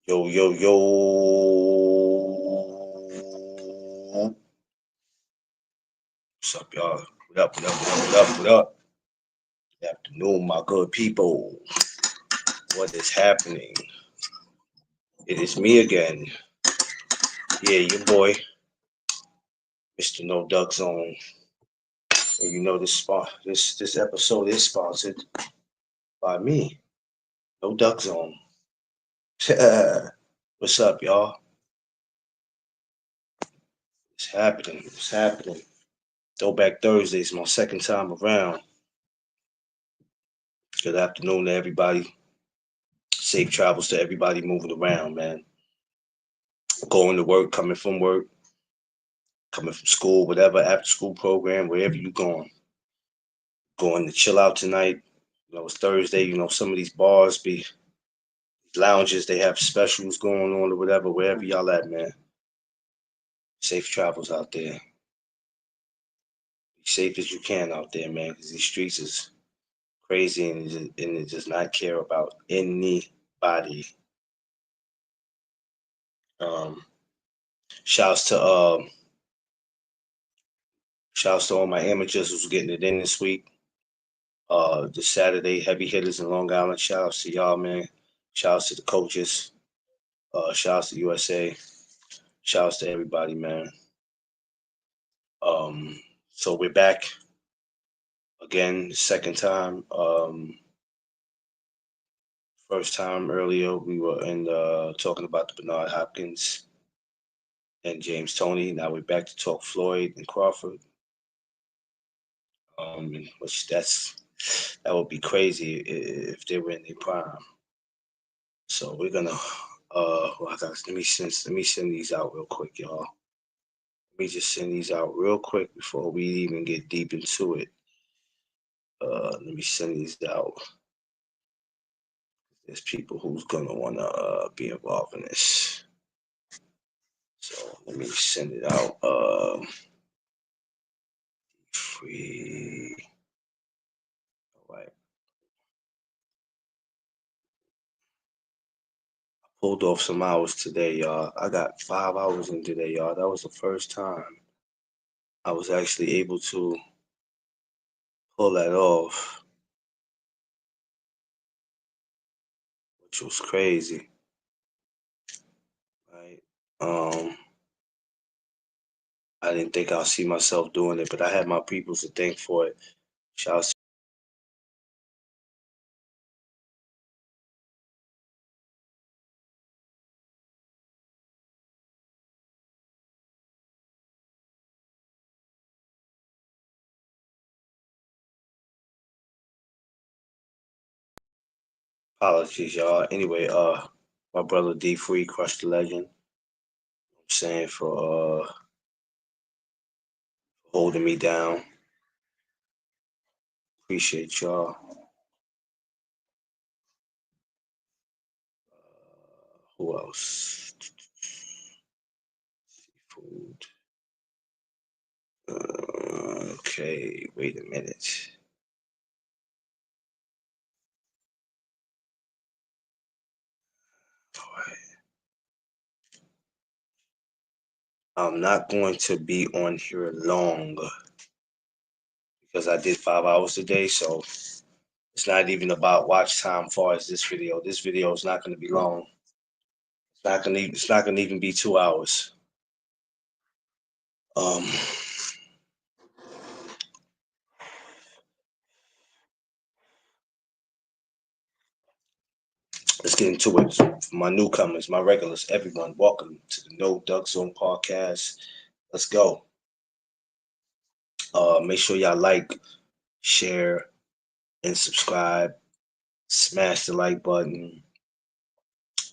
Yo, yo, yo. What's up, y'all? What up, what up, what up, what up, what up? Good afternoon, my good people. What is happening? It is me again. Yeah, your boy, Mr. No Duck Zone. And you know this episode is sponsored by me, No Duck Zone. What's up, y'all? It's happening. It's happening. Throwback Thursday is my second time around. Good afternoon to everybody. Safe travels to everybody moving around, man. Going to work, coming from school, whatever, after school program, wherever you going. Going to chill out tonight. You know, it's Thursday. You know, some of these bars be lounges, they have specials going on or whatever, wherever y'all at, man. Safe travels out there. Be safe as you can out there, man, because these streets is crazy and it does not care about anybody. Um, shouts to shouts to all my amateurs who's getting it in this week. This Saturday, heavy hitters in Long Island. Shout outs to y'all, man. Shout outs to the coaches. Shout outs to USA. Shout outs to everybody, man. So we're back again, second time. First time earlier, we were in talking about the Bernard Hopkins and James Toney. Now we're back to talk Floyd and Crawford. Which that would be crazy if they were in their prime. So we're gonna well, let me send these out real quick, y'all. Let me just send these out real quick before we even get deep into it. Let me send these out. There's people who's gonna wanna be involved in this. So let me send it out. Free. All right. Pulled off some hours today, y'all. I got 5 hours in today, y'all. That was the first time I was actually able to pull that off, which was crazy, right? I didn't think I'll see myself doing it, but I had my people to thank for it. Shouts. Apologies, y'all. Anyway, my brother D Free crushed the legend. I'm saying for holding me down. Appreciate y'all. Who else? Seafood. Okay, wait a minute. All right. I'm not going to be on here long because I did 5 hours today, so it's not even about watch time far as this video. This video is not going to be long. It's not gonna even be 2 hours. Um, let's get into it. My newcomers, my regulars, everyone, welcome to the No Duck Zone podcast. Let's go. Make sure y'all like, share, and subscribe. Smash the like button.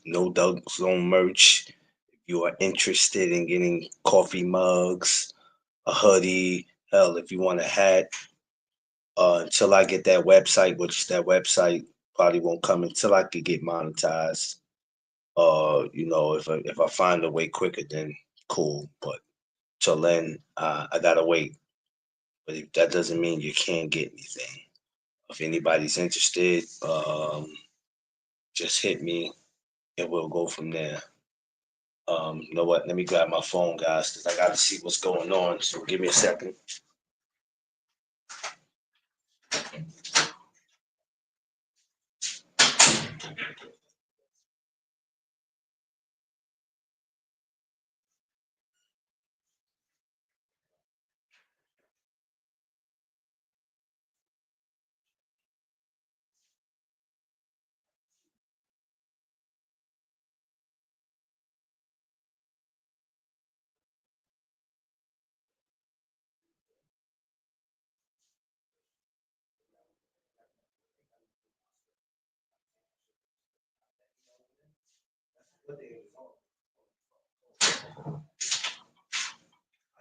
No Duck Zone merch. If you are interested in getting coffee mugs, a hoodie, hell, if you want a hat, until I get that website, which that website probably won't come until I could get monetized. If I find a way quicker, then cool. But till then, I gotta wait. But that doesn't mean you can't get anything. If anybody's interested, just hit me. and we'll go from there. You know what? Let me grab my phone, guys, because I got to see what's going on. So give me a second.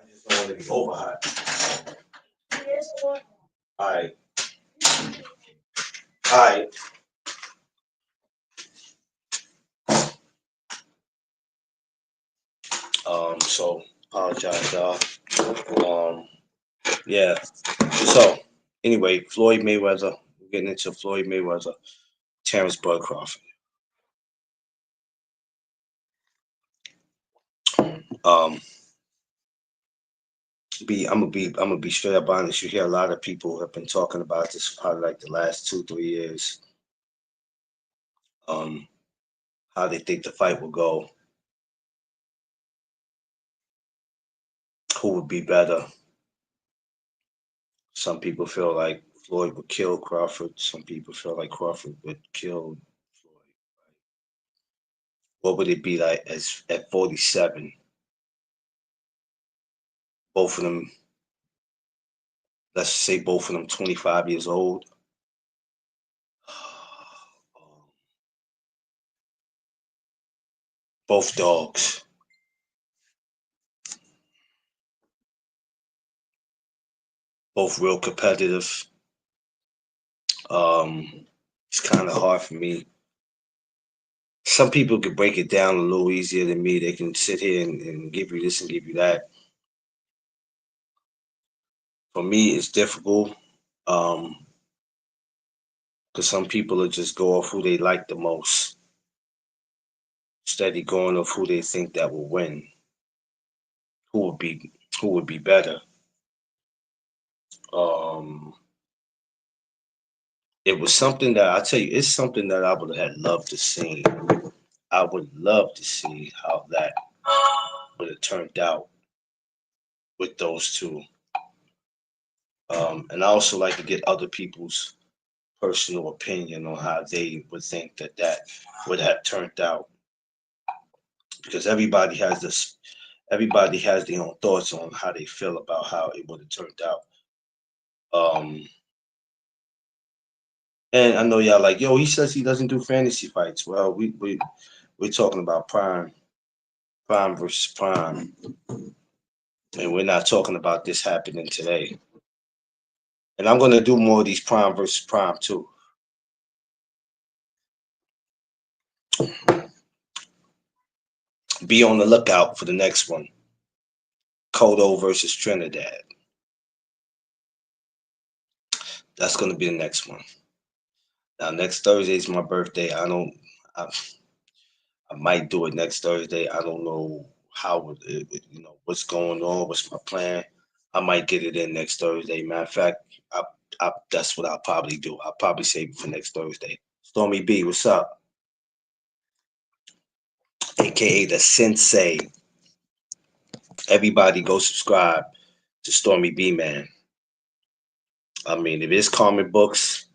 I just don't want to be over hot. All right. All right. So apologize, y'all. Yeah. So anyway, Floyd Mayweather. We're getting into Floyd Mayweather, Terrence Bud Crawford. Um, I'm gonna be straight up honest. You hear a lot of people have been talking about this probably like the last 2 3 years. Um, how they think the fight will go, who would be better. Some people feel like Floyd would kill Crawford. Some people feel like Crawford would kill Floyd. What would it be like as at 47? Both of them, let's say both of them 25 years old. Both dogs, both real competitive. It's kind of hard for me. Some people could break it down a little easier than me. They can sit here and give you this and give you that. For me, it's difficult because some people will just go off who they like the most, steady going off who they think that will win, who would be who would be better. Um, it was something that I tell you, it's something that I would have loved to see. I would love to see how that would have turned out with those two. And I also like to get other people's personal opinion on how they would think that that would have turned out because everybody has their own thoughts on how they feel about how it would have turned out. Um, and I know y'all like, yo, he says he doesn't do fantasy fights. Well, we're talking about prime versus prime, and we're not talking about this happening today. And I'm gonna do more of these prime versus prime too. Be on the lookout for the next one. Kodo versus Trinidad. That's gonna be the next one. Now next Thursday is my birthday. I, I might do it next Thursday. I don't know how what's going on. What's my plan? I might get it in next Thursday. Matter of fact, that's what I'll probably do. I'll probably save it for next Thursday. Stormy B, what's up? AKA the Sensei. Everybody go subscribe to Stormy B, man. I mean, if it's comic books,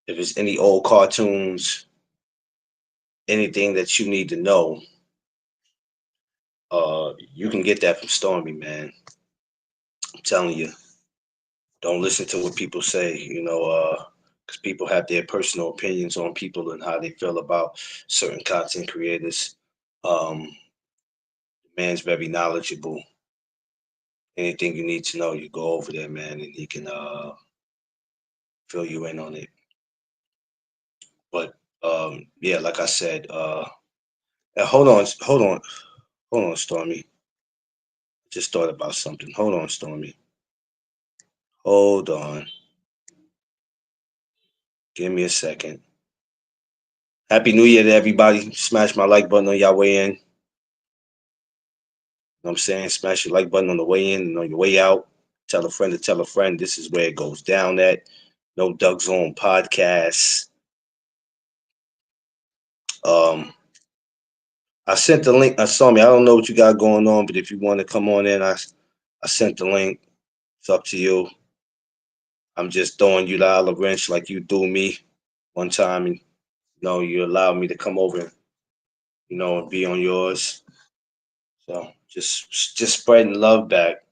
if it's any old cartoons, anything that you need to know, you can get that from Stormy, man. I'm telling you. Don't listen to what people say, because people have their personal opinions on people and how they feel about certain content creators. The man's very knowledgeable. Anything you need to know, you go over there, man, and he can fill you in on it. But yeah, like I said, hold on, Stormy. Just thought about something. Hold on, Stormy. Hold on. Give me a second. Happy New Year to everybody. Smash my like button on y'all way in. You know what I'm saying? Smash your like button on the way in and on your way out. Tell a friend to tell a friend. This is where it goes down at. No Doug Zone podcast. I sent the link. I saw me. I don't know what you got going on, but if you want to come on in, I sent the link. It's up to you. I'm just throwing you the olive wrench like you threw me one time, and you allowed me to come over, and be on yours. So just spreading love back.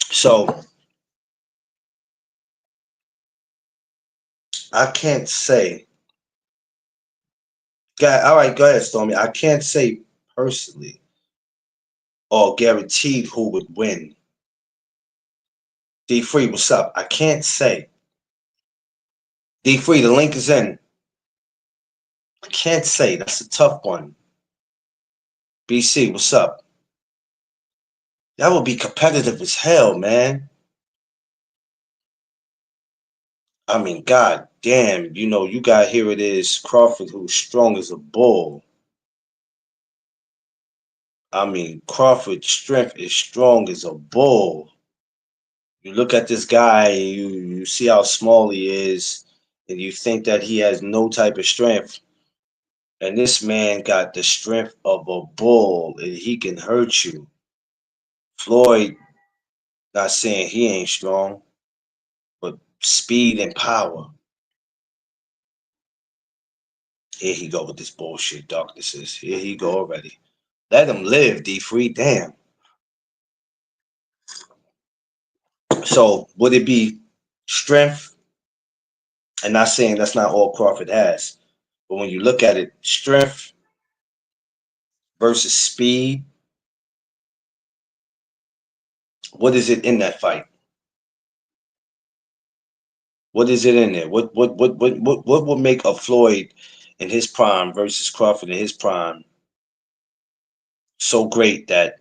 So I can't say. All right, go ahead, Stormy. I can't say personally or guaranteed who would win. D Free, what's up? I can't say. D Free, the link is in. I can't say. That's a tough one. BC, what's up? That would be competitive as hell, man. I mean, god damn, you got here it is, Crawford, who's strong as a bull. I mean, Crawford's strength is strong as a bull. You look at this guy and you see how small he is, and you think that he has no type of strength. And this man got the strength of a bull, and he can hurt you. Floyd, not saying he ain't strong, but speed and power. Here he go with this bullshit, darknesses. Here he go already. Let him live, D Free. Damn. So would it be strength? And not saying that's not all Crawford has, but when you look at it, strength versus speed, what is it in that fight? What is it in there? What would make a Floyd in his prime versus Crawford in his prime so great that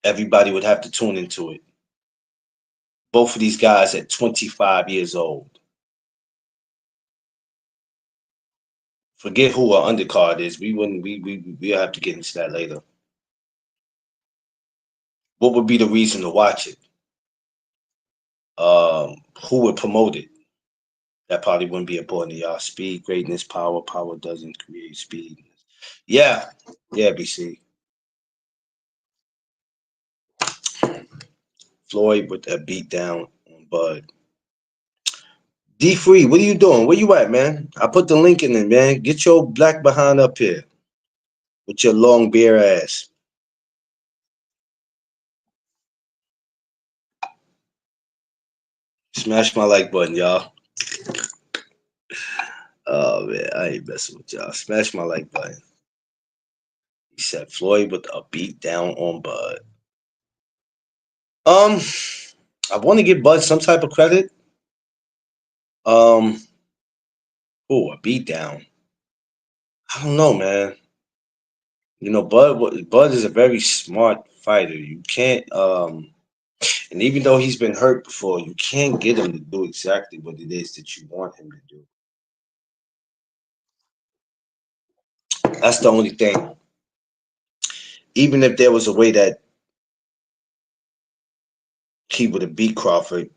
everybody would have to tune into it? Both of these guys at 25 years old. Forget who our undercard is. We have to get into that later. What would be the reason to watch it? Who would promote it? That probably wouldn't be important to y'all. Speed, greatness, power. Power doesn't create speed. Yeah, BC. Floyd with a beat down on Bud. D Free, what are you doing? Where you at, man? I put the link in there, man. Get your black behind up here with your long beer ass. Smash my like button, y'all. Oh man, I ain't messing with y'all. Smash my like button. He said Floyd with a beat down on Bud. I want to give Bud some type of credit. A beat down. I don't know, man. Bud is a very smart fighter. You can't and even though he's been hurt before, you can't get him to do exactly what it is that you want him to do. That's the only thing. Even if there was a way that he would have beat Crawford,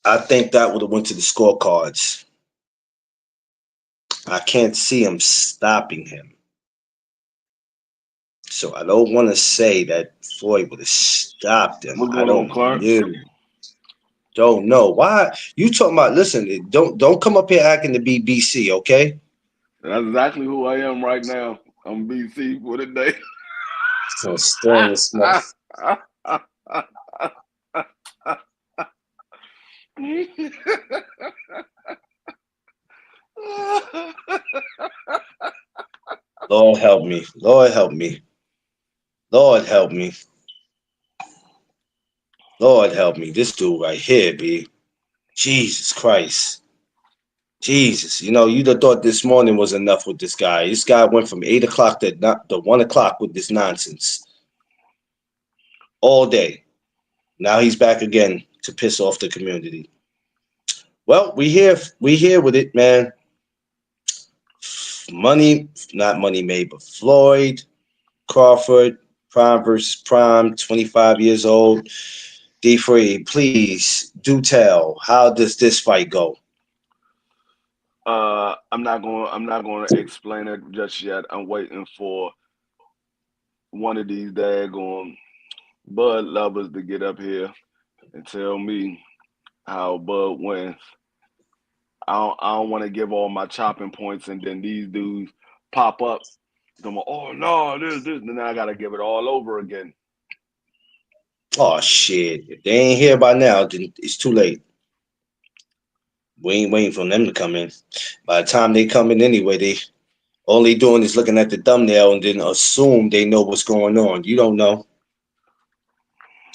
I think that would have went to the scorecards. I can't see him stopping him. So I don't want to say that Floyd would have stopped him. I don't know. Don't know. Why you talking about? Listen, don't come up here acting to be BC, okay? That's exactly who I am right now. I'm BC for the day. So strong and smart. Lord help me. Lord help me. Lord help me. Lord help me. This dude right here, B. Jesus Christ. Jesus. You'd have thought this morning was enough with this guy. This guy went from 8 o'clock to 1 o'clock with this nonsense. All day. Now he's back again to piss off the community. Well, we here with it, man. Money, not money made, but Floyd, Crawford, Prime versus Prime, 25 years old. D Free, please do tell. How does this fight go? I'm not going to explain it just yet. I'm waiting for one of these daggone Bud lovers to get up here and tell me how Bud wins. I don't want to give all my chopping points and then these dudes pop up. Them, oh no, this, and then I gotta give it all over again. Oh shit! If they ain't here by now, then it's too late. We ain't waiting for them to come in. By the time they come in anyway, they all they doing is looking at the thumbnail and then assume they know what's going on. You don't know.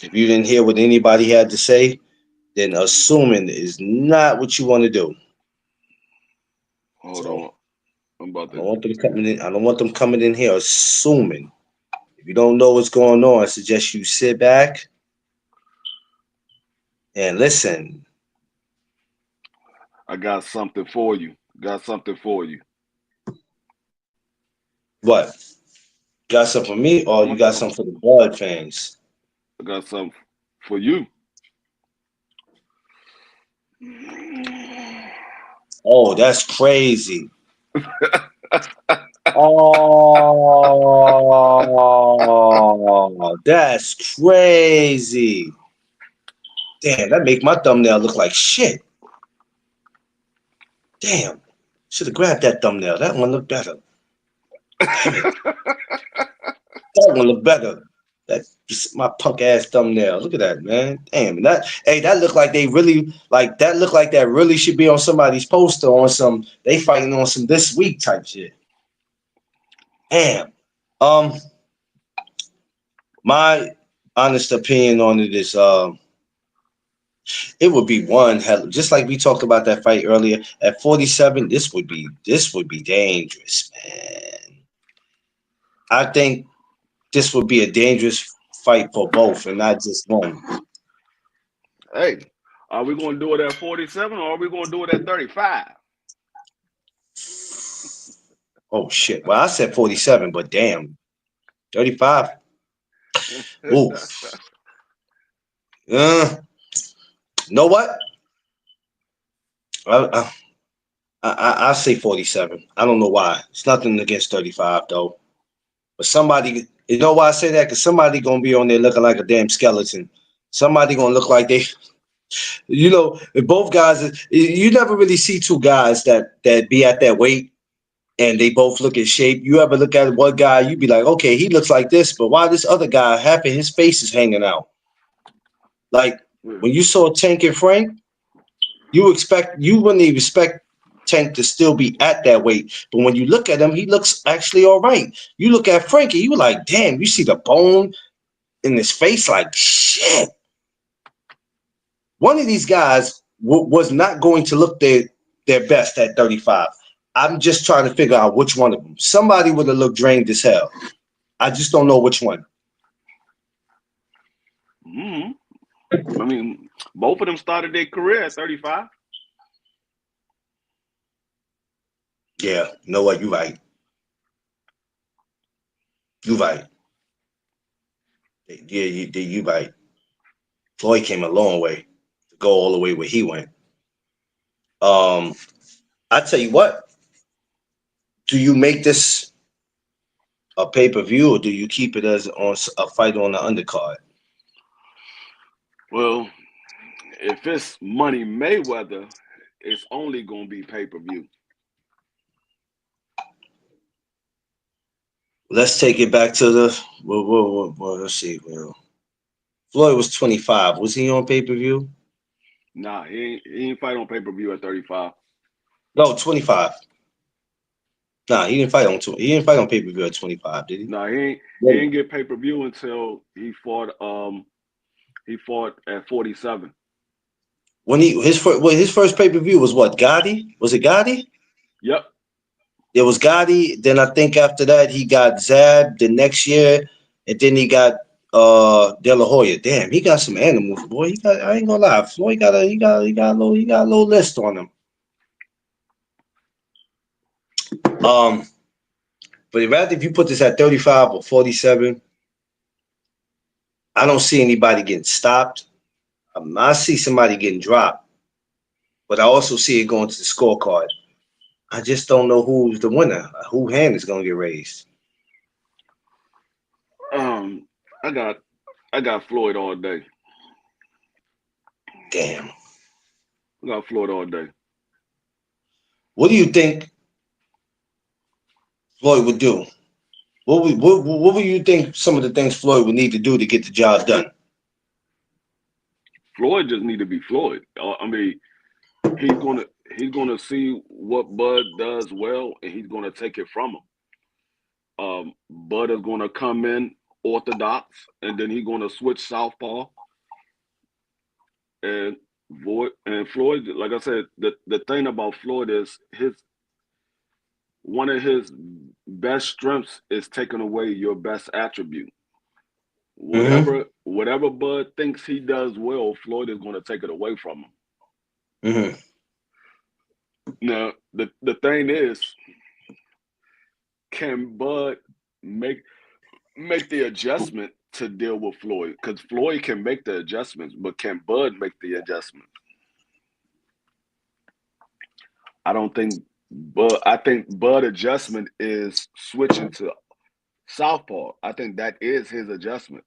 If you didn't hear what anybody had to say, then assuming is not what you want to do. Hold So on, I'm about I don't to. want them coming in. I don't want them coming in here assuming. If you don't know what's going on, I suggest you sit back and listen. I got something for you. Got something for you. What? Got something for me, or I'm you gonna got talk. something for the blood fans? I got something for you. Oh, that's crazy. Oh, that's crazy. Damn, that make my thumbnail look like shit. Damn, should have grabbed that thumbnail. That one looked better. Damn it, that one looked better. That my punk ass thumbnail. Look at that, man. Damn, that hey, that looked like they really like that. Looked like that really should be on somebody's poster on some. They fighting on some this week type shit. Damn. Um, my honest opinion on it is it would be one hell just like we talked about that fight earlier at 47. This would be dangerous, man. I think this would be a dangerous fight for both and not just one. Hey, are we gonna do it at 47 or are we gonna do it at 35? Oh shit, well I said 47, but damn, 35. Ooh. uh, know what, I, I say 47. I don't know why. It's nothing against 35 though, but somebody, you know why I say that, because somebody gonna be on there looking like a damn skeleton. Somebody gonna look like they, both guys. You never really see two guys that be at that weight and they both look in shape. You ever look at one guy, you be like, okay, he looks like this, but why this other guy, half of his face is hanging out? Like when you saw Tank and Frank, you wouldn't even expect Tank to still be at that weight. But when you look at him, he looks actually all right. You look at Frankie, you were like, damn, you see the bone in his face, like shit. One of these guys was not going to look their best at 35. I'm just trying to figure out which one of them. Somebody would have looked drained as hell. I just don't know which one. Hmm. I mean, both of them started their career at 35. Yeah, you know what? You're right. You're right. Yeah, you right. Floyd came a long way to go all the way where he went. Um, I tell you what. Do you make this a pay per view or do you keep it as on a fight on the undercard? Well, if it's Money Mayweather, it's only gonna be pay-per-view. Let's take it back to the. Let's see. Well, Floyd was 25. Was he on pay per view? Nah, he ain't fight on pay-per-view at 35. No, 25. Nah, he didn't fight on he didn't fight on pay per view at 25, did he? Nah, he Yeah. ain't get pay-per-view until he fought at 47. When his first pay per view was what? Gotti? Was it Gotti? Yep. It was Gotti. Then I think after that he got Zab the next year, and then he got De La Hoya. Damn, he got some animals, boy. He got. I ain't gonna lie. Floyd got a. He got a little list on him. Um, but rather if you put this at 35 or 47, I don't see anybody getting stopped. I see somebody getting dropped, but I also see it going to the scorecard. I just don't know who's the winner. Who hand is gonna get raised? Um, I got I got Floyd all day. Damn. I got Floyd all day. What do you think Floyd would do? What would you think some of the things Floyd would need to do to get the job done? Floyd just need to be Floyd. I mean, he's gonna he's gonna see what Bud does well, and he's gonna take it from him. Bud is gonna come in orthodox, and then he's gonna switch southpaw. And Floyd, like I said, the thing about Floyd is his one of his best strengths is taking away your best attribute. Mm-hmm. Whatever Bud thinks he does well, Floyd is going to take it away from him. Mm-hmm. Now, the thing is, can Bud make make the adjustment to deal with Floyd? Because Floyd can make the adjustments, but can Bud make the adjustment? I don't think Bud. I think Bud adjustment is switching to southpaw. I think that is his adjustment.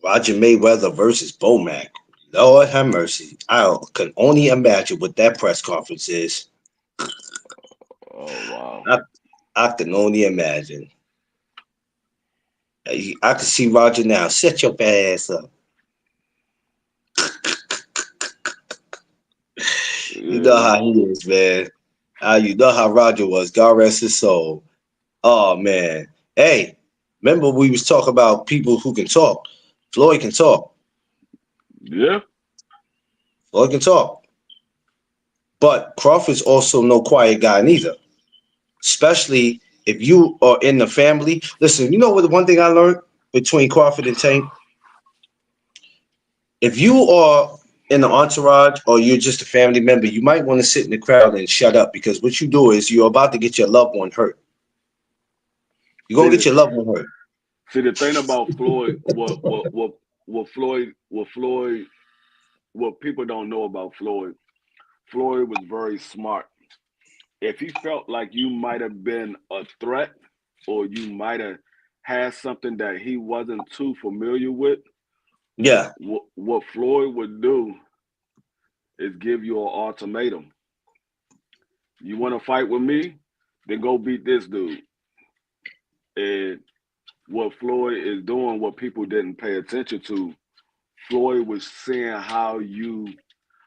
Roger Mayweather versus Bomac. Lord have mercy. I can only imagine what that press conference is. Oh wow. I, I can only imagine. I can see Roger now. Set your ass up. You know Yeah, how he is, man. You know how Roger was. God rest his soul. Oh man. Hey, remember we was talking about people who can talk. Floyd can talk. yeah. Floyd can talk. But Crawford's also no quiet guy neither. Especially if you are in the family. Listen, you know what the one thing I learned between Crawford and Tank? If you are in the entourage or you're just a family member, you might want to sit in the crowd and shut up because what you do is you're about to get your loved one hurt. You're See gonna get the your loved one hurt. see the thing about Floyd, what people don't know about Floyd. Floyd was very smart. If he felt like you might have been a threat or you might have had something that he wasn't too familiar with, Yeah. what Floyd would do is give you an ultimatum. You want to fight with me? Then go beat this dude. And what Floyd is doing, what people didn't pay attention to, Floyd was seeing how you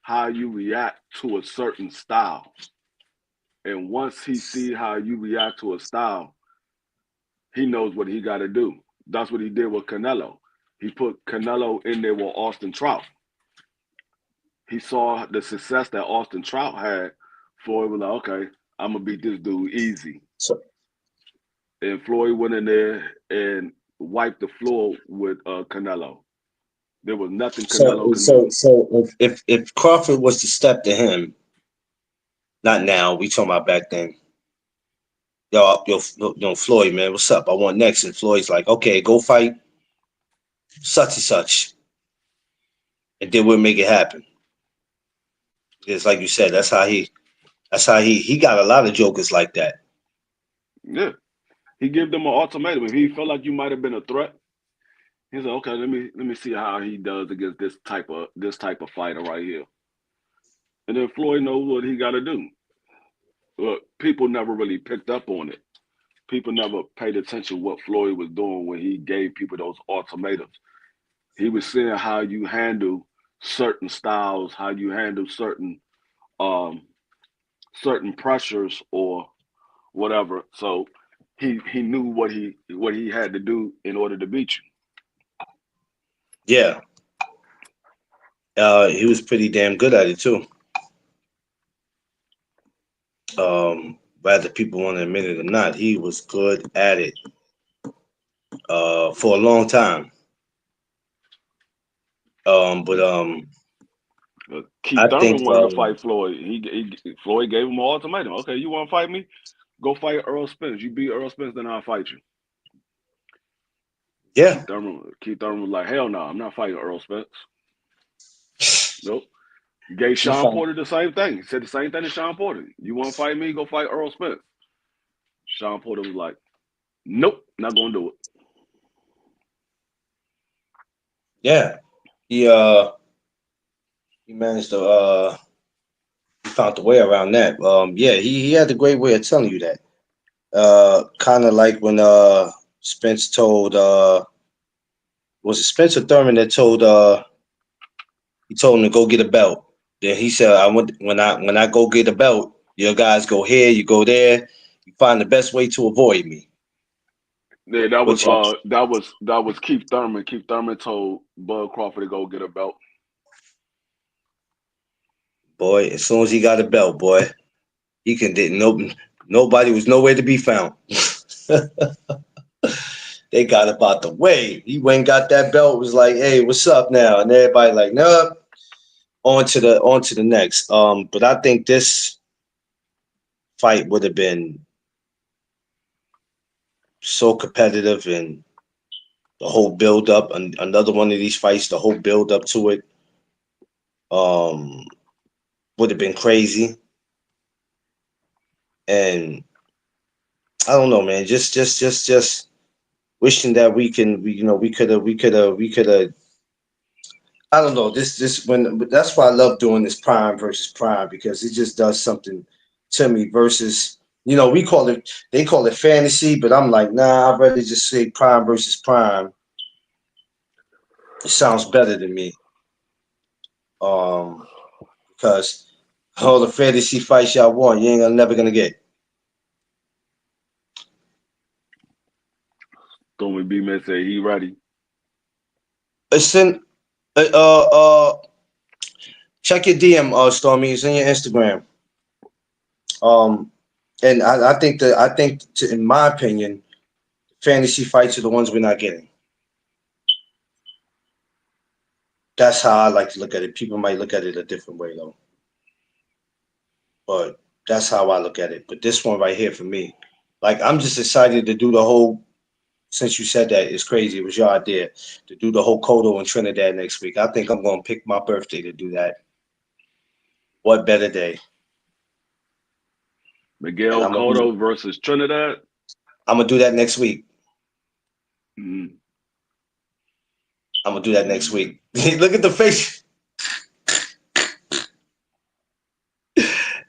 react to a certain style. And once he see how you react to a style, he knows what he got to do. That's what he did with Canelo. He put Canelo in there with Austin Trout. He saw the success that Austin Trout had. Floyd was like, okay, I'm gonna beat this dude easy. So And Floyd went in there and wiped the floor with Canelo. There was nothing Canelo so can do. so so if Crawford was to step to him, not now, we talking about back then. Yo, Floyd, man, what's up? I want next, and Floyd's like, okay, go fight such and such, and then we'll make it happen. It's like you said, that's how he got a lot of jokers like that. Yeah, he gave them an ultimatum. If he felt like you might have been a threat, he said, "Okay, let me see how he does against this type of fighter right here." And then Floyd knows what he got to do. But people never really picked up on it. People never paid attention what Floyd was doing when he gave people those ultimatums. He was seeing how you handle certain styles, how you handle um, certain pressures or whatever. So he knew what he had to do in order to beat you. Yeah, he was pretty damn good at it too. Whether people want to admit it or not, he was good at it. for a long time. But Keith I think Thurman wanted to fight Floyd. Floyd gave him an ultimatum. Okay, you want to fight me? Go fight Earl Spence. You beat Earl Spence, then I'll fight you. yeah. Keith Thurman was like, hell no, I'm not fighting Earl Spence. Nope. He gave Sean Porter the same thing. He said the same thing to Sean Porter. You want to fight me? Go fight Earl Spence. Sean Porter was like, nope, not going to do it. Yeah. He managed to he found the way around that. Yeah, he had a great way of telling you that. Kind of like when Spence told was it Spencer Thurman that told he told him to go get a belt. Then he said, I want when I go get a belt, your guys go here, you go there, you find the best way to avoid me. Yeah, that Which was Keith Thurman. Keith Thurman told Bud Crawford to go get a belt. boy, as soon as he got a belt, boy, he can did nobody was nowhere to be found. They got about the way. He went and got that belt, was like, hey, what's up now? And everybody like, no, on to the next. But I think this fight would have been so competitive and the whole build up and another one of these fights, the whole build up to it would have been crazy. And I don't know, man, just wishing that we could have I don't know, this when that's why I love doing this prime versus prime because it just does something to me versus they call it fantasy, but I'm like, nah, I'd rather just say prime versus prime. It sounds better to me. Um, because all the fantasy fights y'all want, you ain't never gonna get. Stormy B man said he ready. Listen, uh, check your DM, Stormy. It's in your Instagram. Um, and in my opinion, fantasy fights are the ones we're not getting. That's how I like to look at it. People might look at it a different way though, but that's how I look at it. But this one right here for me, like I'm just excited to do the whole. Since you said that, it's crazy. It was your idea to do the whole Kodo in Trinidad next week. I think I'm going to pick my birthday to do that. What better day? Miguel Cotto versus Trinidad. I'm gonna do that next week. Mm. I'm gonna do that next week. Look at the face.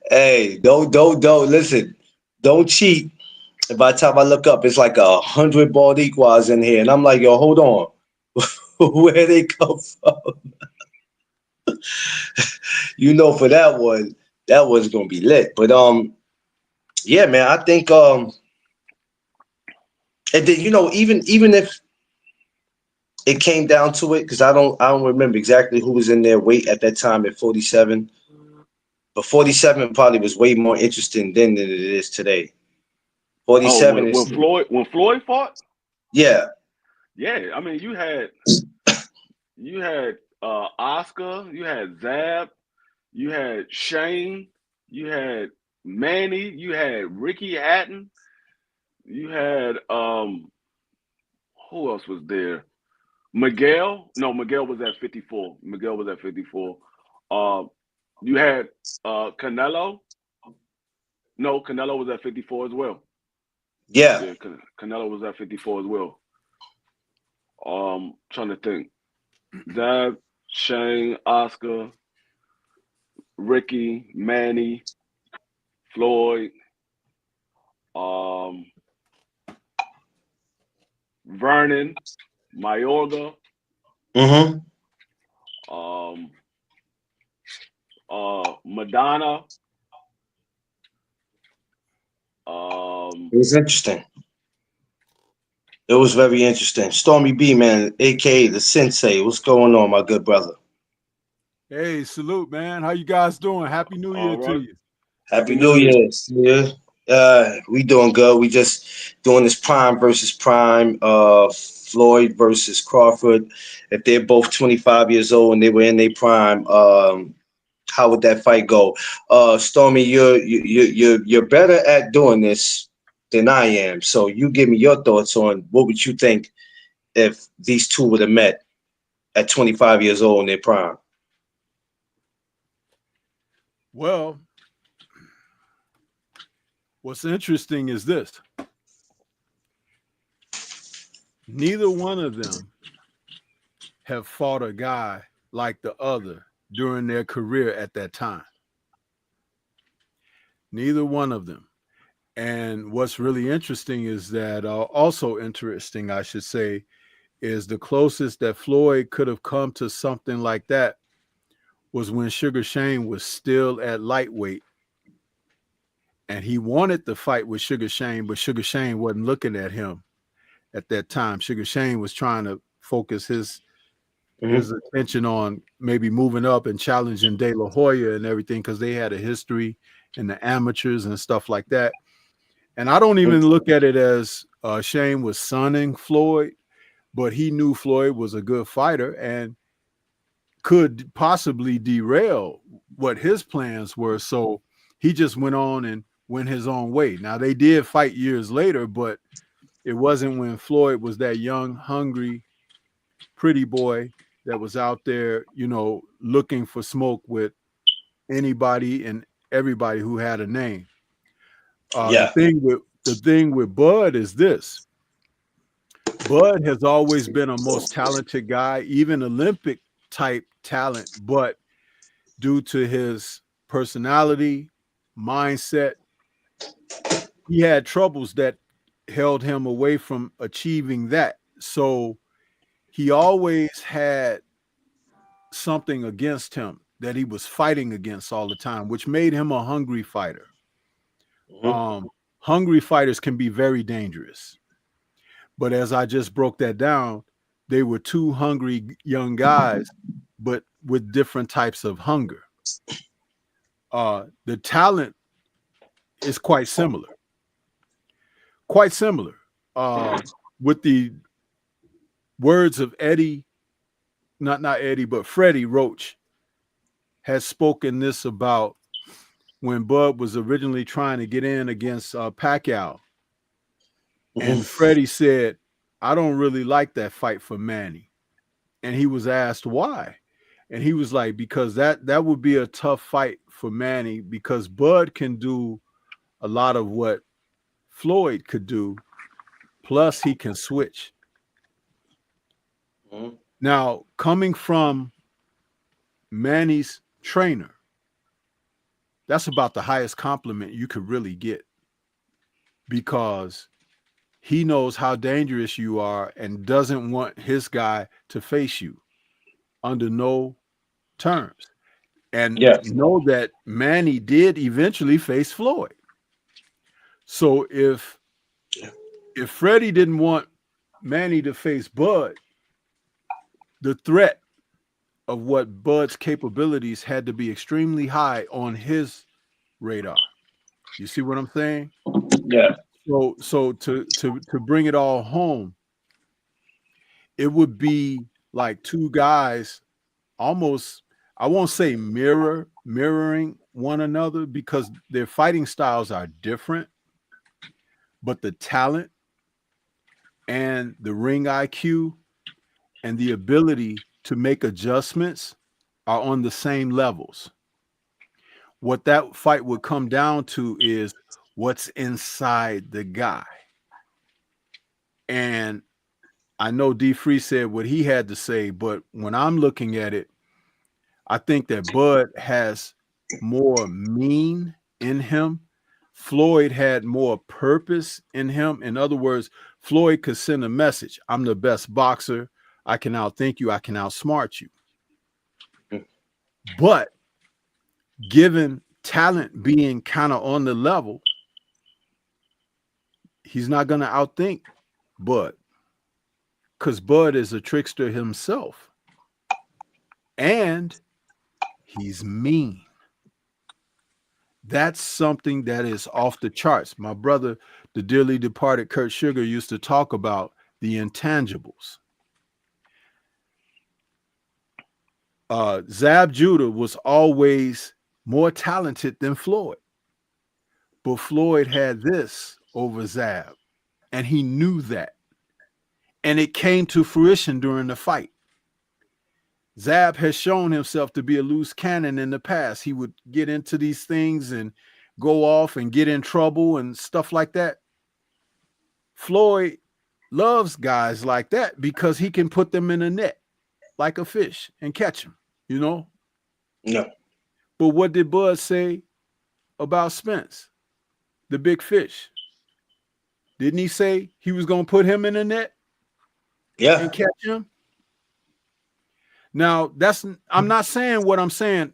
Hey, don't listen. Don't cheat. And by the time I look up, it's like 100 bald equals in here, and I'm like, yo, hold on, where they come from? For that one's gonna be lit. But yeah, man, I think and then even if it came down to it, because I don't remember exactly who was in their weight at that time at 47. But 47 probably was way more interesting then than it is today. 47 is when Floyd fought? Yeah. Yeah, I mean you had Oscar, you had Zab, you had Shane, you had Manny, you had Ricky Hatton, you had who else was there? Miguel. No, Miguel was at 54. You had Canelo. No, Canelo was at 54 as well. Yeah. Canelo was at 54 as well. Trying to think. Zab, Shane, Oscar, Ricky, Manny, Floyd, Vernon, Mayorga, Madonna. It was interesting. It was very interesting. Stormy B, man, aka the Sensei. What's going on, my good brother? Hey, salute, man. How you guys doing? Happy New Year to you. Happy New Year. Yeah. We doing good. We just doing this prime versus prime. Floyd versus Crawford. If they're both 25 years old and they were in their prime, how would that fight go? Stormy, you're better at doing this than I am. So you give me your thoughts on what would you think if these two would have met at 25 years old in their prime. Well, what's interesting is this: neither one of them have fought a guy like the other during their career at that time. Neither one of them. And what's really interesting is that, also interesting, I should say, is the closest that Floyd could have come to something like that was when Sugar Shane was still at lightweight. And he wanted to fight with Sugar Shane, but Sugar Shane wasn't looking at him at that time. Sugar Shane was trying to focus his attention on maybe moving up and challenging De La Hoya and everything, because they had a history in the amateurs and stuff like that. And I don't even look at it as Shane was sonning Floyd, but he knew Floyd was a good fighter and could possibly derail what his plans were. So he just went on and went his own way. Now, they did fight years later, but it wasn't when Floyd was that young, hungry, pretty boy that was out there, looking for smoke with anybody and everybody who had a name. Yeah. The thing with Bud is this: Bud has always been a most talented guy, even Olympic type talent, but due to his personality, mindset, he had troubles that held him away from achieving that. So he always had something against him that he was fighting against all the time, which made him a hungry fighter. Hungry fighters can be very dangerous. But as I just broke that down, they were two hungry young guys, but with different types of hunger. The talent is quite similar. Quite similar. With the words of Eddie, not Eddie, but Freddie Roach has spoken this about when Bud was originally trying to get in against Pacquiao. And Freddie said, I don't really like that fight for Manny. And he was asked why. And he was like, because that would be a tough fight for Manny, because Bud can do a lot of what Floyd could do, plus he can switch. Now, coming from Manny's trainer, that's about the highest compliment you could really get, because he knows how dangerous you are and doesn't want his guy to face you under no terms. And know that Manny did eventually face Floyd. So if Freddie didn't want Manny to face Bud, the threat of what Bud's capabilities had to be extremely high on his radar. You see what I'm saying? Yeah. So to bring it all home, it would be like two guys almost, I won't say mirroring one another, because their fighting styles are different, but the talent and the ring IQ and the ability to make adjustments are on the same levels. What that fight would come down to is what's inside the guy. And I know D Free said what he had to say, but when I'm looking at it, I think that Bud has more mean in him. Floyd had more purpose in him. In other words, Floyd could send a message: I'm the best boxer. I can outthink you. I can outsmart you. But given talent being kind of on the level, he's not going to outthink Bud, because Bud is a trickster himself. And he's mean. That's something that is off the charts. My brother, the dearly departed Kurt Sugar, used to talk about the intangibles. Zab Judah was always more talented than Floyd, but Floyd had this over Zab, and he knew that. And it came to fruition during the fight. Zab has shown himself to be a loose cannon in the past. He would get into these things and go off and get in trouble and stuff like that. Floyd loves guys like that because he can put them in a net like a fish and catch them, you know? No. But what did Bud say about Spence, the big fish? Didn't he say he was going to put him in a net and catch him? Now, I'm not saying what I'm saying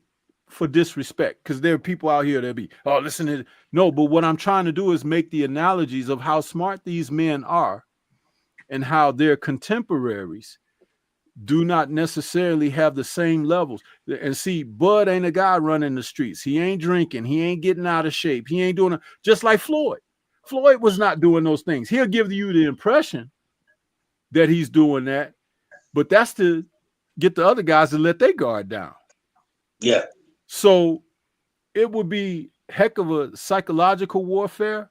for disrespect, because there are people out here that be, oh, listen to it. No, but what I'm trying to do is make the analogies of how smart these men are and how their contemporaries do not necessarily have the same levels. And see, Bud ain't a guy running the streets. He ain't drinking. He ain't getting out of shape. He ain't doing it. Just like Floyd. Floyd was not doing those things. He'll give you the impression that he's doing that, but that's to get the other guys to let their guard down. Yeah. So it would be heck of a psychological warfare.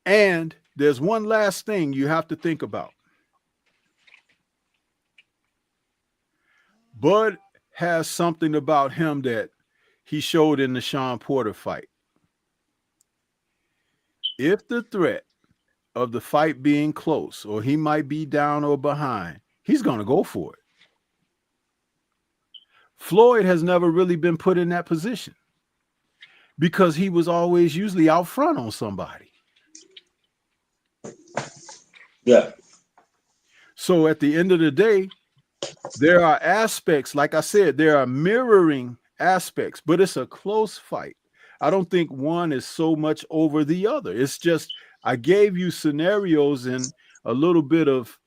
And there's one last thing you have to think about. Bud has something about him that he showed in the Sean Porter fight. If the threat of the fight being close, or he might be down or behind, he's going to go for it. Floyd has never really been put in that position because he was always usually out front on somebody. Yeah. So at the end of the day, there are aspects, like I said, there are mirroring aspects, but it's a close fight. I don't think one is so much over the other. It's just, I gave you scenarios and a little bit of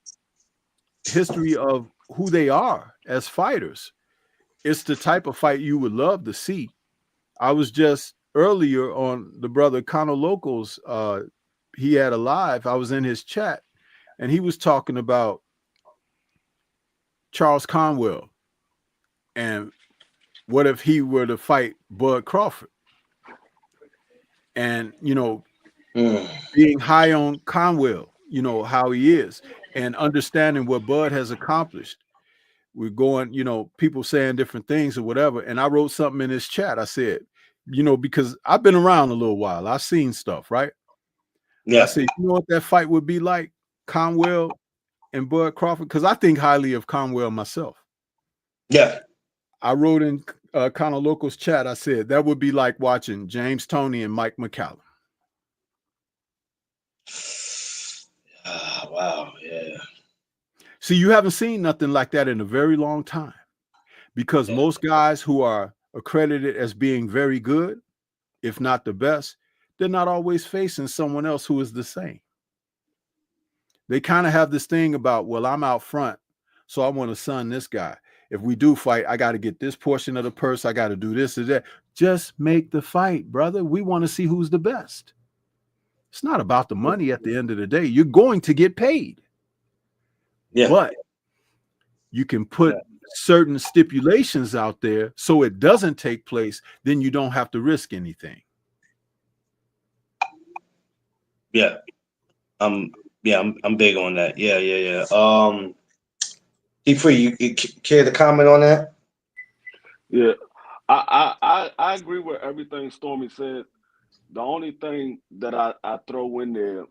history of who they are as fighters. It's the type of fight you would love to see. I was just earlier on the brother Connor Locals, he had a live. I was in his chat, and he was talking about Charles Conwell and what if he were to fight Bud Crawford? And, you know, being high on Conwell, you know, how he is, and understanding what Bud has accomplished. We're going, you know, people saying different things or whatever. And I wrote something in this chat. I said, you know, because I've been around a little while. I've seen stuff, right? Yeah. I said, you know what that fight would be like, Conwell and Bud Crawford? Because I think highly of Conwell myself. Yeah. I wrote in Connor Locals chat, I said, that would be like watching James Toney and Mike McCallum. Wow. Yeah. See, you haven't seen nothing like that in a very long time, because most guys who are accredited as being very good, if not the best, they're not always facing someone else who is the same. They kind of have this thing about, well, I'm out front, so I want to son this guy. If we do fight, I got to get this portion of the purse. I got to do this or that. Just make the fight, brother. We want to see who's the best. It's not about the money at the end of the day. You're going to get paid. Yeah. But you can put certain stipulations out there so it doesn't take place. Then you don't have to risk anything. Yeah. I'm big on that. Yeah. Free, you care to comment on that? Yeah, I agree with everything Stormy said. The only thing that I throw in there,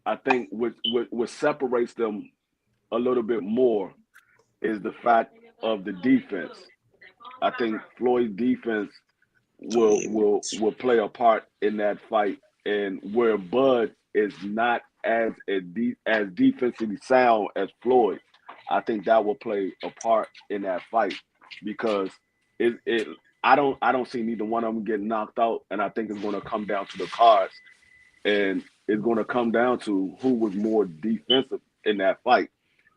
I think what separates them a little bit more is the fact of the defense. I think Floyd's defense will play a part in that fight, and where Bud is not as defensively sound as Floyd, I think that will play a part in that fight, because I don't see neither one of them getting knocked out, and I think it's going to come down to the cards, and it's going to come down to who was more defensive in that fight,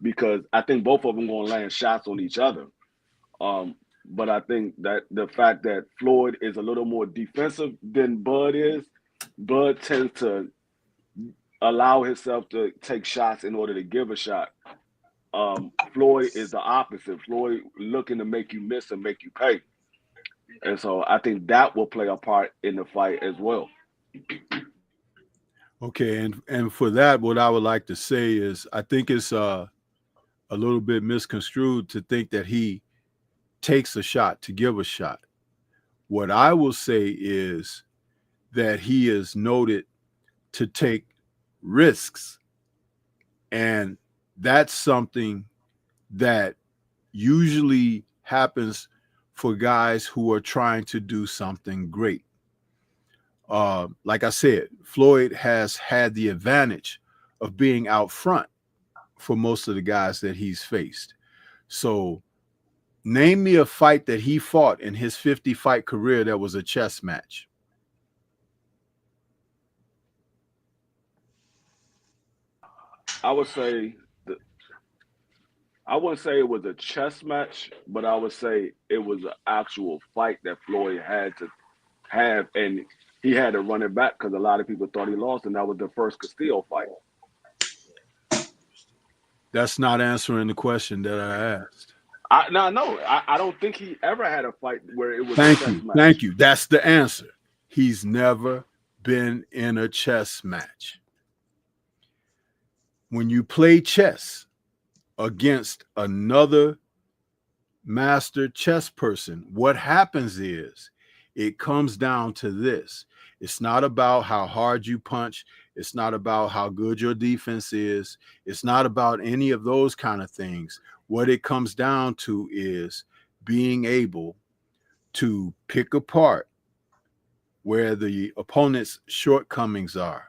because I think both of them going to land shots on each other. But I think that the fact that Floyd is a little more defensive than Bud is, Bud tends to allow himself to take shots in order to give a shot. Floyd is the opposite. Floyd looking to make you miss and make you pay. And so I think that will play a part in the fight as well. Okay, and for that, what I would like to say is I think it's a little bit misconstrued to think that he takes a shot to give a shot. What I will say is that he is noted to take risks, and that's something that usually happens for guys who are trying to do something great. Like I said, Floyd has had the advantage of being out front for most of the guys that he's faced. So name me a fight that he fought in his 50-fight career that was a chess match. I would say I wouldn't say it was a chess match, but I would say it was an actual fight that Floyd had to have, and he had to run it back because a lot of people thought he lost, and that was the first Castillo fight. That's not answering the question that I asked. I don't think he ever had a fight where it was Thank a chess you. match. Thank you. That's the answer. He's never been in a chess match. When you play chess against another master chess person, what happens is it comes down to this. It's not about how hard you punch. It's not about how good your defense is. It's not about any of those kind of things. What it comes down to is being able to pick apart where the opponent's shortcomings are.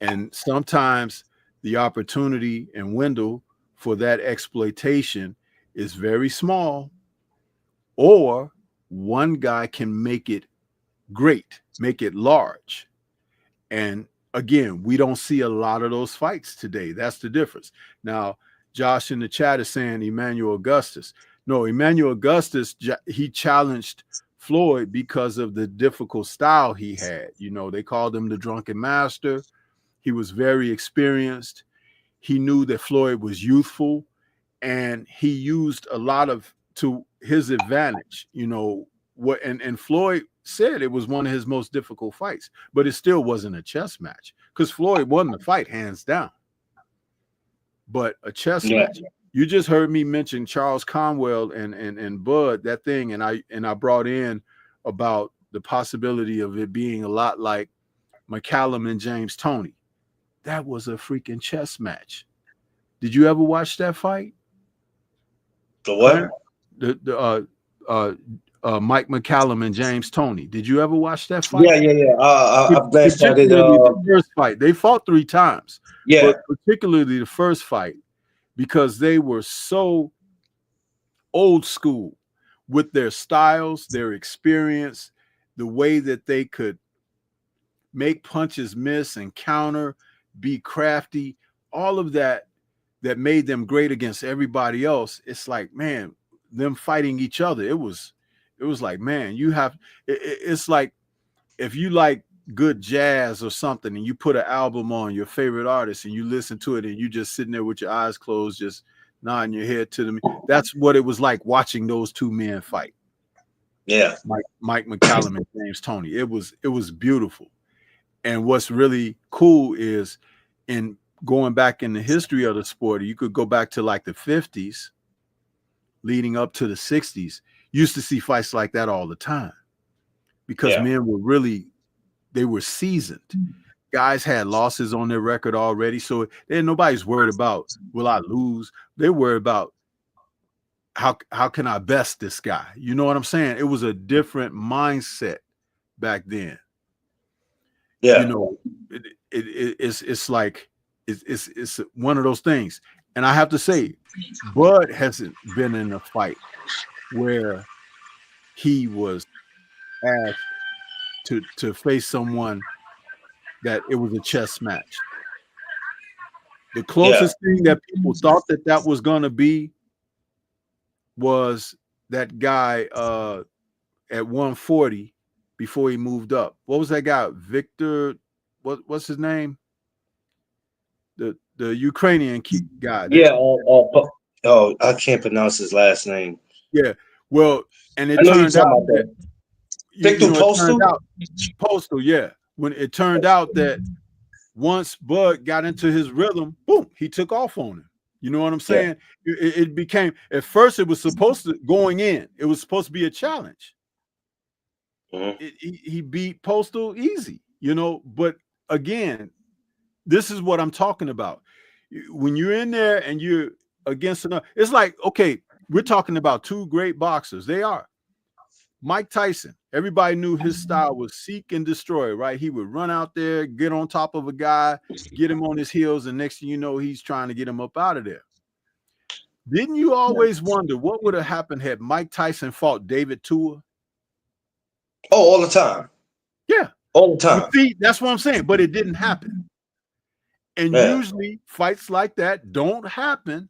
And sometimes the opportunity and window for that exploitation is very small, or one guy can make it great, make it large. And again, we don't see a lot of those fights today. That's the difference. Now, Josh in the chat is saying Emmanuel Augustus. No, Emmanuel Augustus, he challenged Floyd because of the difficult style he had. You know, they called him the drunken master. He was very experienced. He knew that Floyd was youthful, and he used a lot of to his advantage. You know what? And Floyd said it was one of his most difficult fights, but it still wasn't a chess match because Floyd won the fight hands down. But a chess match. You just heard me mention Charles Conwell and Bud, that thing, and I brought in about the possibility of it being a lot like McCallum and James Toney. That was a freaking chess match. Did you ever watch that fight? The what? Mike McCallum and James Toney. Did you ever watch that fight? Yeah. I'm glad that the first fight. They fought 3 times. Yeah. But particularly the first fight, because they were so old school with their styles, their experience, the way that they could make punches miss and counter, be crafty, all of that made them great against everybody else. It's like, man, them fighting each other. It was like, man, it's like if you like good jazz or something and you put an album on your favorite artist and you listen to it and you just sitting there with your eyes closed, just nodding your head to them. That's what it was like watching those 2 men fight. Yeah. Mike McCallum and James Toney. It was beautiful. And what's really cool is in going back in the history of the sport, you could go back to like the 50s leading up to the 60s. You used to see fights like that all the time because men were they were seasoned. Guys had losses on their record already. So nobody's worried about, will I lose? They're worried about how can I best this guy? You know what I'm saying? It was a different mindset back then. Yeah. You know, it's like it's one of those things. And I have to say, Bud hasn't been in a fight where he was asked to face someone that it was a chess match. The closest thing that people thought that was going to be was that guy at 140 before he moved up. What was that guy? Victor, what's his name? The Ukrainian guy. Yeah. I can't pronounce his last name. Yeah. Well, and I it know you're turned talking out about that that. Victor it turned Postal? out Postal, yeah. When it turned out that once Bud got into his rhythm, boom, he took off on him. You know what I'm saying? It became, at first it was supposed to, going in, it was supposed to be a challenge. Mm-hmm. He beat Postal easy, you know, but again, this is what I'm talking about. When you're in there and you're against another, it's like, okay, we're talking about two great boxers. They are. Mike Tyson, everybody knew his style was seek and destroy, right? He would run out there, get on top of a guy, get him on his heels, and next thing you know, he's trying to get him up out of there. Didn't you always wonder what would have happened had Mike Tyson fought David Tua? Oh, all the time. Yeah. All the time. But see, that's what I'm saying, but it didn't happen. And usually fights like that don't happen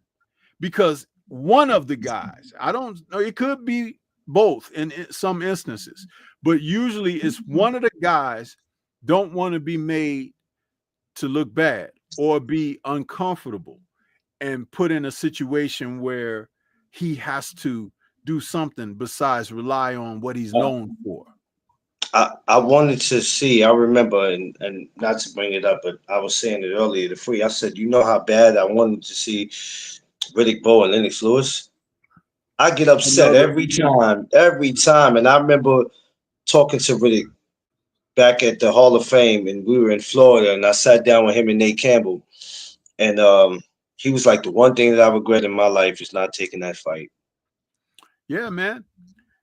because one of the guys, I don't know, it could be both in some instances, but usually it's one of the guys don't want to be made to look bad or be uncomfortable and put in a situation where he has to do something besides rely on what he's known for. I wanted to see, I remember, and not to bring it up, but I was saying it earlier to Free. I said, you know how bad I wanted to see Riddick Bowe and Lennox Lewis? I get upset every time. And I remember talking to Riddick back at the Hall of Fame, and we were in Florida, and I sat down with him and Nate Campbell, and he was like, the one thing that I regret in my life is not taking that fight. Yeah, man.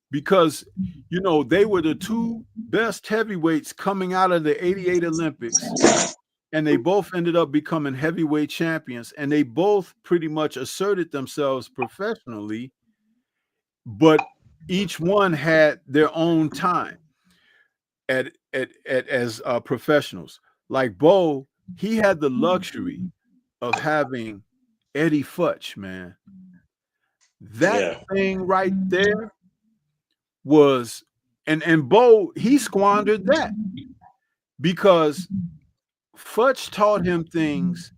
Because, you know, they were the two best heavyweights coming out of the 88 Olympics, and they both ended up becoming heavyweight champions, and they both pretty much asserted themselves professionally, but each one had their own time as professionals. Like Bo, he had the luxury of having Eddie Futch, man. That thing right there was, and Bo, he squandered that because Futch taught him things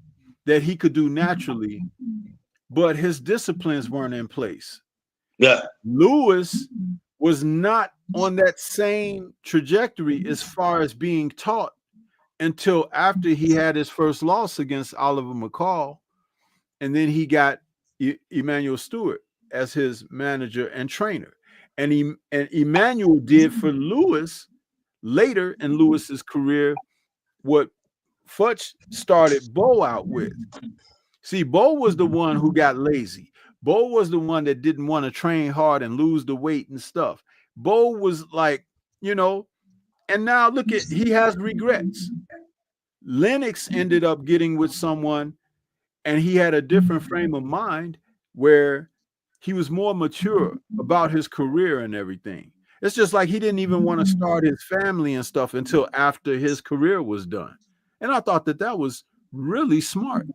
that he could do naturally, but his disciplines weren't in place. Yeah. Lewis was not on that same trajectory as far as being taught until after he had his first loss against Oliver McCall, and then he got Emmanuel Stewart as his manager and trainer. And Emmanuel did for Lewis later in Lewis's career what Futch started Bo out with. See, Bo was the one who got lazy. Bo was the one that didn't want to train hard and lose the weight and stuff. Bo was like, you know, and now look at, he has regrets. Lennox ended up getting with someone and he had a different frame of mind where he was more mature about his career and everything. It's just like he didn't even want to start his family and stuff until after his career was done. And I thought that was really smart,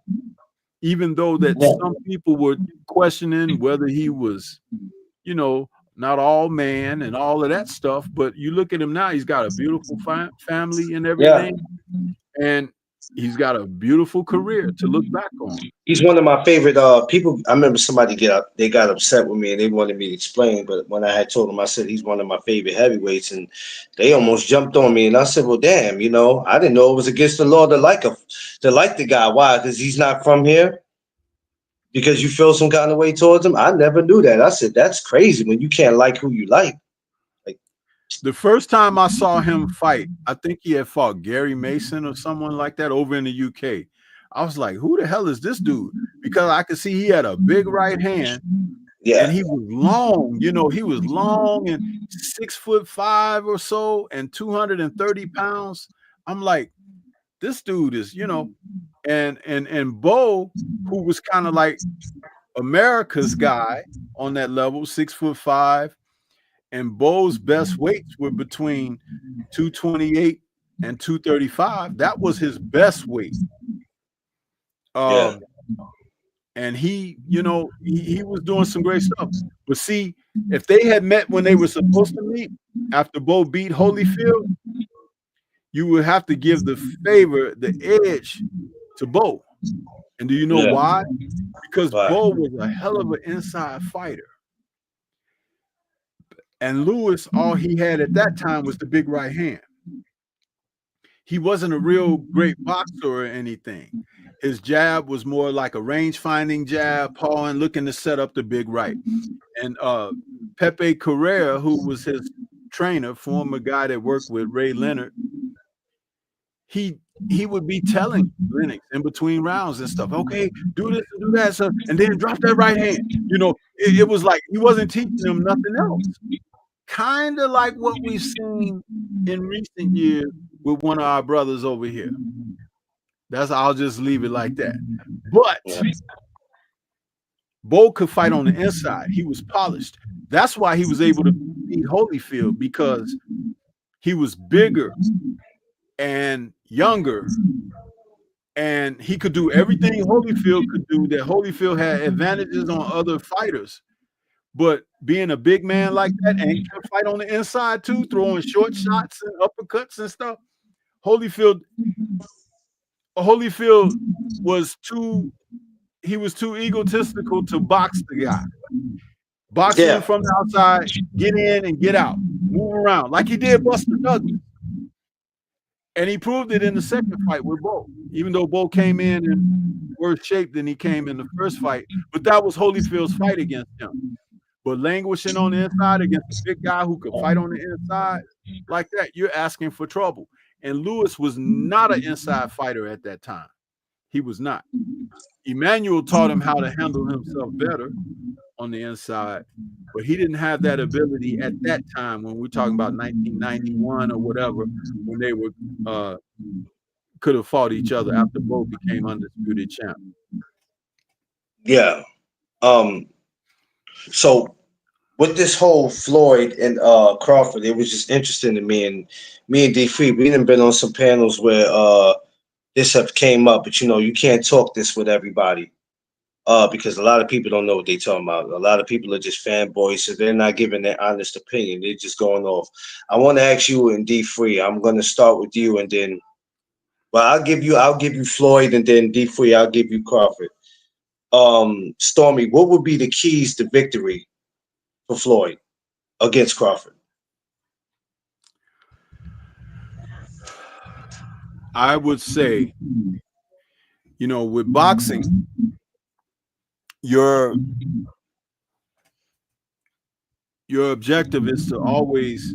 even though that some people were questioning whether he was, you know, not all man and all of that stuff. But you look at him now, he's got a beautiful family and everything. And he's got a beautiful career to look back on. He's one of my favorite people. I remember somebody they got upset with me and they wanted me to explain, but when I had told them, I said he's one of my favorite heavyweights, and they almost jumped on me. And I said, well, damn, you know, I didn't know it was against the law to like the guy. Why? Because he's not from here? Because you feel some kind of way towards him? I never knew that. I said, that's crazy when you can't like who you like. The first time I saw him fight, I think he had fought Gary Mason or someone like that over in the UK. I was like, who the hell is this dude? Because I could see he had a big right hand. Yeah. And he was long, you know, he was long and 6'5" or so and 230 pounds. I'm like, this dude is, you know, and Bo, who was kind of like America's guy on that level, 6'5". And Bo's best weights were between 228 and 235. That was his best weight. And he, he was doing some great stuff. But see, if they had met when they were supposed to meet after Bo beat Holyfield, you would have to give the edge to Bo. And do you know why? Because Bo was a hell of an inside fighter. And Lewis, all he had at that time was the big right hand. He wasn't a real great boxer or anything. His jab was more like a range-finding jab, pawing, looking to set up the big right. And Pepe Correa, who was his trainer, former guy that worked with Ray Leonard, he would be telling Lennox in between rounds and stuff, okay, do this and do that, so, and then drop that right hand. It was like he wasn't teaching them nothing else. Kind of like what we've seen in recent years with one of our brothers over here. I'll just leave it like that. But Bo could fight on the inside. He was polished. That's why he was able to beat Holyfield, because he was bigger and younger, and he could do everything Holyfield could do. That Holyfield had advantages on other fighters. But being a big man like that, and he can fight on the inside too, throwing short shots and uppercuts and stuff, Holyfield was too egotistical to box the guy. Boxing him from the outside, get in and get out, move around, like he did Buster Douglas. And he proved it in the second fight with Bo, even though Bo came in worse shape than he came in the first fight. But that was Holyfield's fight against him. But languishing on the inside against a big guy who could fight on the inside like that, you're asking for trouble. And Lewis was not an inside fighter at that time. He was not. Emmanuel taught him how to handle himself better on the inside, but he didn't have that ability at that time when we're talking about 1991 or whatever, when they were could have fought each other after Bo became undisputed champ. Yeah. So with this whole Floyd and Crawford, it was just interesting to me. And me and D Free, we done been on some panels where this have came up, but you can't talk this with everybody. Because a lot of people don't know what they're talking about. A lot of people are just fanboys, so they're not giving their honest opinion. They're just going off. I want to ask you and D Free. I'm going to start with you, and then, well, I'll give you Floyd, and then D Free, I'll give you Crawford. Stormy, what would be the keys to victory for Floyd against Crawford? I would say, with boxing, your objective is to always,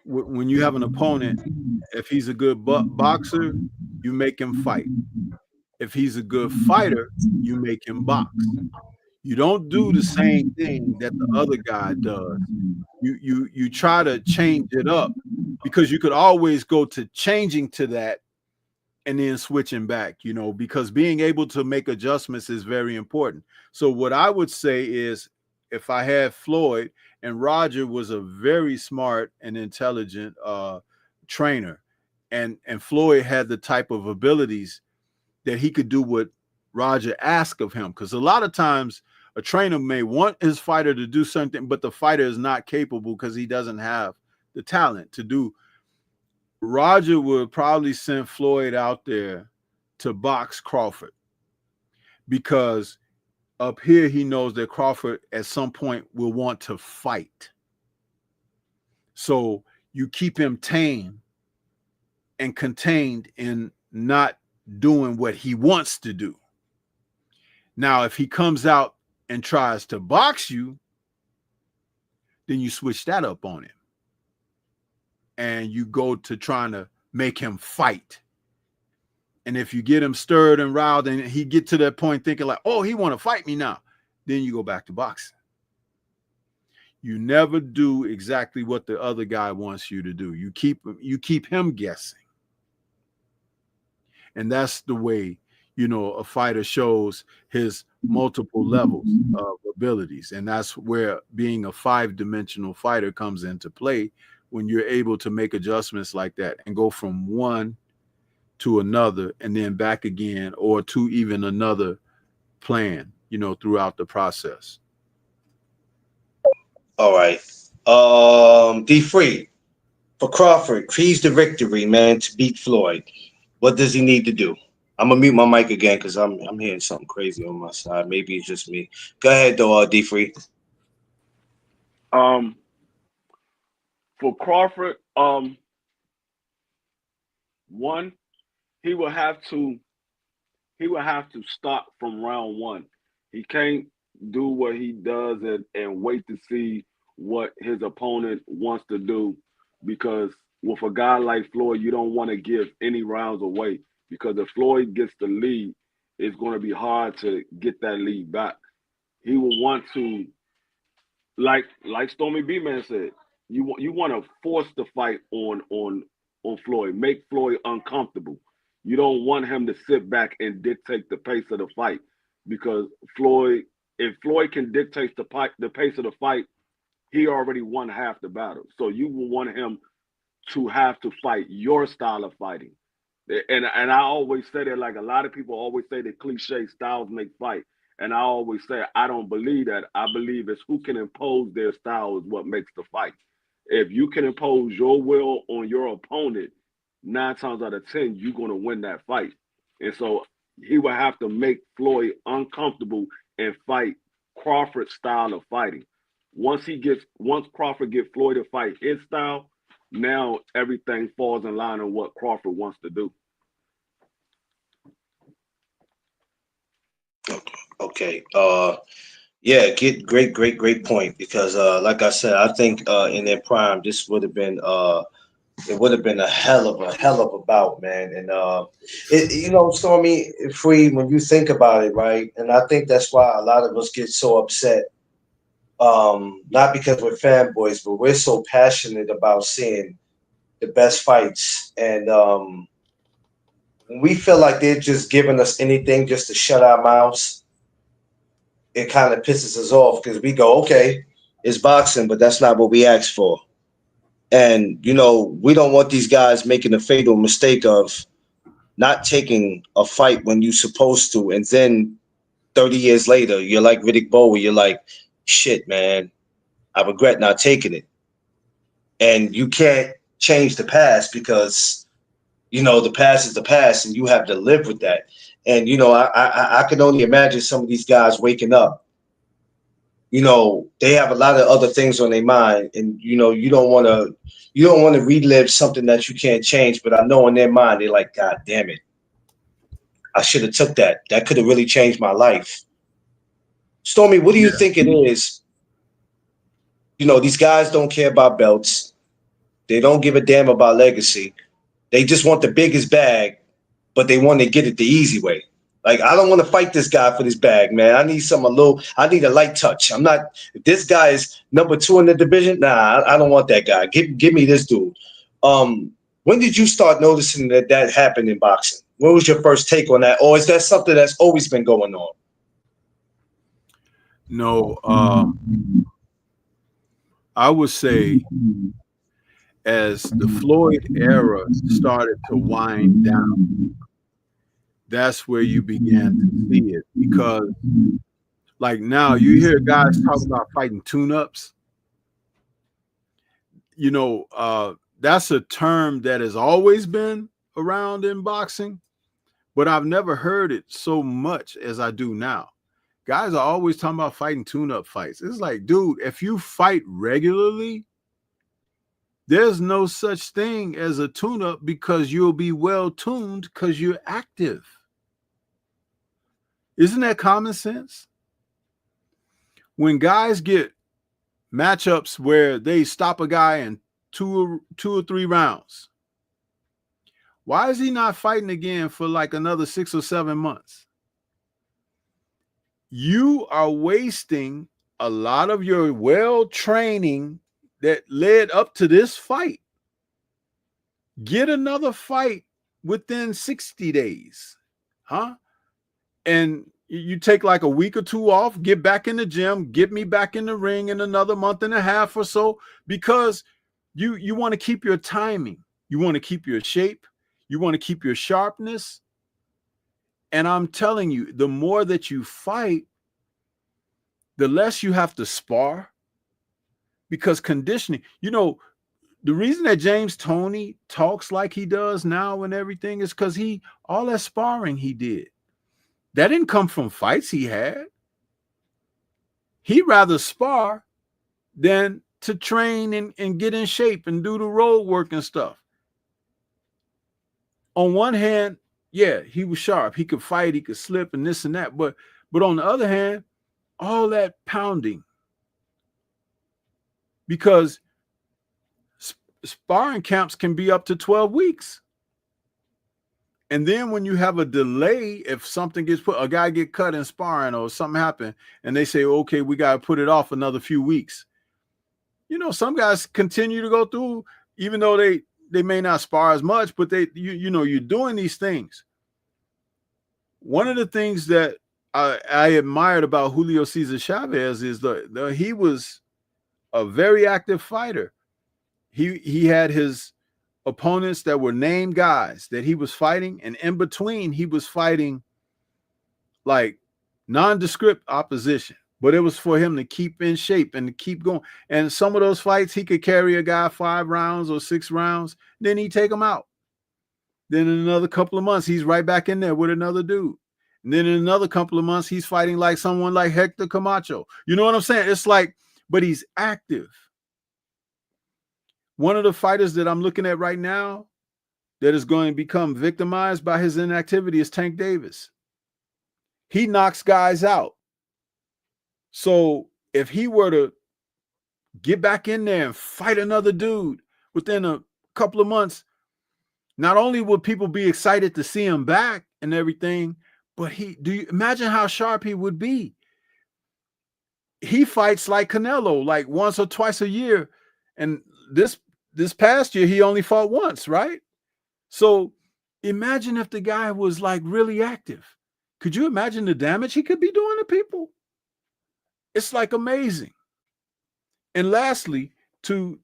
when you have an opponent, if he's a good boxer, you make him fight. If he's a good fighter, you make him box. You don't do the same thing that the other guy does. You try to change it up, because you could always go to changing to that and then switching back, because being able to make adjustments is very important. So what I would say is, if I had Floyd, and Roger was a very smart and intelligent trainer, and Floyd had the type of abilities that he could do what Roger asked of him. Because a lot of times a trainer may want his fighter to do something, but the fighter is not capable because he doesn't have the talent to do. Roger would probably send Floyd out there to box Crawford, because up here he knows that Crawford at some point will want to fight. So you keep him tame and contained in not doing what he wants to do. Now, if he comes out and tries to box you, then you switch that up on him. And you go to trying to make him fight. And if you get him stirred and riled and he get to that point thinking like, oh, he want to fight me now, then you go back to boxing. You never do exactly what the other guy wants you to do. You keep him guessing. And that's the way, a fighter shows his multiple levels of abilities. And that's where being a 5-dimensional fighter comes into play, when you're able to make adjustments like that and go from one to another and then back again, or to even another plan throughout the process. All right. D Free for Crawford, keys to victory, man, to beat Floyd. What does he need to do? I'm gonna mute my mic again because I'm hearing something crazy on my side. Maybe it's just me. Go ahead, though, D Free. For Crawford, one, he will have to start from round one. He can't do what he does and wait to see what his opponent wants to do, because with a guy like Floyd, you don't want to give any rounds away, because if Floyd gets the lead, it's going to be hard to get that lead back. He will want to, like Stormy B Man said, you want to force the fight on Floyd, make Floyd uncomfortable. You don't want him to sit back and dictate the pace of the fight, because if Floyd can dictate the pace of the fight, he already won half the battle. So you will want him to have to fight your style of fighting. And I always say that, like a lot of people always say the cliche styles make fight. And I always say, I don't believe that. I believe it's who can impose their style is what makes the fight. If you can impose your will on your opponent, 9 times out of 10, you're going to win that fight. And so he will have to make Floyd uncomfortable and fight Crawford's style of fighting. Once Crawford gets Floyd to fight his style, now everything falls in line on what Crawford wants to do. Okay. Yeah, great point. Because like I said, I think in their prime, this would have been it would have been a hell of a bout, man. And Stormy Free, when you think about it, right? And I think that's why a lot of us get so upset. Not because we're fanboys, but we're so passionate about seeing the best fights. And when we feel like they're just giving us anything just to shut our mouths, it kind of pisses us off, because we go, okay, it's boxing, but that's not what we asked for. And, we don't want these guys making a fatal mistake of not taking a fight when you're supposed to. And then 30 years later, you're like Riddick Bowe, you're like, shit, man, I regret not taking it. And you can't change the past, because, the past is the past, and you have to live with that. And, I can only imagine some of these guys waking up. They have a lot of other things on their mind, and, you don't want to relive something that you can't change. But I know in their mind, they're like, God damn it, I should have took that. That could have really changed my life. Stormy, what do you think it is? These guys don't care about belts. They don't give a damn about legacy. They just want the biggest bag, but they want to get it the easy way. Like, I don't want to fight this guy for this bag, man. I need I need a light touch. If this guy is number 2 in the division, nah, I don't want that guy. Give me this dude. When did you start noticing that happened in boxing? What was your first take on that? Or is that something that's always been going on? No, I would say as the Floyd era started to wind down, that's where you began to see it. Because like now you hear guys talk about fighting tune-ups. That's a term that has always been around in boxing, but I've never heard it so much as I do now. Guys are always talking about fighting tune-up fights. It's like, dude, if you fight regularly, there's no such thing as a tune-up, because you'll be well-tuned because you're active. Isn't that common sense? When guys get matchups where they stop a guy in two or three rounds, why is he not fighting again for like another 6 or 7 months? You are wasting a lot of your training that led up to this fight. Get another fight within 60 days, huh? And you take like a week or 2 off, get back in the gym, get me back in the ring in another month and a half or so, because you want to keep your timing. You want to keep your shape. You want to keep your sharpness. And I'm telling you, the more that you fight, the less you have to spar, because conditioning, the reason that James Toney talks like he does now and everything is because all that sparring he did, that didn't come from fights he had. He'd rather spar than to train and get in shape and do the road work and stuff. On one hand, yeah, he was sharp. He could fight, he could slip and this and that. But on the other hand, all that pounding, because sparring camps can be up to 12 weeks. And then when you have a delay, if something gets put, a guy get cut in sparring or something happen, and they say, okay, we got to put it off another few weeks. Some guys continue to go through, even though they may not spar as much, but you're doing these things. One of the things that I admired about Julio Cesar Chavez is he was a very active fighter. He had his opponents that were named guys that he was fighting, and in between he was fighting like nondescript opposition, but it was for him to keep in shape and to keep going. And some of those fights he could carry a guy 5 rounds or 6 rounds, then he'd take him out. Then in another couple of months he's right back in there with another dude, and then in another couple of months he's fighting like someone like Hector Camacho. You know what I'm saying? It's like, but he's active. One of the fighters that I'm looking at right now that is going to become victimized by his inactivity is Tank Davis. He knocks guys out. So if he were to get back in there and fight another dude within a couple of months, not only would people be excited to see him back and everything, but do you imagine how sharp he would be? He fights like Canelo, like once or twice a year. And this past year, he only fought once, right? So imagine if the guy was like really active. Could you imagine the damage he could be doing to people? It's like amazing. And lastly, to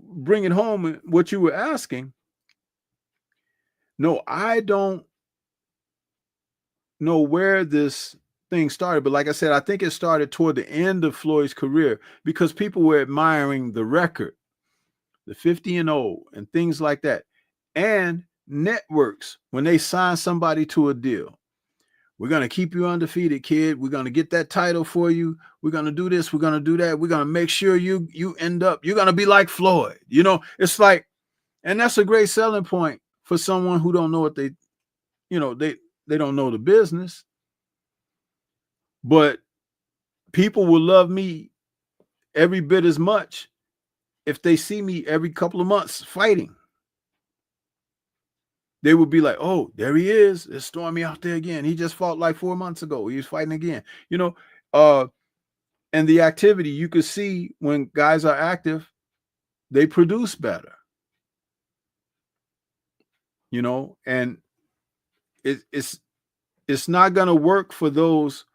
bring it home, what you were asking, no, I don't know where this thing started, but like I said, I think it started toward the end of Floyd's career because people were admiring the record, the 50-0 and things like that. And networks, when they sign somebody to a deal, we're going to keep you undefeated, kid. We're going to get that title for you. We're going to do this. We're going to do that. We're going to make sure you end up, you're going to be like Floyd. It's like, and that's a great selling point for someone who don't know what they don't know the business. But people will love me every bit as much if they see me every couple of months fighting. They would be like, oh, there he is. It's Stormy out there again. He just fought like 4 months ago. He was fighting again. And the activity, you could see when guys are active, they produce better. And it's not going to work for those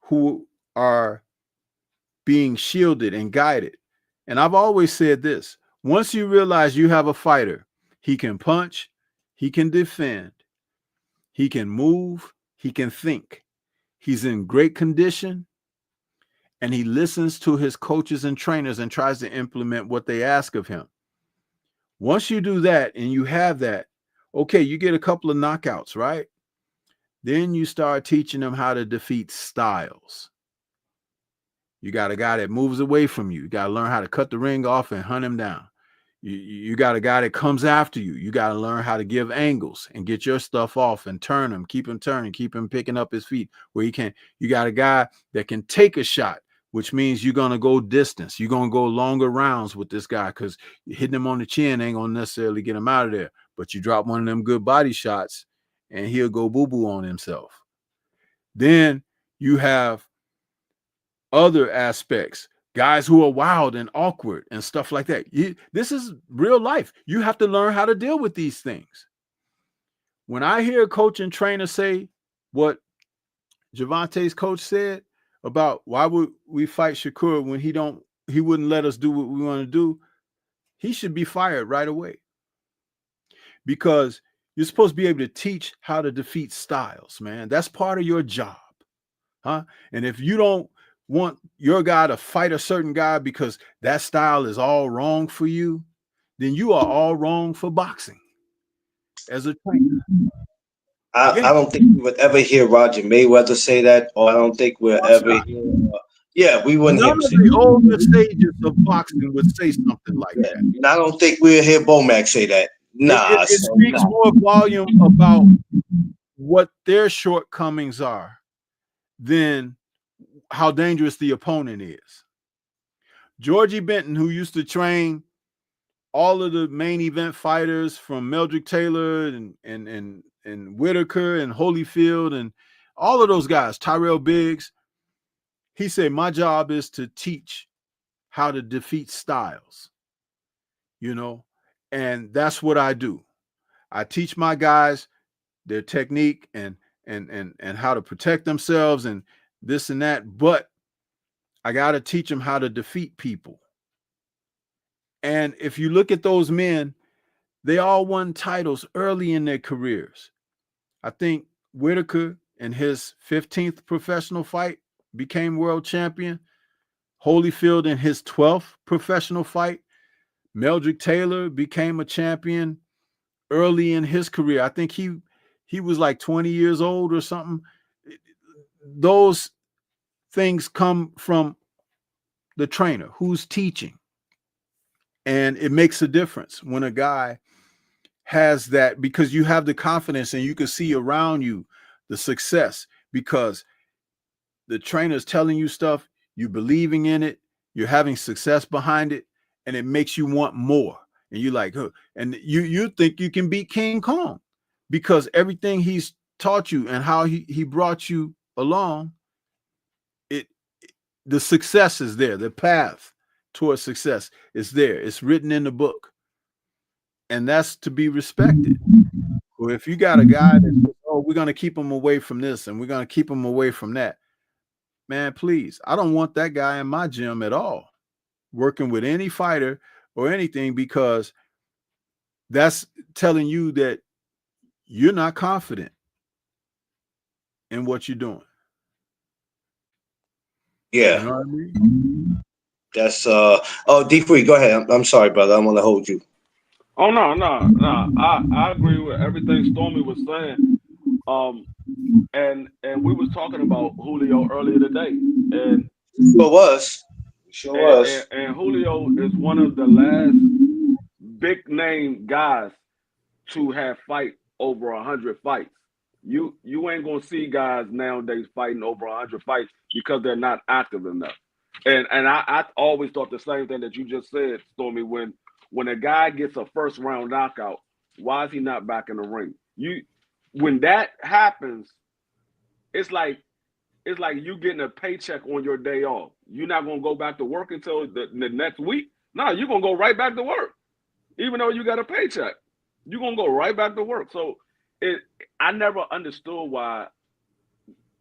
who are being shielded and guided. And I've always said this, once you realize you have a fighter, he can punch, he can defend, he can move, he can think, he's in great condition, and he listens to his coaches and trainers and tries to implement what they ask of him. Once you do that and you have that, okay, you get a couple of knockouts, right? Then you start teaching them how to defeat styles. You got a guy that moves away from you. You got to learn how to cut the ring off and hunt him down. You got a guy that comes after you. You got to learn how to give angles and get your stuff off and turn him, keep him turning, keep him picking up his feet where he can. You got a guy that can take a shot, which means you're going to go distance. You're going to go longer rounds with this guy because hitting him on the chin ain't going to necessarily get him out of there. But you drop one of them good body shots and he'll go boo-boo on himself. Then you have other aspects, guys who are wild and awkward and stuff like that. This is real life. You have to learn how to deal with these things. When I hear a coach and trainer say what Gervonta's coach said about why would we fight Shakur when he wouldn't let us do what we want to do, he should be fired right away. Because you're supposed to be able to teach how to defeat styles, man. That's part of your job. Huh? And if you don't want your guy to fight a certain guy because that style is all wrong for you, then you are all wrong for boxing as a trainer. Yeah. I don't think we would ever hear Roger Mayweather say that, or I don't think we'll ever hear. Yeah, we wouldn't hear None him of say the that. older sages of boxing would say something like Yeah. that. And I don't think we'll hear Bomac say that. Nah, It so speaks nah. more volume about what their shortcomings are than how dangerous the opponent is. Georgie Benton, who used to train all of the main event fighters from Meldrick Taylor and Whitaker and Holyfield and all of those guys, Tyrell Biggs, he said, my job is to teach how to defeat styles, you know, and that's what I do. I teach my guys their technique and how to protect themselves and this and that, but I got to teach them how to defeat people. And if you look at those men, they all won titles early in their careers. I think Whitaker in his 15th professional fight became world champion. Holyfield in his 12th professional fight. Meldrick Taylor became a champion early in his career. I think he was like 20 years old or something. Those things come from the trainer who's teaching. And it makes a difference when a guy has that, because you have the confidence and you can see around you the success because the trainer is telling you stuff, you believing in it, you're having success behind it, and it makes you want more. And you like, huh, and you think you can beat King Kong because everything he's taught you and how he brought you along, the success is there, the path towards success is there. It's written in the book. And that's to be respected. Well, if you got a guy that says, oh, we're going to keep him away from this and we're going to keep him away from that, man, please, I don't want that guy in my gym at all, working with any fighter or anything, because that's telling you that you're not confident in what you're doing. Yeah. You know what I mean? That's oh, D3, go ahead. I'm sorry, brother. I want to hold you. Oh no. I agree with everything Stormy was saying. Um, and we was talking about Julio earlier today, and Sure was. Sure was. and Julio is one of the last big name guys to have fight over 100 fights. You ain't gonna see guys nowadays fighting over 100 fights because they're not active enough. And I always thought the same thing that you just said, Stormy. When a guy gets a first round knockout, why is he not back in the ring? When that happens, it's like you getting a paycheck on your day off. You're not gonna go back to work until the next week. No, you're gonna go right back to work, even though you got a paycheck. You're gonna go right back to work. So I never understood why.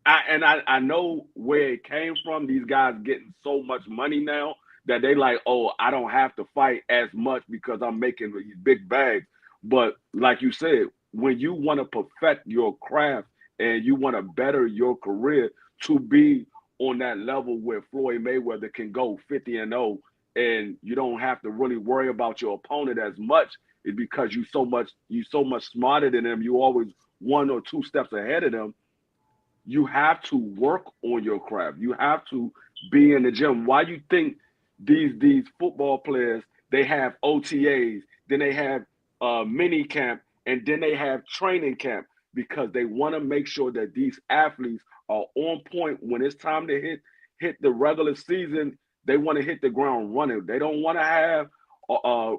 I know where it came from. These guys getting so much money now that they like, oh, I don't have to fight as much because I'm making these big bags. But like you said, when you want to perfect your craft and you want to better your career to be on that level where Floyd Mayweather can go 50-0 and you don't have to really worry about your opponent as much, is because you so much smarter than them. You always 1 or 2 steps ahead of them. You have to work on your craft. You have to be in the gym. Why you think these football players, they have OTAs, then they have mini camp, and then they have training camp? Because they want to make sure that these athletes are on point when it's time to hit the regular season. They want to hit the ground running. They don't want to have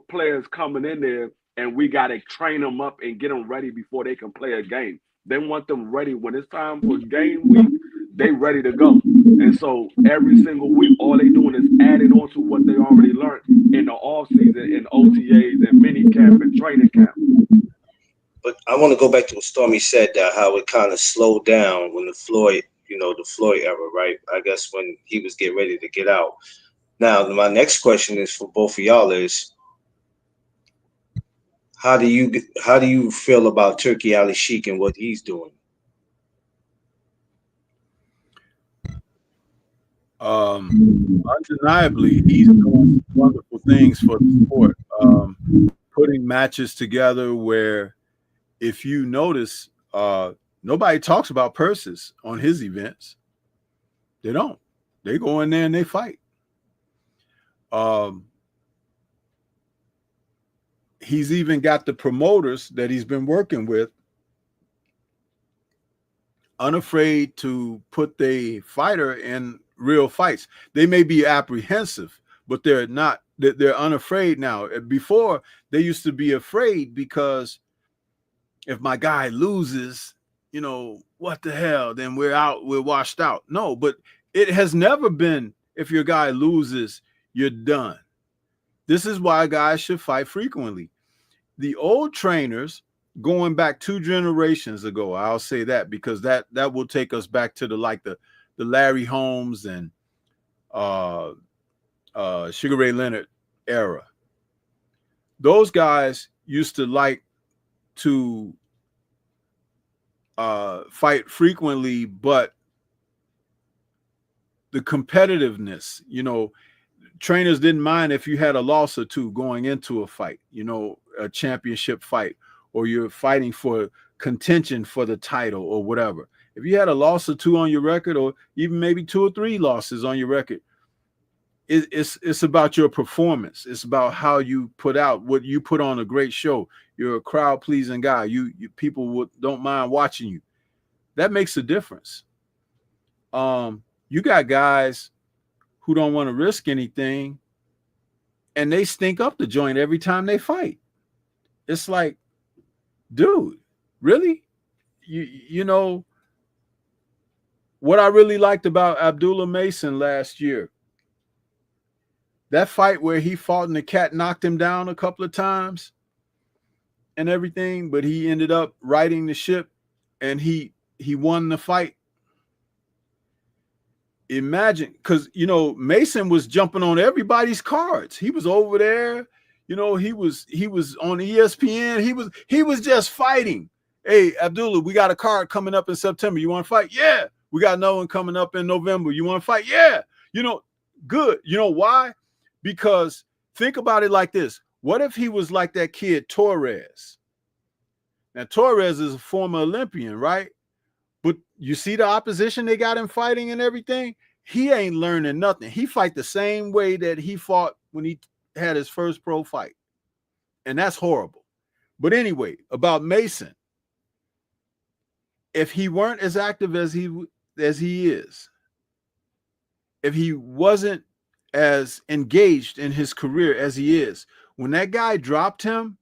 players coming in there and we got to train them up and get them ready before they can play a game. They want them ready when it's time for game week. They ready to go. And so every single week, all they doing is adding on to what they already learned in the off season, in OTAs and mini camp and training camp. But I want to go back to what Stormy said, how it kind of slowed down when the Floyd era, right? I guess when he was getting ready to get out. Now, my next question is for both of y'all is, how do you feel about Turkey Ali Sheik and what he's doing? Undeniably, he's doing wonderful things for the sport. Putting matches together where, if you notice, nobody talks about purses on his events. They don't. They go in there and they fight. He's even got the promoters that he's been working with unafraid to put the fighter in real fights. They may be apprehensive, but they're not. They're unafraid now. Before, they used to be afraid because if my guy loses, what the hell? Then we're out. We're washed out. No, but it has never been if your guy loses, you're done. This is why guys should fight frequently. The old trainers, going back 2 generations ago, I'll say that because that will take us back to the Larry Holmes and Sugar Ray Leonard era. Those guys used to like to fight frequently, but the competitiveness, trainers didn't mind if you had a loss or 2 going into a fight, a championship fight, or you're fighting for contention for the title or whatever. If you had a loss or 2 on your record, or even maybe 2 or 3 losses on your record, it's about your performance. It's about how you put out what you put on a great show. You're a crowd pleasing guy. You people don't mind watching you. That makes a difference. You got guys who don't want to risk anything, and they stink up the joint every time they fight. It's like, dude, really? You know what I really liked about Abdullah Mason last year? That fight where he fought and the cat knocked him down a couple of times and everything, but he ended up righting the ship and he won the fight. Imagine, because Mason was jumping on everybody's cards. He was over there, he was on ESPN. He was just fighting. Hey, Abdullah, we got a card coming up in September. You want to fight? Yeah. We got another one coming up in November. You want to fight? Yeah. Good. You know why? Because think about it like this. What if he was like that kid Torres? Now, Torres is a former Olympian, right? But you see the opposition they got him fighting and everything? He ain't learning nothing. He fight the same way that he fought when he had his first pro fight. And that's horrible. But anyway, about Mason, if he weren't as active as he is, if he wasn't as engaged in his career as he is, when that guy dropped him,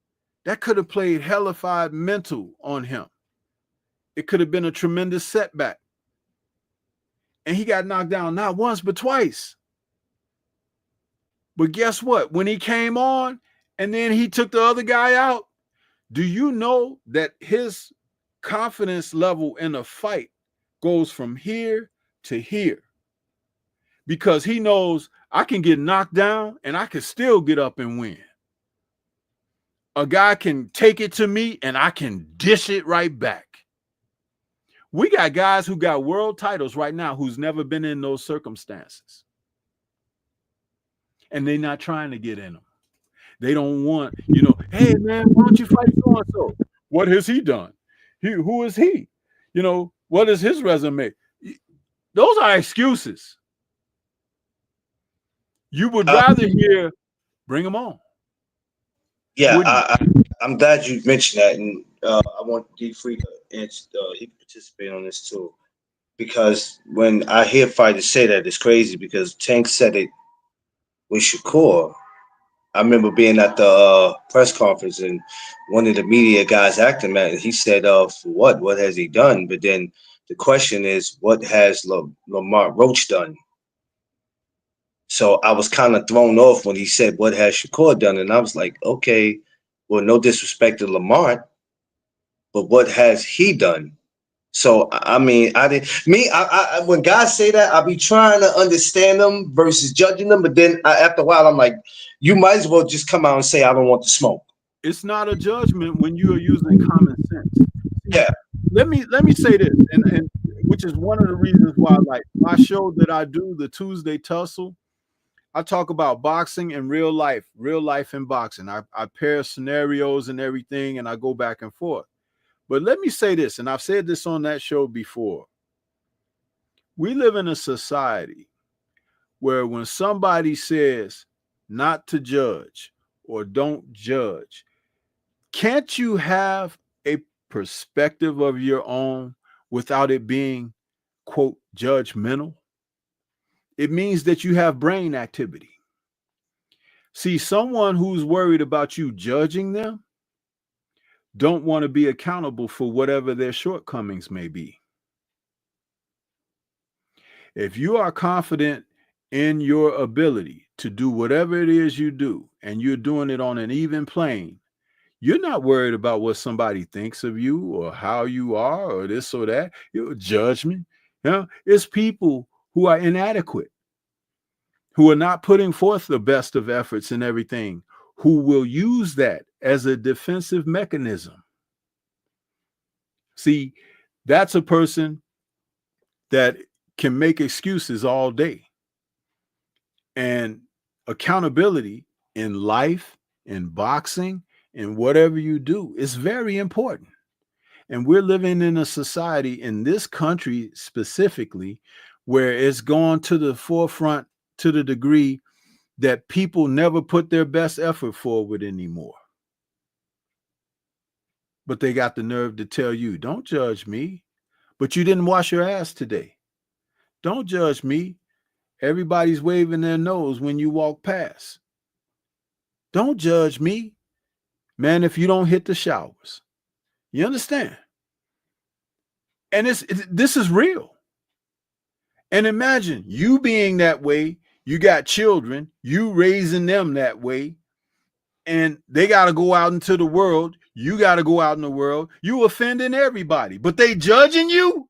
that could have played hellified mental on him. It could have been a tremendous setback. And he got knocked down not once, but twice. But guess what? When he came on and then he took the other guy out, do you know that his confidence level in a fight goes from here to here? Because he knows I can get knocked down and I can still get up and win. A guy can take it to me and I can dish it right back. We got guys who got world titles right now who's never been in those circumstances. And they're not trying to get in them. They don't want, hey, man, why don't you fight so-and-so? What has he done? Who is he? What is his resume? Those are excuses. You would rather hear, bring him on. Yeah, I'm glad you mentioned that. And I want D Free to answer, he can participate on this too. Because when I hear fighters say that, it's crazy because Tank said it with Shakur. I remember being at the press conference and one of the media guys acting at it. He said, for what? What has he done? But then the question is, what has Lamar Roach done? So I was kind of thrown off when he said, what has Shakur done? And I was like, okay, well, no disrespect to Lamar, but what has he done? So, I mean, when guys say that, I'll be trying to understand them versus judging them. But then after a while, I'm like, you might as well just come out and say, I don't want the smoke. It's not a judgment when you are using common sense. Yeah. let me say this, and which is one of the reasons why, like my show that I do, the Tuesday Tussle, I talk about boxing and real life and boxing. I pair scenarios and everything, and I go back and forth. But let me say this, and I've said this on that show before. We live in a society where when somebody says not to judge or don't judge, can't you have a perspective of your own without it being, quote, judgmental? It means that you have brain activity. See, someone who's worried about you judging them don't want to be accountable for whatever their shortcomings may be. If you are confident in your ability to do whatever it is you do, and you're doing it on an even plane, you're not worried about what somebody thinks of you or how you are or this or that. Your judgment. It's people who are inadequate, who are not putting forth the best of efforts and everything, who will use that as a defensive mechanism. See, that's a person that can make excuses all day. And accountability in life, in boxing, in whatever you do is very important. And we're living in a society in this country specifically where it's gone to the forefront to the degree that people never put their best effort forward anymore. But they got the nerve to tell you, don't judge me, but you didn't wash your ass today. Don't judge me. Everybody's waving their nose when you walk past. Don't judge me, man, if you don't hit the showers. You understand? And this is real. And imagine you being that way. You got children, you raising them that way, and they got to go out into the world. You got to go out in the world. You offending everybody, but they judging you.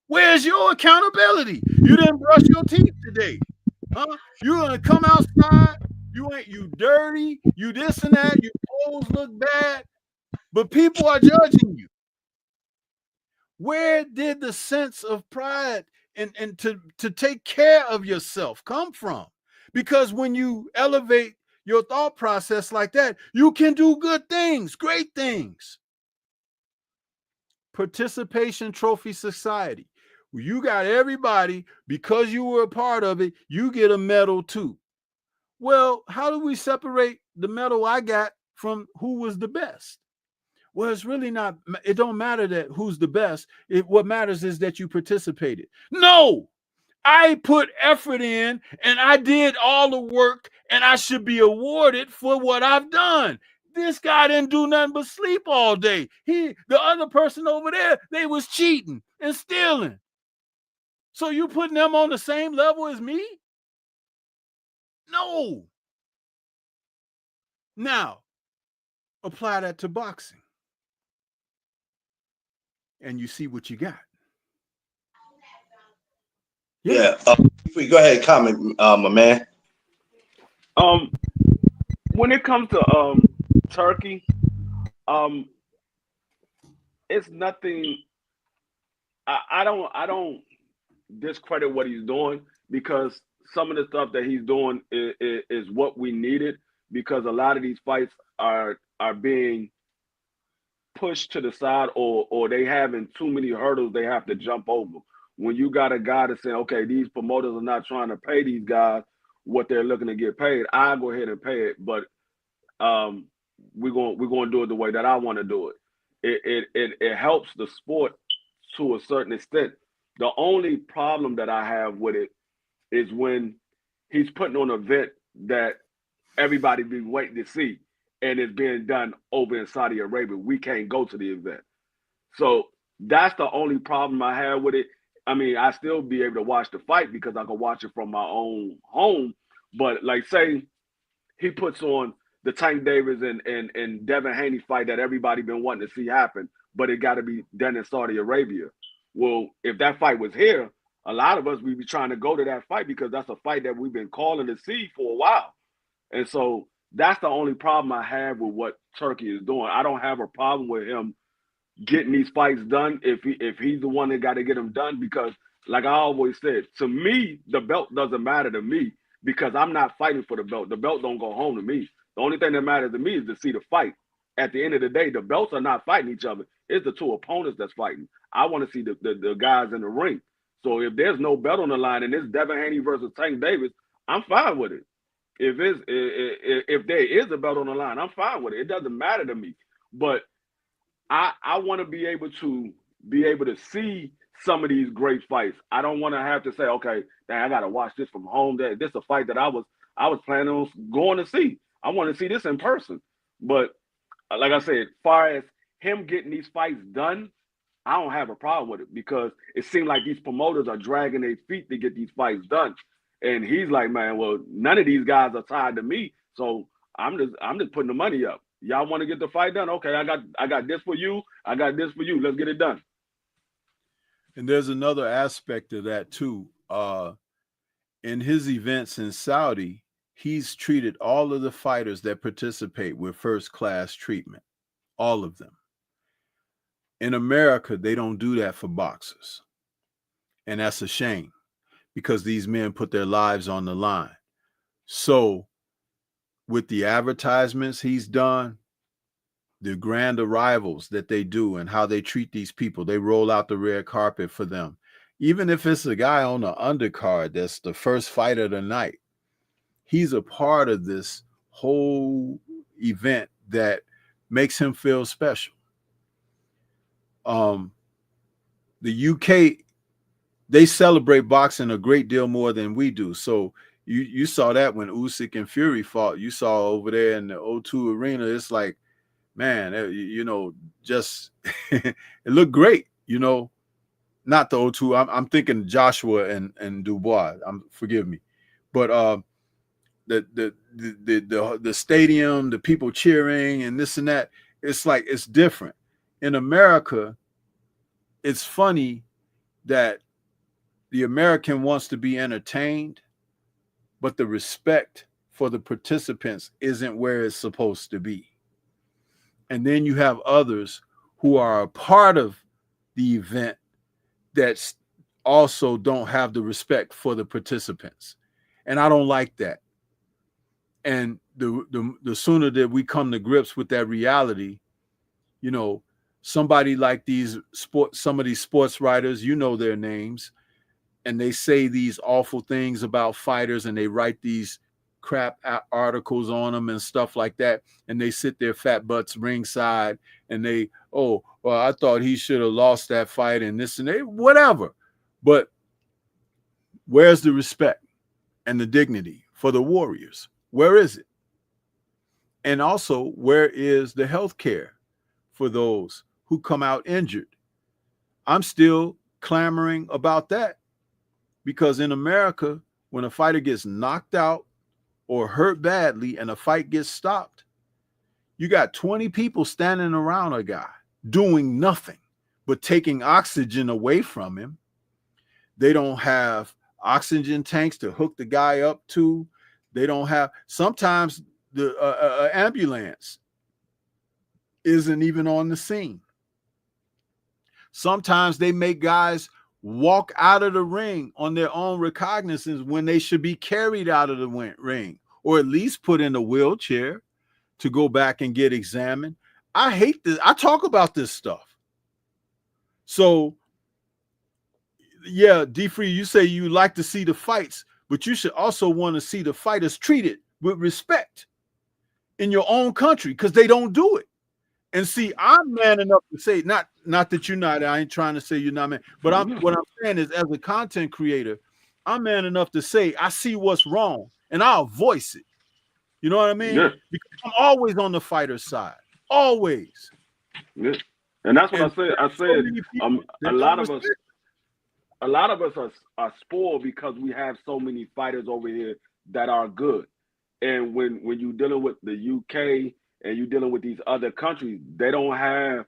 Where's your accountability? You didn't brush your teeth today. Huh? You're gonna come outside. You dirty. You this and that. Your clothes look bad, but people are judging you. Where did the sense of pride and to take care of yourself come from? Because when you elevate your thought process like that, you can do good things, great things. Participation Trophy Society. You got everybody, because you were a part of it, you get a medal too. Well, how do we separate the medal I got from who was the best? Well, it's really not, it don't matter that who's the best. What matters is that you participated. No, I put effort in and I did all the work and I should be awarded for what I've done. This guy didn't do nothing but sleep all day. The other person over there, they was cheating and stealing. So you putting them on the same level as me? No. Now, apply that to boxing. And you see what you got. Yeah. Go ahead and comment, my man. When it comes to Turkey, it's nothing. I don't discredit what he's doing, because some of the stuff that he's doing is what we needed, because a lot of these fights are being pushed to the side, or they having too many hurdles they have to jump over. When you got a guy to say, okay, these promoters are not trying to pay these guys what they're looking to get paid, I'll go ahead and pay it, but we're going to do it the way that I want to do it. It helps the sport to a certain extent. The only problem that I have with it is when he's putting on an event that everybody be waiting to see, and it's being done over in Saudi Arabia. We can't go to the event. So that's the only problem I have with it. I mean, I still be able to watch the fight because I can watch it from my own home. But like, say he puts on the Tank Davis and Devin Haney fight that everybody been wanting to see happen, but it got to be done in Saudi Arabia. Well, if that fight was here, a lot of us, we'd be trying to go to that fight because that's a fight that we've been calling to see for a while. And so that's the only problem I have with what Turkey is doing. I don't have a problem with him getting these fights done if he's the one that got to get them done. Because like I always said, to me, the belt doesn't matter to me because I'm not fighting for the belt. The belt don't go home to me. The only thing that matters to me is to see the fight. At the end of the day, the belts are not fighting each other. It's the two opponents that's fighting. I want to see the guys in the ring. So if there's no belt on the line and it's Devin Haney versus Tank Davis, I'm fine with it. If there is a belt on the line, I'm fine with it. It doesn't matter to me. But I want to be able to see some of these great fights. I don't want to have to say, okay, dang, I gotta watch this from home. This is a fight that I was planning on going to see. I want to see this in person. But like I said, as far as him getting these fights done, I don't have a problem with it because it seems like these promoters are dragging their feet to get these fights done. And he's like, man, well, none of these guys are tied to me, so I'm just putting the money up. Y'all want to get the fight done? Okay, I got this for you. I got this for you. Let's get it done. And there's another aspect of that too. In his events in Saudi, he's treated all of the fighters that participate with first-class treatment, all of them. In America, they don't do that for boxers. And that's a shame because these men put their lives on the line. So with the advertisements he's done, the grand arrivals that they do and how they treat these people, they roll out the red carpet for them. Even if it's a guy on the undercard that's the first fight of the night, he's a part of this whole event that makes him feel special. The UK, they celebrate boxing a great deal more than we do. So you saw that when Usyk and Fury fought. You saw over there in the O2 arena, it's like, man, just it looked great. Not the O2. I'm thinking Joshua and Dubois. Forgive me, but the stadium, the people cheering and this and that. It's like it's different. In America, it's funny that the American wants to be entertained, but the respect for the participants isn't where it's supposed to be. And then you have others who are a part of the event that also don't have the respect for the participants. And I don't like that. And the sooner that we come to grips with that reality, somebody like some of these sports writers, their names, and they say these awful things about fighters and they write these crap articles on them and stuff like that. And they sit their fat butts ringside and they, oh, well, I thought he should have lost that fight and this and that, whatever. But where's the respect and the dignity for the warriors? Where is it? And also, where is the health care for those who come out injured? I'm still clamoring about that because in America, when a fighter gets knocked out or hurt badly and a fight gets stopped, you got 20 people standing around a guy doing nothing but taking oxygen away from him. They don't have oxygen tanks to hook the guy up to. They don't have, sometimes the ambulance isn't even on the scene. Sometimes they make guys walk out of the ring on their own recognizance when they should be carried out of the ring or at least put in a wheelchair to go back and get examined. I hate this. I talk about this stuff. So, yeah, D-Free, you say you like to see the fights, but you should also want to see the fighters treated with respect in your own country because they don't do it. And see, I'm man enough to say, not that you're not, I ain't trying to say you're not man, but what I'm saying is as a content creator, I'm man enough to say, I see what's wrong and I'll voice it. You know what I mean? Yeah. Because I'm always on the fighter's side, always. Yeah. And that's what I said. I said a lot of us are spoiled because we have so many fighters over here that are good. And when you're dealing with the UK and you're dealing with these other countries, they don't have,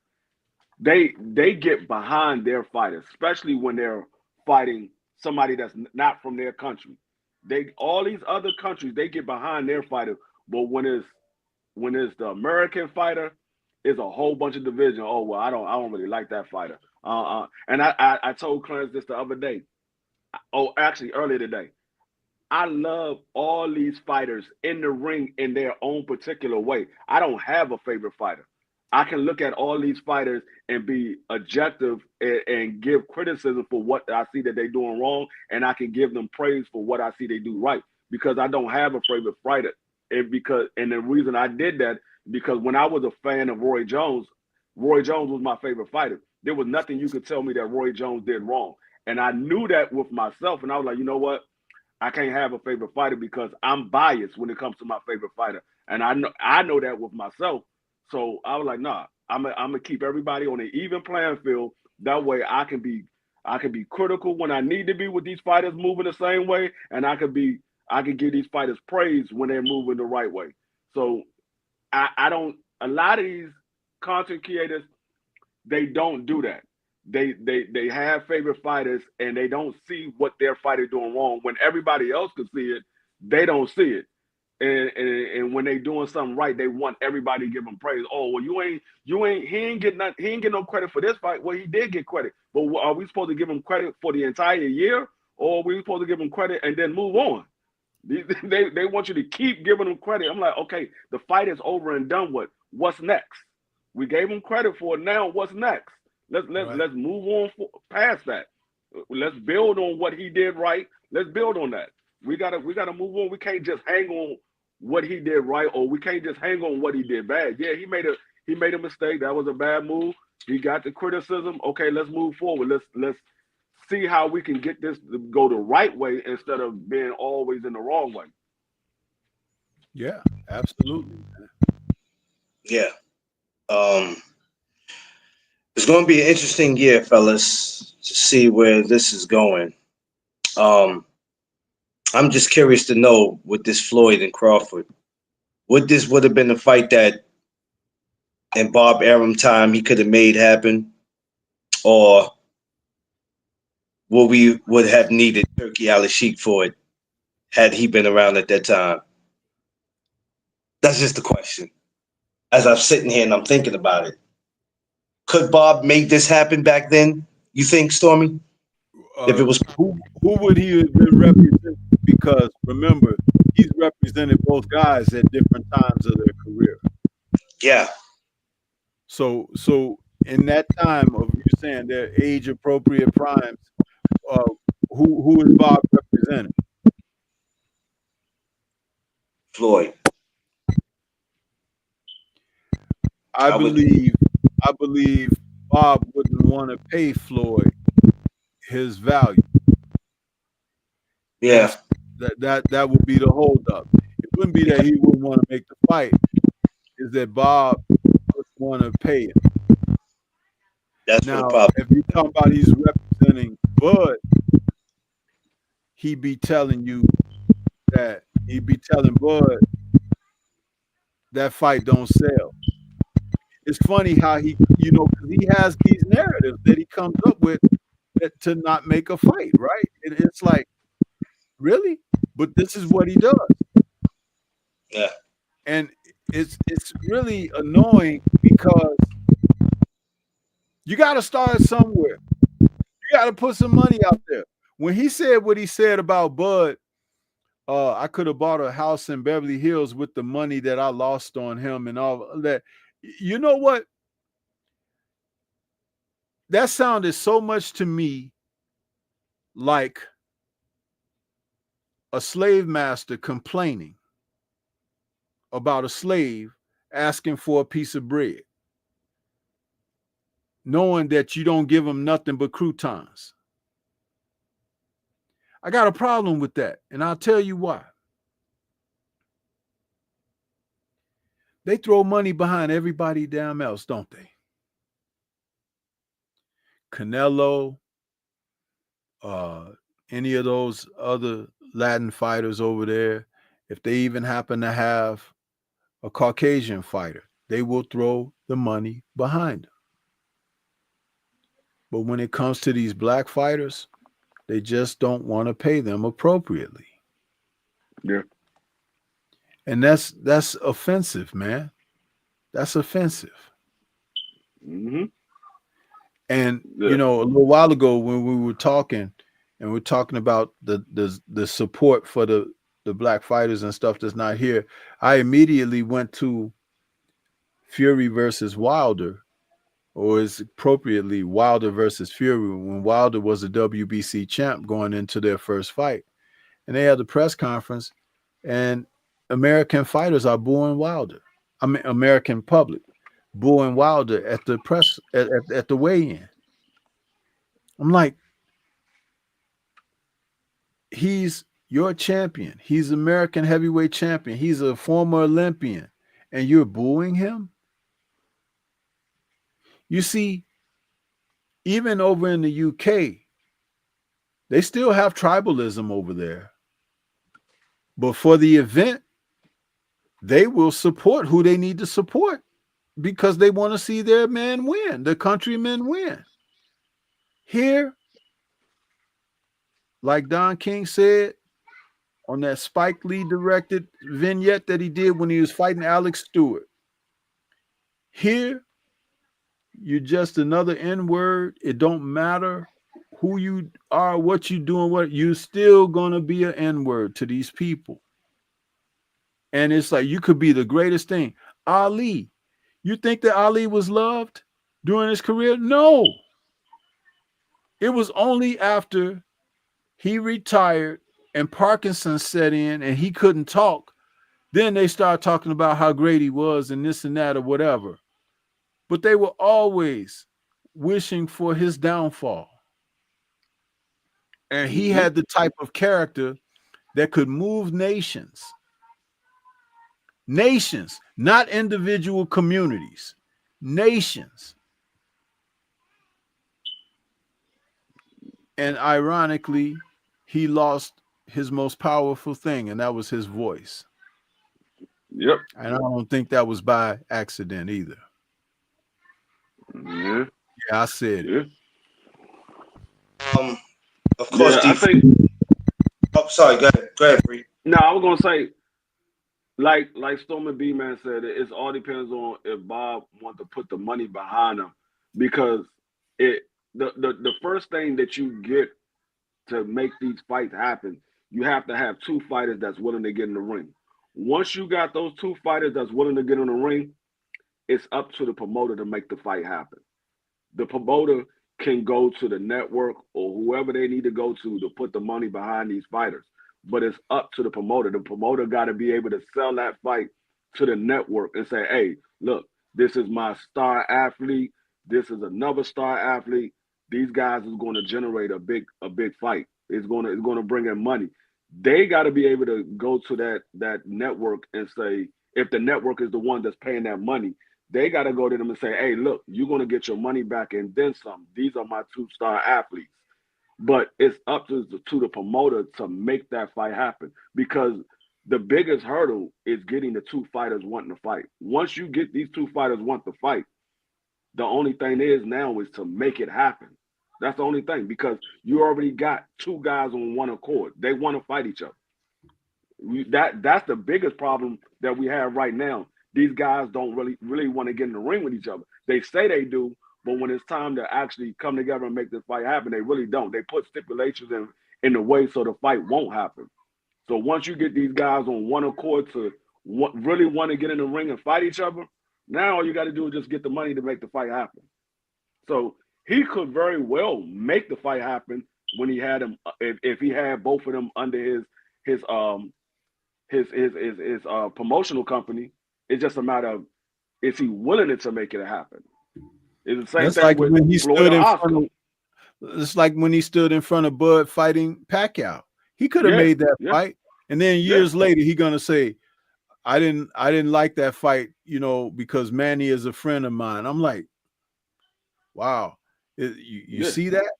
they get behind their fighters, especially when they're fighting somebody that's not from their country. All these other countries, they get behind their fighter, but when it's the American fighter, it's a whole bunch of division. Oh well, I don't really like that fighter. And I told Clarence this the other day. Oh, actually earlier today. I love all these fighters in the ring in their own particular way. I don't have a favorite fighter. I can look at all these fighters and be objective and give criticism for what I see that they're doing wrong, and I can give them praise for what I see they do right because I don't have a favorite fighter. And the reason I did that because when I was a fan of Roy Jones was my favorite fighter. There was nothing you could tell me that Roy Jones did wrong, and I knew that with myself. And I was like, you know what? I can't have a favorite fighter because I'm biased when it comes to my favorite fighter, and I know that with myself. So I was like, nah, I'm gonna keep everybody on an even playing field. That way, I can be critical when I need to be with these fighters moving the same way, and I can give these fighters praise when they're moving the right way. So I don't. A lot of these content creators they don't do that. They have favorite fighters and they don't see what their fighter doing wrong. When everybody else can see it, they don't see it. And when they doing something right, they want everybody to give them praise. Oh, well, he ain't getting no credit for this fight. Well, he did get credit, but are we supposed to give him credit for the entire year, or are we supposed to give him credit and then move on? They want you to keep giving them credit. I'm like, okay, the fight is over and done with. What's next? We gave him credit for it. Now, what's next? Let's move on past that. Let's build on what he did right. Let's build on that. We gotta move on. We can't just hang on what he did right, or we can't just hang on what he did bad. Yeah, he made a mistake. That was a bad move. He got the criticism. Okay, let's move forward. Let's see how we can get this to go the right way instead of being always in the wrong way. Yeah, absolutely. Yeah. It's going to be an interesting year, fellas, to see where this is going. I'm just curious to know with this Floyd and Crawford, would have been a fight that in Bob Arum time he could have made happen, or would have needed Turkey Al-Sheikh for it had he been around at that time? That's just the question. As I'm sitting here and I'm thinking about it, could Bob make this happen back then? You think, Stormy? If it was who would he have been representing? Because remember, he's represented both guys at different times of their career. Yeah. So in that time of you saying their age appropriate primes, who is Bob representing? Floyd. I believe Bob wouldn't want to pay Floyd his value. Yeah. That would be the holdup. It wouldn't be that he wouldn't want to make the fight. Is that Bob would want to pay him. That's now, the problem. If you talk about he's representing Bud, he'd be telling Bud that fight don't sell. It's funny how he has these narratives that he comes up with to not make a fight, right? It's like, really? But this is what he does. Yeah. And it's really annoying because you got to start somewhere. You got to put some money out there. When he said what he said about Bud, I could have bought a house in Beverly Hills with the money that I lost on him and all that. You know what? That sounded so much to me like a slave master complaining about a slave asking for a piece of bread, knowing that you don't give him nothing but croutons. I got a problem with that, and I'll tell you why. They throw money behind everybody damn else, don't they? Canelo, any of those other Latin fighters over there, if they even happen to have a Caucasian fighter, they will throw the money behind them. But when it comes to these black fighters, they just don't want to pay them appropriately. Yeah. And that's offensive, man. That's offensive. Mm-hmm. And Yeah. you know, a little while ago when we were talking, and we're talking about the support for the black fighters and stuff that's not here, I immediately went to Fury versus Wilder, or is appropriately Wilder versus Fury, when Wilder was a WBC champ going into their first fight. And they had the press conference, and American fighters are booing Wilder. I mean, American public booing Wilder at the press at the weigh-in. I'm like, he's your champion. He's American heavyweight champion. He's a former Olympian, and you're booing him? You see, even over in the UK, they still have tribalism over there. But for the event, they will support who they need to support because they want to see their men win, their countrymen win. Here, like Don King said on that Spike Lee directed vignette that he did when he was fighting Alex Stewart, here, you're just another N-word. It don't matter who you are, what you doing, what you're still gonna be an N-word to these people. And it's like you could be the greatest thing. Ali, you think that Ali was loved during his career? No. It was only after he retired and Parkinson's set in and he couldn't talk, then they started talking about how great he was and this and that or whatever. But they were always wishing for his downfall. And he had the type of character that could move nations. Nations, not individual communities. Nations. And ironically, he lost his most powerful thing, and that was his voice. Yep. And I don't think that was by accident either. Yeah. Yeah, I said it. Yeah. Of course, yeah, I think. Oh, sorry. Go ahead, Bree. No, I was gonna say, like Stormy B Man said, it all depends on if Bob wants to put the money behind him, because the first thing that you get to make these fights happen, you have to have two fighters that's willing to get in the ring. Once you got those two fighters that's willing to get in the ring, it's up to the promoter to make the fight happen. The promoter can go to the network or whoever they need to go to put the money behind these fighters. But it's up to the promoter. The promoter got to be able to sell that fight to the network and say, hey, look, this is my star athlete. This is another star athlete. These guys is going to generate a big fight. It's going to bring in money. They got to be able to go to that network and say, if the network is the one that's paying that money, they got to go to them and say, hey, look, you're going to get your money back and then some. These are my two-star athletes. But it's up to the promoter to make that fight happen, because the biggest hurdle is getting the two fighters wanting to fight. Once you get these two fighters want to fight, the only thing is now is to make it happen. That's the only thing, because you already got two guys on one accord. They want to fight each other. That's the biggest problem that we have right now. These guys don't really want to get in the ring with each other. They say they do, but when it's time to actually come together and make this fight happen, they really don't. They put stipulations in the way so the fight won't happen. So once you get these guys on one accord to really want to get in the ring and fight each other, now all you got to do is just get the money to make the fight happen. So he could very well make the fight happen when he had him, if he had both of them under his promotional company. It's just a matter of, is he willing to make it happen? It's the same thing like with when he Floyd stood in front of, it's like when he stood in front of Bud fighting Pacquiao. He could have made that fight, and then years later he gonna say, I didn't like that fight, because Manny is a friend of mine. I'm like, wow, you see that?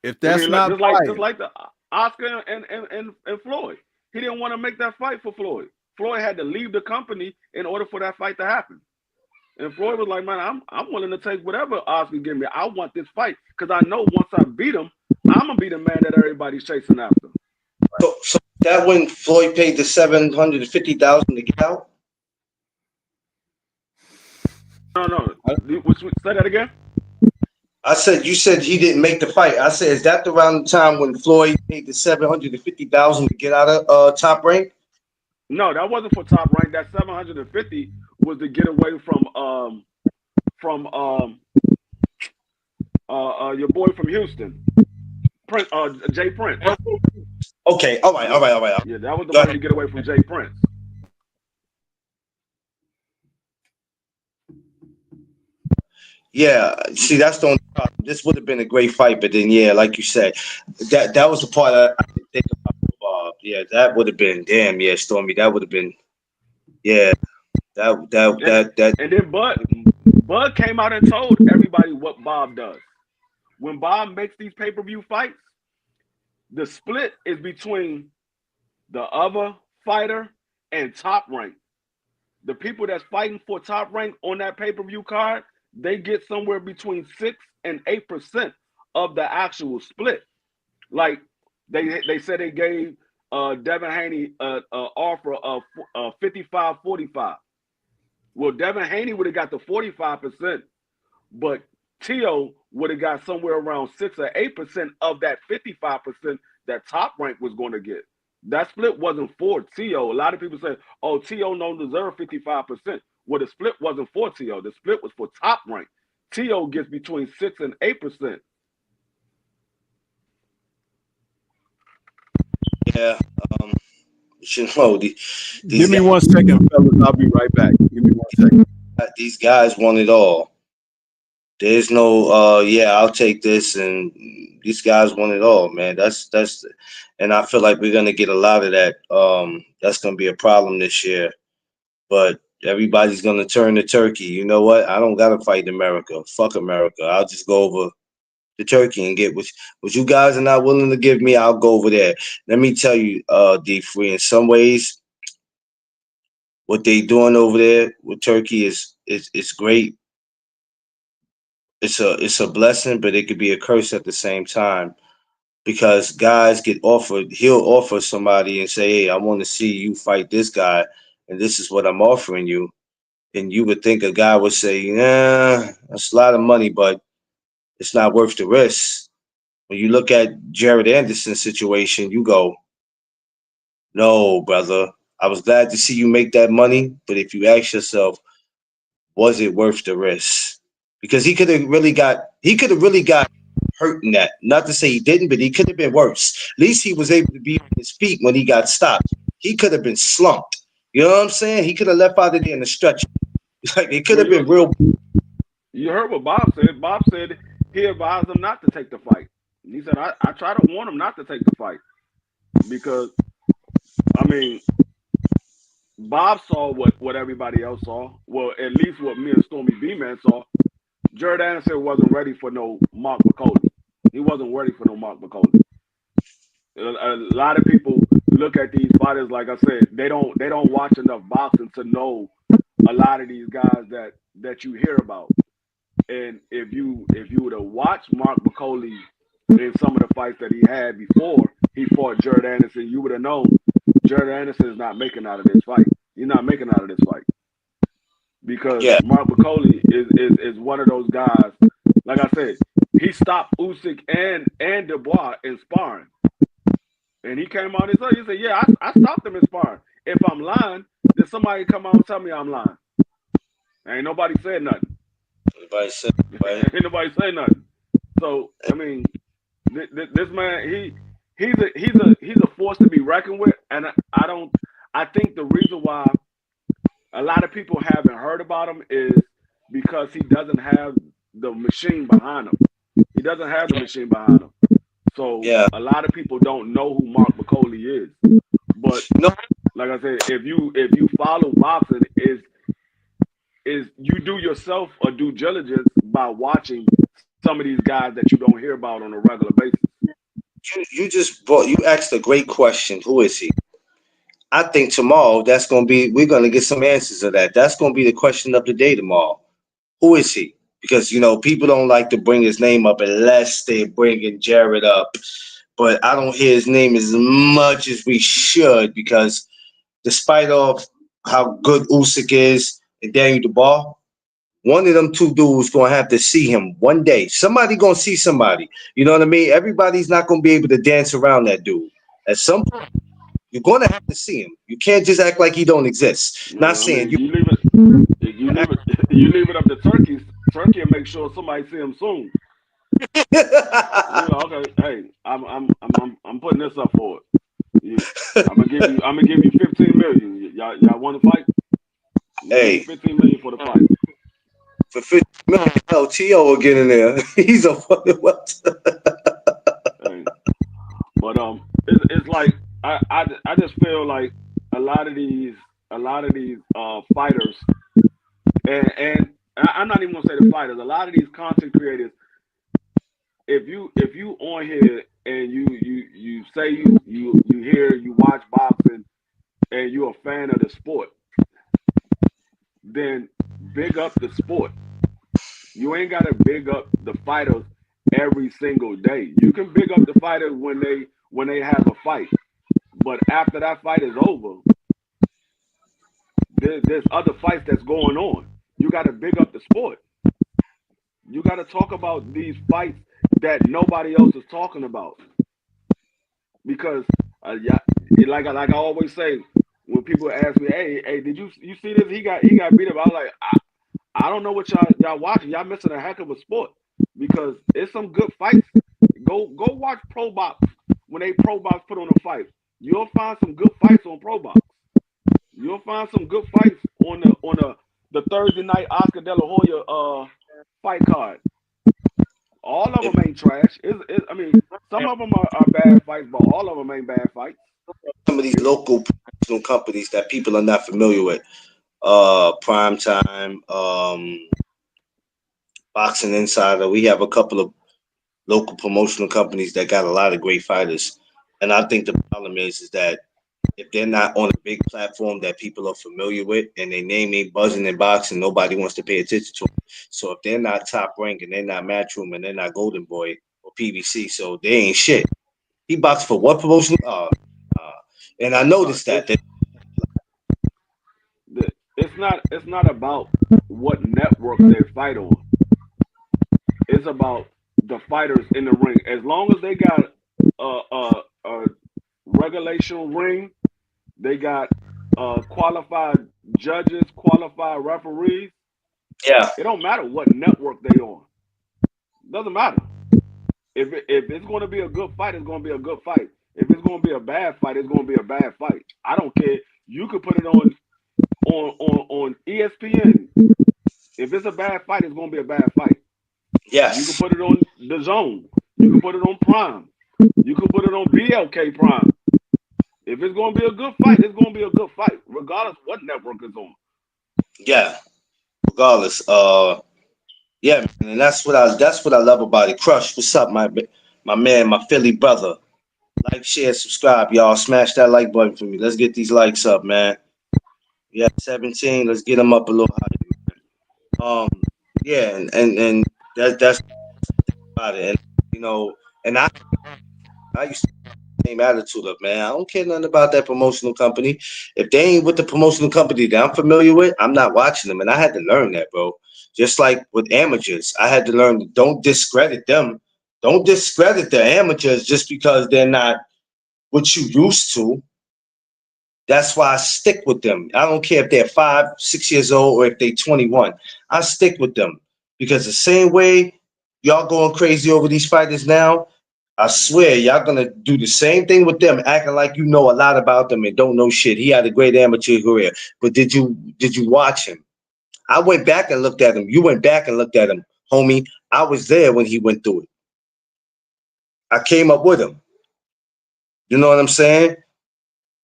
If that's not just like the Oscar and Floyd, he didn't want to make that fight for Floyd. Floyd had to leave the company in order for that fight to happen. And Floyd was like, man, I'm willing to take whatever Oscar give me. I want this fight, because I know once I beat him, I'm gonna be the man that everybody's chasing after. So that when Floyd paid the $750,000 to get out? No. Say that again. I said you said he didn't make the fight. I said, is that around the time when Floyd paid the $750,000 to get out of Top Rank? No, that wasn't for Top Rank. That 750 was to get away from your boy from Houston, Prince, Jay Prince. Okay, all right. Yeah, that was the money to get away from Jay Prince. Yeah, see, that's the only problem. This would have been a great fight, but then, yeah, like you said, that was the part I didn't think about. Yeah, that would have been damn. Yeah, Stormy, that would have been. Yeah, that. And then Bud came out and told everybody what Bob does. When Bob makes these pay-per-view fights, the split is between the other fighter and Top Rank. The people that's fighting for Top Rank on that pay-per-view card, they get somewhere between 6 and 8% of the actual split. Like they said they gave Devin Haney an offer of 55-45. Well, Devin Haney would have got the 45%, but Tio would have got somewhere around 6 or 8% of that 55% that Top Rank was going to get. That split wasn't for Tio. A lot of people say, oh, Tio don't deserve 55%. Well, the split wasn't for Tio. The split was for Top Rank. Tio gets between 6 and 8%. Yeah, you know, give me 1 second, fellas. I'll be right back. Give me 1 second. These guys want it all. There's no, yeah, I'll take this, and these guys want it all, man. That's, and I feel like we're gonna get a lot of that. That's gonna be a problem this year. But everybody's gonna turn to Turkey. You know what? I don't gotta fight America. Fuck America. I'll just go over to Turkey and get what you guys are not willing to give me. I'll go over there. Let me tell you, D3, in some ways, what they doing over there with Turkey is great. It's a blessing, but it could be a curse at the same time, because guys get offered. He'll offer somebody and say, "Hey, I want to see you fight this guy, and this is what I'm offering you." And you would think a guy would say, "Yeah, that's a lot of money, but it's not worth the risk." When you look at Jared Anderson's situation, you go, "No, brother. I was glad to see you make that money, but if you ask yourself, was it worth the risk?" Because he could have really got hurt in that. Not to say he didn't, but he could have been worse. At least he was able to be on his feet when he got stopped. He could have been slumped. You know what I'm saying? He could have left out of there in the stretch. Like, it could have been real. You heard what Bob said. Bob said he advised him not to take the fight. He said, I try to warn him not to take the fight. Because, I mean, Bob saw what everybody else saw. Well, at least what me and Stormy B-Man saw. Jared Anderson wasn't ready for no Mark McCauley. He wasn't ready for no Mark McCauley. A lot of people look at these fighters, like I said, they don't watch enough boxing to know a lot of these guys that you hear about. And if you would have watched Mark McCauley in some of the fights that he had before he fought Jared Anderson, you would have known Jared Anderson is not making out of this fight. He's not making out of this fight. Because Mark McCauley is one of those guys. Like I said, he stopped Usyk and Dubois in sparring, and he came out and said, "Yeah, I stopped him in sparring. If I'm lying, then somebody come out and tell me I'm lying." Ain't nobody said nothing. Ain't nobody say nothing. So I mean, this man, he's a force to be reckoned with, and I think the reason why a lot of people haven't heard about him is because he doesn't have the machine behind him. He doesn't have the machine behind him. So a lot of people don't know who Mark McCauley is. But like I said, if you follow boxing, is you do yourself a due diligence by watching some of these guys that you don't hear about on a regular basis. You asked a great question. Who is he? I think tomorrow we're going to get some answers to that. That's going to be the question of the day tomorrow. Who is he? Because, people don't like to bring his name up unless they're bringing Jared up. But I don't hear his name as much as we should, because despite of how good Usyk is and Daniel Dubois, one of them two dudes gonna have to see him one day. Somebody gonna see somebody. You know what I mean? Everybody's not gonna be able to dance around that dude. At some point, you're gonna have to see him. You can't just act like he don't exist. Not I mean, saying you. you leave it up to Turkey. Turkey will make sure somebody see him soon. You know, okay, hey, I'm putting this up for it. I'm gonna give you 15 million. Y'all want to fight? Hey, 15 million for the fight. For 50 million, T.O. will get in there. He's a fucking what? Hey. But it's like I just feel like a lot of these fighters, and I'm not even gonna say the fighters. A lot of these content creators, if you on here and you say you hear, you watch boxing and you're a fan of the sport, then big up the sport. You ain't gotta big up the fighters every single day. You can big up the fighters when they have a fight, but after that fight is over, there's other fights that's going on. You gotta big up the sport. You gotta talk about these fights that nobody else is talking about. Because yeah, like I always say, when people ask me, hey, did you see this? He got beat up. I was like, I don't know what y'all watching. Y'all missing a heck of a sport because it's some good fights. Go watch Pro Box when they Pro Box put on a fight. You'll find some good fights on Pro Box. You'll find some good fights on the Thursday night Oscar De La Hoya fight card. All of them ain't trash. I mean, some of them are bad fights, but all of them ain't bad fights. Some of these local companies that people are not familiar with, Primetime, Boxing Insider. We have a couple of local promotional companies that got a lot of great fighters, and I think the problem is that if they're not on a big platform that people are familiar with and their name ain't buzzing in boxing, nobody wants to pay attention to them. So if they're not top rank and they're not Matchroom and they're not Golden Boy or PBC, so they ain't shit. He boxed for what promotion? And I noticed that. It's not about what network they fight on. It's about the fighters in the ring. As long as they got a regulation ring, they got qualified judges, qualified referees. Yeah. It don't matter what network they on. Doesn't matter. If it's going to be a good fight, it's going to be a good fight. If it's going to be a bad fight, it's going to be a bad fight. I don't care. You could put it on ESPN. If it's a bad fight, it's going to be a bad fight. Yes. You can put it on The Zone. You can put it on Prime. You can put it on BLK Prime. If it's going to be a good fight, it's going to be a good fight, regardless what network it's on. Yeah, regardless. Yeah, man, and that's what I love about it. Crush, what's up, my man, my Philly brother? Like, share, subscribe, y'all. Smash that like button for me. Let's get these likes up, man. Yeah, 17. Let's get them up a little higher. Yeah, and that's about it. And you know, and I used to have the same attitude of, man, I don't care nothing about that promotional company. If they ain't with the promotional company that I'm familiar with, I'm not watching them. And I had to learn that, bro. Just like with amateurs, I had to learn, don't discredit them. Don't discredit the amateurs just because they're not what you used to. That's why I stick with them. I don't care if they're 5, 6 years old or if they're 21. I stick with them because the same way y'all going crazy over these fighters now, I swear y'all gonna do the same thing with them, acting like you know a lot about them and don't know shit. He had a great amateur career, but did you watch him? I went back and looked at him. You went back and looked at him, homie. I was there when he went through it. I came up with him. You know what I'm saying?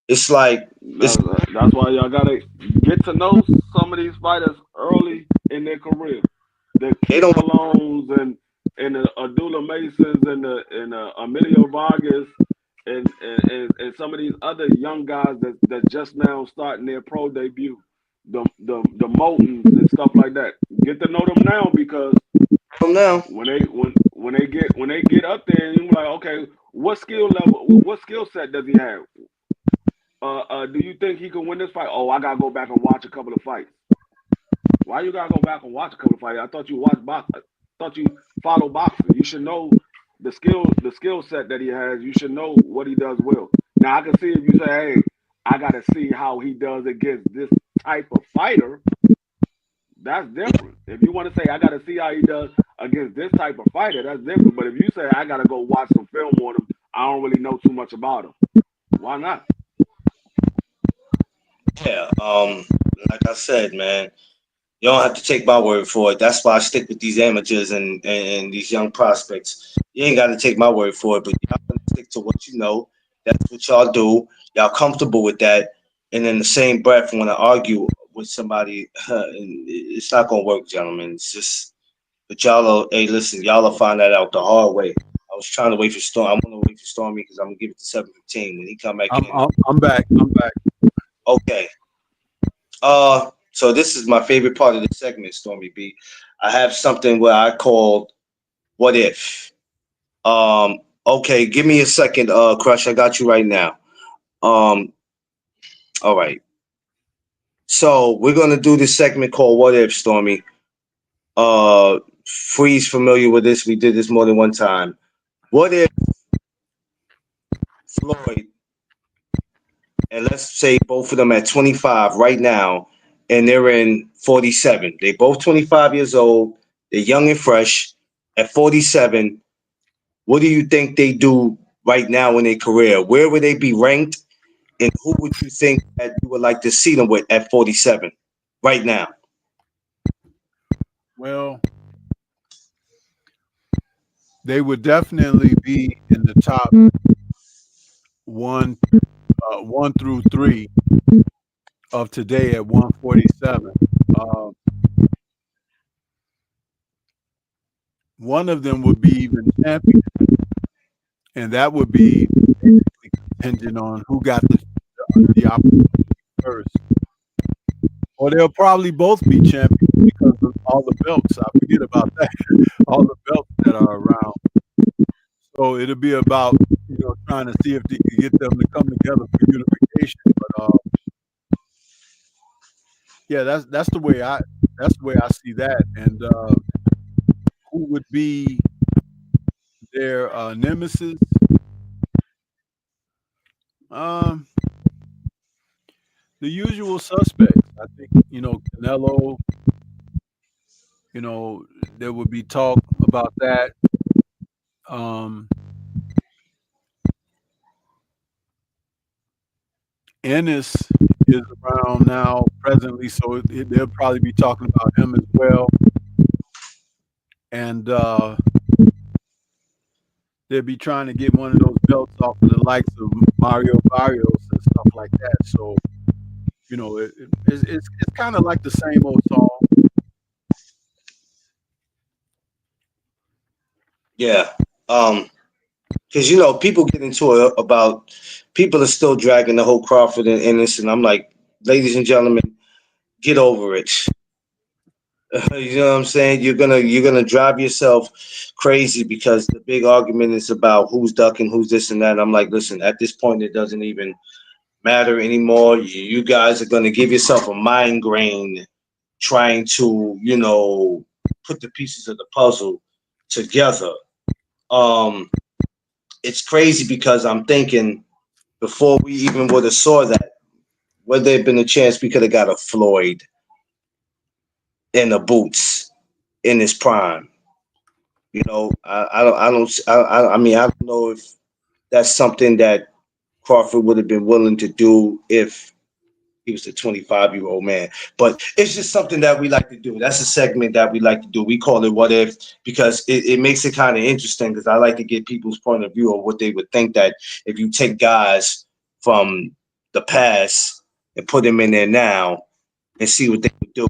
It's like that's why y'all gotta get to know some of these fighters early in their career. The Keith Malones and the Abdullah Masons and the Emilio Vargas and some of these other young guys that just now starting their pro debut. The Moultons and stuff like that. Get to know them now because when they get up there, you're like, okay, what skill set does he have? Do you think he can win this fight? Oh, I gotta go back and watch a couple of fights. Why you gotta go back and watch a couple of fights? I thought you watched box. I thought you follow boxing. You should know the skill set that he has. You should know what he does well. Now I can see if you say, hey, I gotta see how he does against this type of fighter. That's different. If you want to say I gotta see how he does against this type of fighter, that's different. But if you say I gotta go watch some film on him, I don't really know too much about him. Why not? Yeah. Like I said, man, you don't have to take my word for it. That's why I stick with these amateurs and these young prospects. You ain't got to take my word for it, but y'all gonna stick to what you know. That's what y'all do. Y'all comfortable with that, and in the same breath, want to argue with somebody, it's not gonna work, gentlemen. It's just, but y'all are. Hey, listen, y'all will find that out the hard way. I was trying to wait for Storm. I'm gonna wait for Stormy because I'm gonna give it to 7:15 when he come back in. I'm back. I'm back. Okay. So this is my favorite part of the segment, Stormy B. I have something where I called "What If." Okay, give me a second, Crush. I got you right now. Um, all right. So we're gonna do this segment called "What If," Stormy. Freeze familiar with this. We did this more than one time. What if Floyd, and let's say both of them at 25 right now, and they're in 47. They both 25 years old. They're young and fresh. At 47, what do you think they do right now in their career? Where would they be ranked, and who would you think that you would like to see them with at 47 right now? Well, they would definitely be in the top one, 1 through 3 of today at 147. Uh, one of them would be even champion, and that would be basically contingent on who got the opportunity first. Or they'll probably both be champions because of all the belts. I forget about that. All the belts that are around. So it'll be about trying to see if they can get them to come together for unification. But yeah, that's the way I see that. And who would be their nemesis? Um, the usual suspects. I think Canelo. There would be talk about that. Um, Ennis is around now presently, so they'll probably be talking about him as well. And they'll be trying to get one of those belts off of the likes of Mario Barrios and stuff like that. So, it's kind of like the same old song. Yeah. Because people get into it about people are still dragging the whole Crawford and Ennis, and I'm like, ladies and gentlemen, get over it. You know what I'm saying? You're gonna drive yourself crazy because the big argument is about who's ducking, who's this and that. I'm like, listen, at this point, it doesn't even matter anymore. You guys are gonna give yourself a migraine trying to, put the pieces of the puzzle together. Um, it's crazy because I'm thinking before we even would have saw that, would there have been a chance we could have got a Floyd in the boots in his prime? I don't know if that's something that Crawford would have been willing to do if he was a 25-year-old man. But it's just something that we like to do. That's a segment that we like to do. We call it What If because it makes it kind of interesting because I like to get people's point of view of what they would think that if you take guys from the past and put them in there now and see what they would do.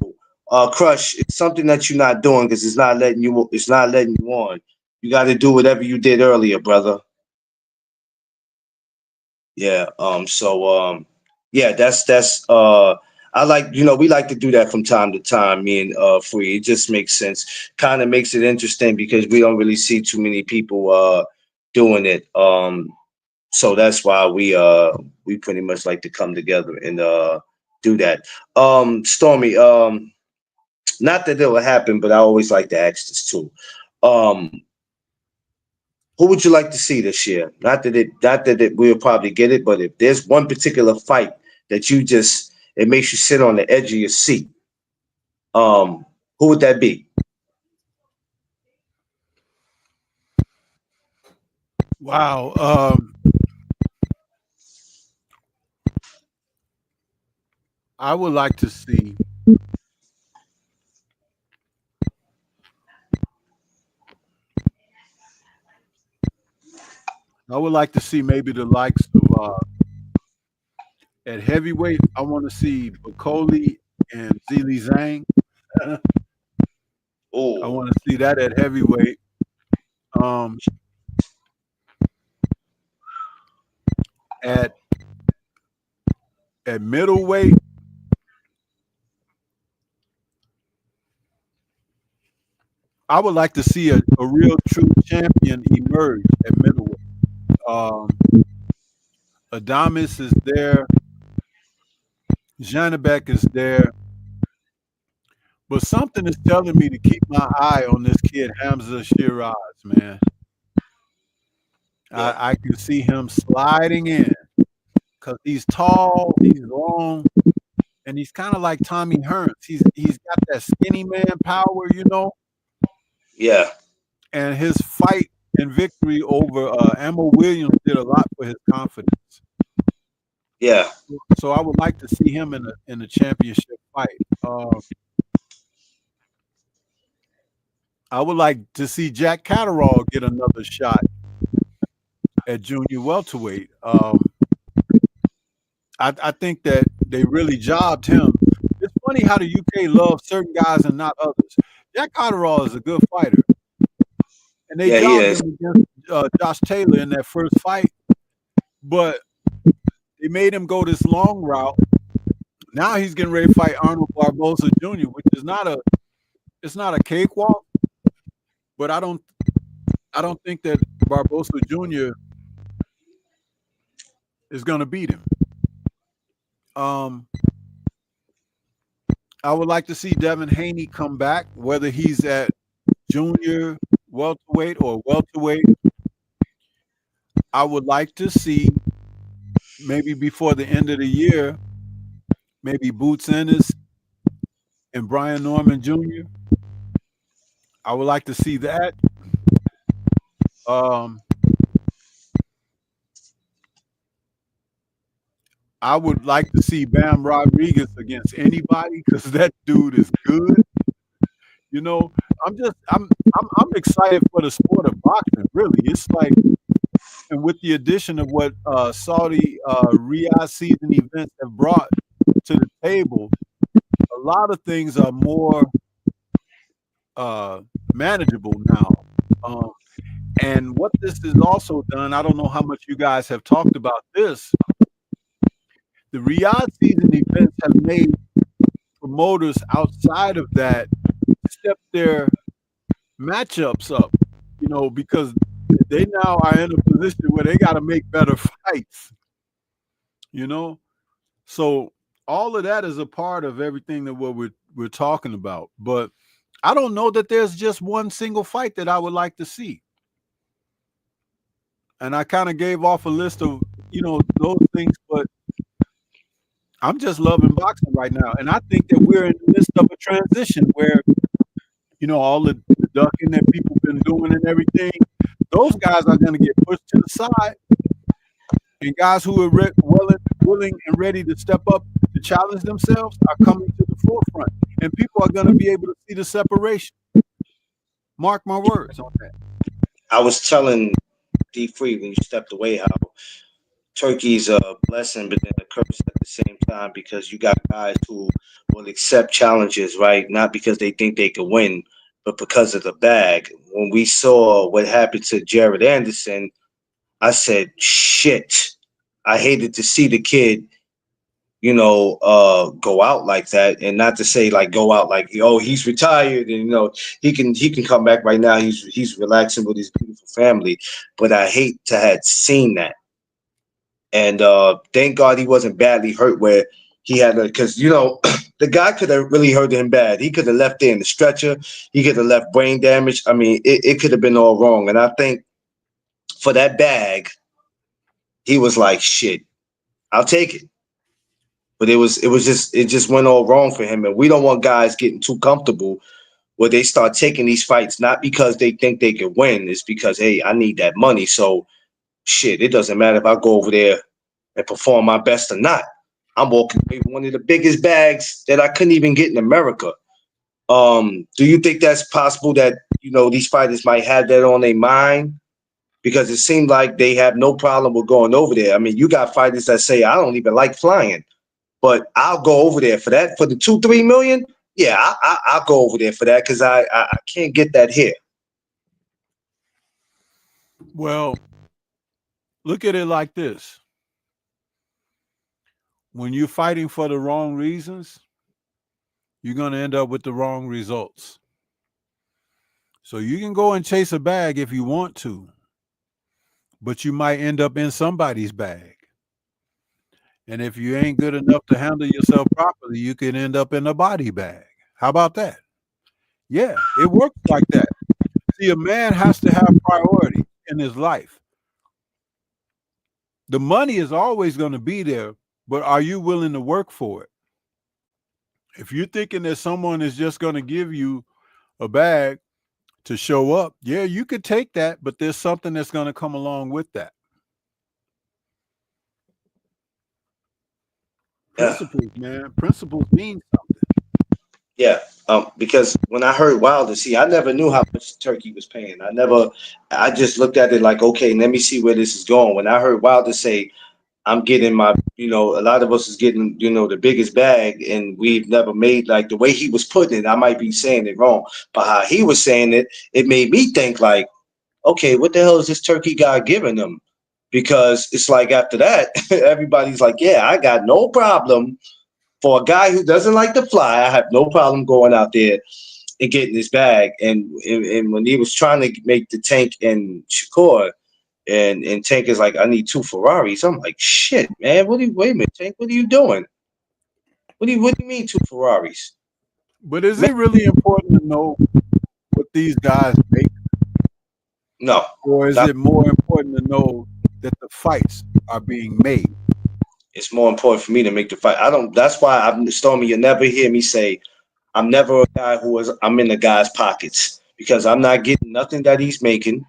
Crush, it's something that you're not doing because it's not letting you on. You got to do whatever you did earlier, brother. Yeah. Yeah, that's I like, we like to do that from time to time, me and Free. It just makes sense. Kind of makes it interesting because we don't really see too many people doing it. So that's why we pretty much like to come together and do that. Stormy, Not that it will happen, but I always like to ask this too. Um, who would you like to see this year? Not that we'll probably get it, but if there's one particular fight that it makes you sit on the edge of your seat, who would that be? Wow. I would like to see. I would like to see maybe the likes of at heavyweight. I want to see Bacoli and Zili Zhang. I Oh, want to see that at heavyweight. Um, at middleweight, I would like to see a real true champion emerge at middleweight. Um, Adamis is there, Janabek is there, but something is telling me to keep my eye on this kid Hamza Shiraz, man. yeah, I can see him sliding in because he's tall, he's long, and he's kind of like Tommy Hearns. He's got that skinny man power, you know, yeah, and his fight and victory over Ammo Williams did a lot for his confidence. yeah. So I would like to see him in a championship fight. I would like to see Jack Catterall get another shot at junior welterweight. I think that they really jobbed him. It's funny how the UK loves certain guys and not others. Jack Catterall is a good fighter, and they Yeah, he jobbed is. him against Josh Taylor in that first fight, but they made him go this long route. Now he's getting ready to fight Arnold Barboza Jr., which is not a cakewalk, but I don't think that Barboza Jr. is going to beat him. I would like to see Devin Haney come back, whether he's at junior welterweight or welterweight. I would like to see maybe before the end of the year, maybe Boots Ennis and Brian Norman Jr. I would like to see that. I would like to see Bam Rodriguez against anybody because that dude is good. You know, I'm excited for the sport of boxing. Really, it's like, and with the addition of what Saudi Riyadh season events have brought to the table, a lot of things are more manageable now. And what this has also done, I don't know how much you guys have talked about this. The Riyadh season events have made promoters outside of that step their matchups up, you know, because they now are in a position where they got to make better fights, you know. So all of that is a part of everything that what we're talking about. But I don't know that there's just one single fight that I would like to see. And I kind of gave off a list of, you know, those things, but I'm just loving boxing right now. And I think that we're in the midst of a transition where, you know, all the ducking that people been doing and everything, those guys are going to get pushed to the side. And guys who are willing and ready to step up to challenge themselves are coming to the forefront. And people are going to be able to see the separation. Mark my words on that. I was telling D3 when you stepped away how Turkey's a blessing, but then a curse at the same time because you got guys who will accept challenges, right? Not because they think they can win, but because of the bag. When we saw what happened to Jared Anderson, I said, shit. I hated to see the kid, you know, go out like that, and not to say like go out like, oh, he's retired and you know he can come back right now. He's relaxing with his beautiful family, but I hate to have seen that. And thank God he wasn't badly hurt where he had because you know the guy could have really hurt him bad. He could have left there in the stretcher. He could have left brain damage. I mean, it could have been all wrong. And I think for that bag, he was like, shit, I'll take it. But it just went all wrong for him. And we don't want guys getting too comfortable where they start taking these fights, not because they think they can win. It's because, hey, I need that money. So shit, it doesn't matter if I go over there and perform my best or not. I'm walking away with one of the biggest bags that I couldn't even get in America. Do you think that's possible that, you know, these fighters might have that on their mind? Because it seemed like they have no problem with going over there. I mean, you got fighters that say, I don't even like flying, but I'll go over there for that, for the 2-3 million. Yeah, I'll go over there for that because I can't get that here. Well, look at it like this. When you're fighting for the wrong reasons, you're going to end up with the wrong results. So you can go and chase a bag if you want to, but you might end up in somebody's bag. And if you ain't good enough to handle yourself properly, you can end up in a body bag. How about that? Yeah, it works like that. See, a man has to have priority in his life. The money is always going to be there, but are you willing to work for it? If you're thinking that someone is just going to give you a bag to show up, yeah, you could take that, but there's something that's going to come along with that. Principles, man. Principles mean something. Yeah, because when I heard Wilder, see, I never knew how much Turkey was paying. I just looked at it like, okay, let me see where this is going. When I heard Wilder say, I'm getting my, you know, a lot of us is getting, you know, the biggest bag, and we've never made, like the way he was putting it, I might be saying it wrong, but how he was saying it, it made me think like, okay, what the hell is this Turkey guy giving them? Because it's like after that, everybody's like, yeah, I got no problem. For a guy who doesn't like to fly, I have no problem going out there and getting his bag. And when he was trying to make the Tank and Shakur, and Tank is like, I need 2 Ferraris. I'm like, shit, man. Wait a minute, Tank, what are you doing? What do you mean 2 Ferraris? But is it really important to know what these guys make? No. Or is it more important to know that the fights are being made? It's more important for me to make the fight. That's why Stormy, you'll never hear me say I'm never a guy I'm in the guy's pockets, because I'm not getting nothing that he's making.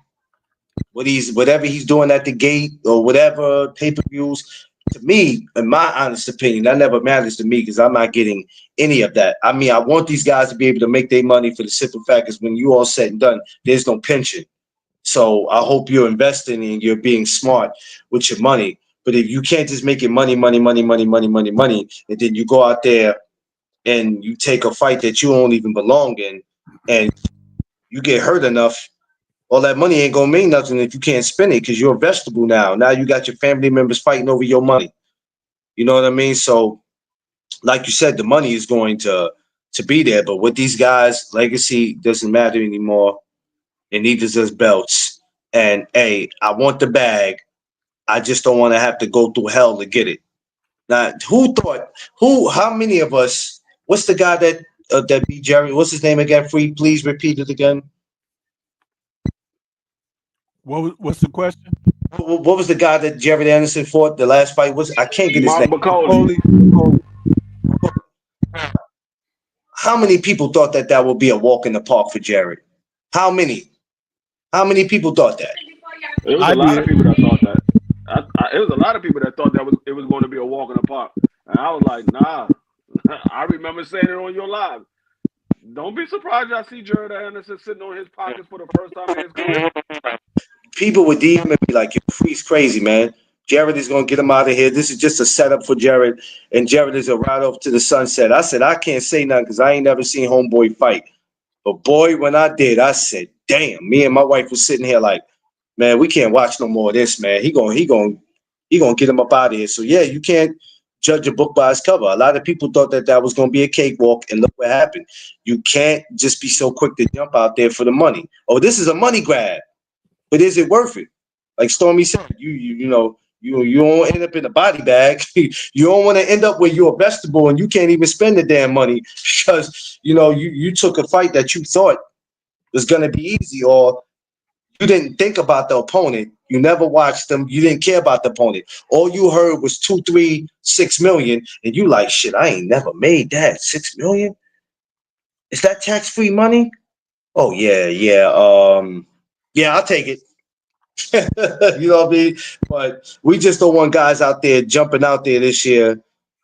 Whatever he's doing at the gate or whatever pay-per-views, to me, in my honest opinion, that never matters to me because I'm not getting any of that. I mean, I want these guys to be able to make their money for the simple fact is when you all said and done, there's no pension. So I hope you're investing and you're being smart with your money. But if you can't just make it money, and then you go out there and you take a fight that you don't even belong in and you get hurt enough, all that money ain't gonna mean nothing if you can't spend it because you're a vegetable now. Now you got your family members fighting over your money. You know what I mean? So like you said, the money is going to be there. But with these guys, legacy doesn't matter anymore. And neither does belts. And hey, I want the bag. I just don't want to have to go through hell to get it. Now, how many of us, what's the guy that beat Jerry? What's his name again? Free, please repeat it again. What's the question? What was the guy that Jared Anderson fought the last fight? I can't get his name. McCauley. How many people thought that would be a walk in the park for Jared? How many? How many people thought that? It was a lot of people that thought that. It was a lot of people that thought that it was going to be a walk in the park. And I was like, nah. I remember saying it on your live. Don't be surprised I see Jared Anderson sitting on his pockets for the first time in his career. People would DM me like, Free's crazy, man. Jared is going to get him out of here. This is just a setup for Jared. And Jared is a ride off to the sunset. I said, I can't say nothing because I ain't never seen Homeboy fight. But boy, when I did, I said, damn, me and my wife was sitting here like, man, we can't watch no more of this, man. He gonna get him up out of here. So yeah, you can't judge a book by its cover. A lot of people thought that was gonna be a cakewalk, and look what happened. You can't just be so quick to jump out there for the money. Oh, this is a money grab, but is it worth it? Like Stormy said, you know, You don't end up in a body bag. You don't want to end up where you're a vegetable and you can't even spend the damn money because you took a fight that you thought was gonna be easy, or you didn't think about the opponent. You never watched them. You didn't care about the opponent. All you heard was 2, 3, 6 million, and you like, shit, I ain't never made that. 6 million? Is that tax-free money? Oh yeah, yeah. Yeah, I'll take it. You know what I mean? But we just don't want guys out there jumping out there this year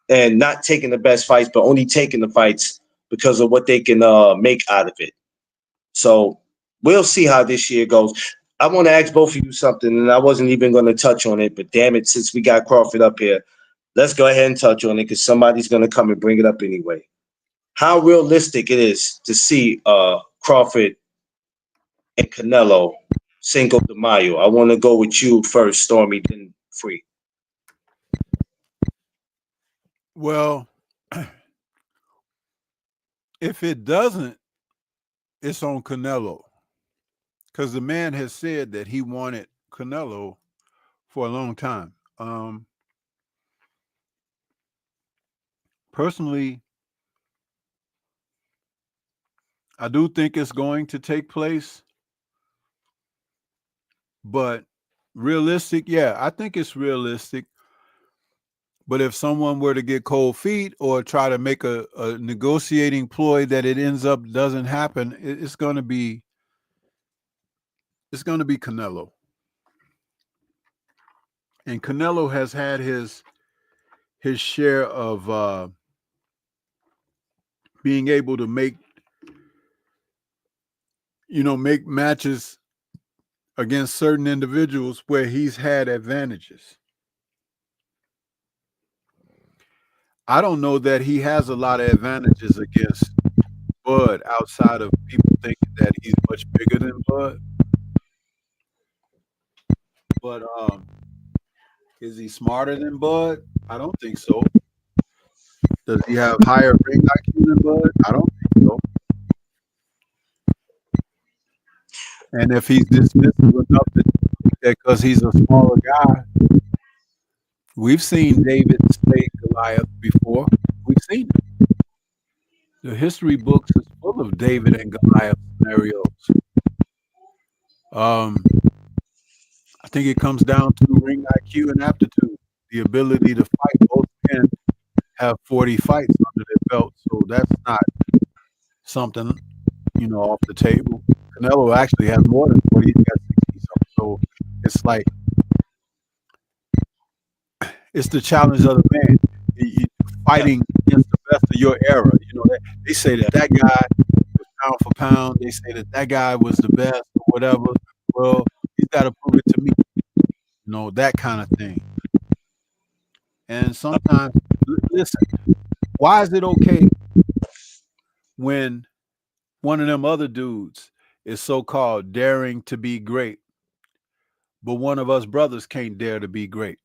and not taking the best fights, but only taking the fights because of what they can make out of it. So we'll see how this year goes. I want to ask both of you something, and I wasn't even going to touch on it, but damn it, since we got Crawford up here, let's go ahead and touch on it because somebody's going to come and bring it up anyway. How realistic it is to see Crawford and Canelo Cinco de Mayo. I want to go with you first, Stormy, then Free. Well, if it doesn't, it's on Canelo. Because the man has said that he wanted Canelo for a long time. Personally, I do think it's going to take place, but realistic, yeah, I think it's realistic. But if someone were to get cold feet or try to make a negotiating ploy that it ends up doesn't happen, it's going to be Canelo. And Canelo has had his share of being able to make matches against certain individuals where he's had advantages. I don't know that he has a lot of advantages against Bud outside of people thinking that he's much bigger than Bud. But is he smarter than Bud? I don't think so. Does he have higher ring IQ than Bud? I don't think so. And if he's dismissive enough to think that because he's a smaller guy, we've seen David slay Goliath before. We've seen it. The history books is full of David and Goliath scenarios. I think it comes down to ring IQ and aptitude, the ability to fight. Both men have 40 fights under their belt, so that's not something off the table. Canelo actually has more than 40. He's got 60 something. So it's like it's the challenge of the man. You're fighting against the best of your era. They say that guy was pound for pound. They say that guy was the best or whatever. Well, he's got to prove it to me. That kind of thing. And sometimes, listen, why is it okay when one of them other dudes is so-called daring to be great, but one of us brothers can't dare to be great?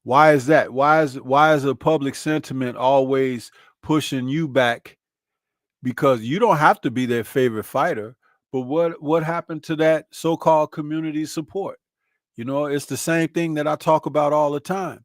Why is that? Why is the public sentiment always pushing you back? Because you don't have to be their favorite fighter, but what happened to that so-called community support? It's the same thing that I talk about all the time.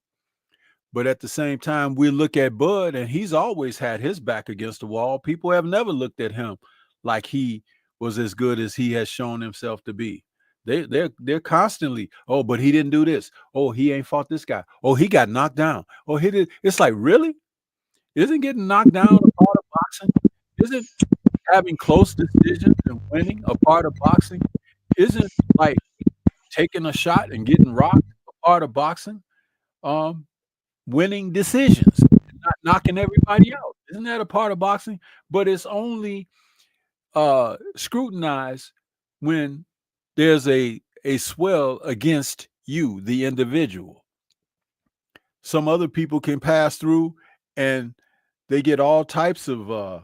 But at the same time, we look at Bud, and he's always had his back against the wall. People have never looked at him like he was as good as he has shown himself to be. They're constantly, oh, but he didn't do this. Oh, he ain't fought this guy. Oh, he got knocked down. Oh, he did. It's like, really? Isn't getting knocked down a part of boxing? Isn't having close decisions and winning a part of boxing? Isn't like taking a shot and getting rocked a part of boxing? Winning decisions, not knocking everybody out. Isn't that a part of boxing? But it's only scrutinized when there's a swell against you, the individual. Some other people can pass through and they get all types of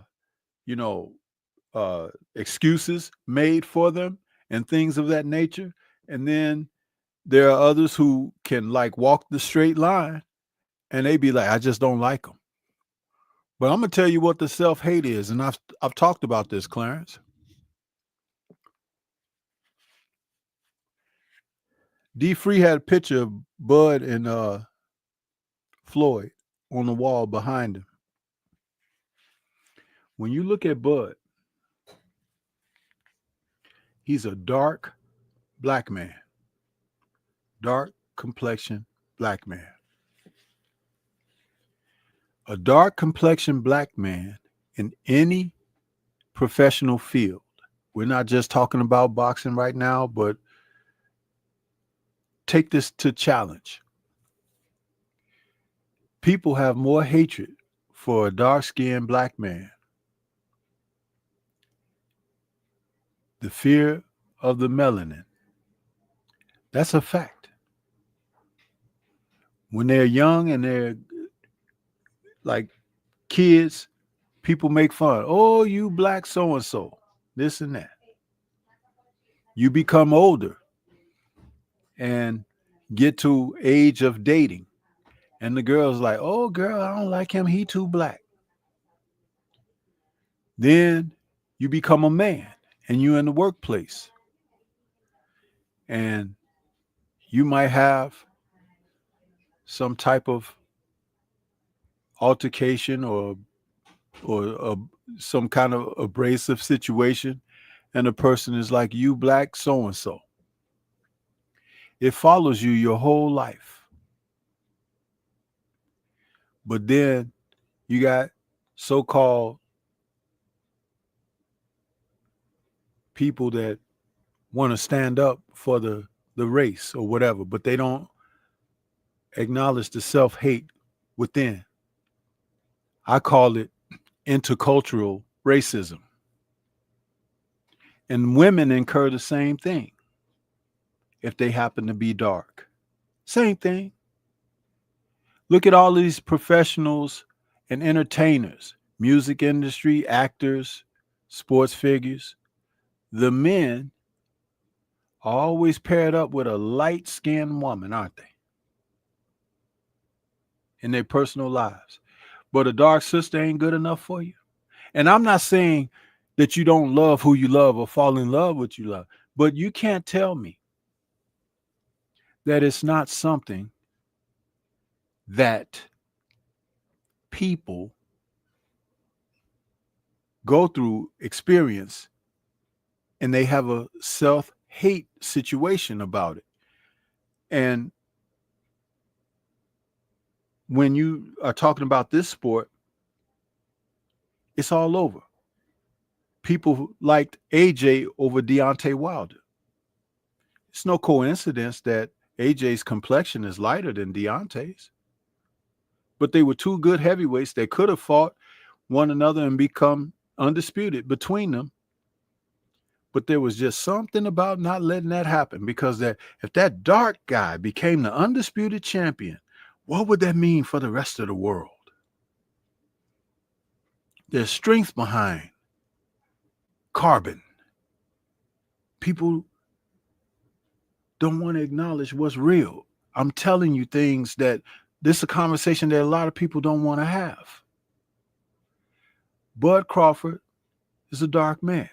excuses made for them and things of that nature. And then there are others who can like walk the straight line and they be like, I just don't like them. But I'm gonna tell you what the self-hate is, and I've talked about this, Clarence. D Free had a picture of Bud and Floyd on the wall behind him. When you look at Bud, he's a dark black man, dark complexion black man. A dark complexion black man in any professional field. We're not just talking about boxing right now, but take this to challenge. People have more hatred for a dark-skinned black man. The fear of the melanin. That's a fact. When they're young and they're like kids, people make fun. Oh, you black so-and-so, this and that. You become older and get to age of dating. And the girl's like, oh, girl, I don't like him. He too black. Then you become a man and you're in the workplace. And you might have some type of altercation or some kind of abrasive situation. And the person is like, you black so-and-so. It follows you your whole life. But then you got so-called people that want to stand up for the race or whatever, but they don't acknowledge the self-hate within. I call it intercultural racism. And women incur the same thing if they happen to be dark. Same thing. Look at all these professionals and entertainers, music industry, actors, sports figures. The men are always paired up with a light-skinned woman, aren't they? In their personal lives. But a dark sister ain't good enough for you. And I'm not saying that you don't love who you love or fall in love with you love, but you can't tell me that it's not something that people go through, experience, and they have a self-hate situation about it. And when you are talking about this sport, it's all over. People liked AJ over Deontay Wilder. It's no coincidence that AJ's complexion is lighter than Deontay's. But they were two good heavyweights that could have fought one another and become undisputed between them. But there was just something about not letting that happen, because that if that dark guy became the undisputed champion, what would that mean for the rest of the world? There's strength behind carbon. People don't want to acknowledge what's real. I'm telling you things that this is a conversation that a lot of people don't want to have. Bud Crawford is a dark man.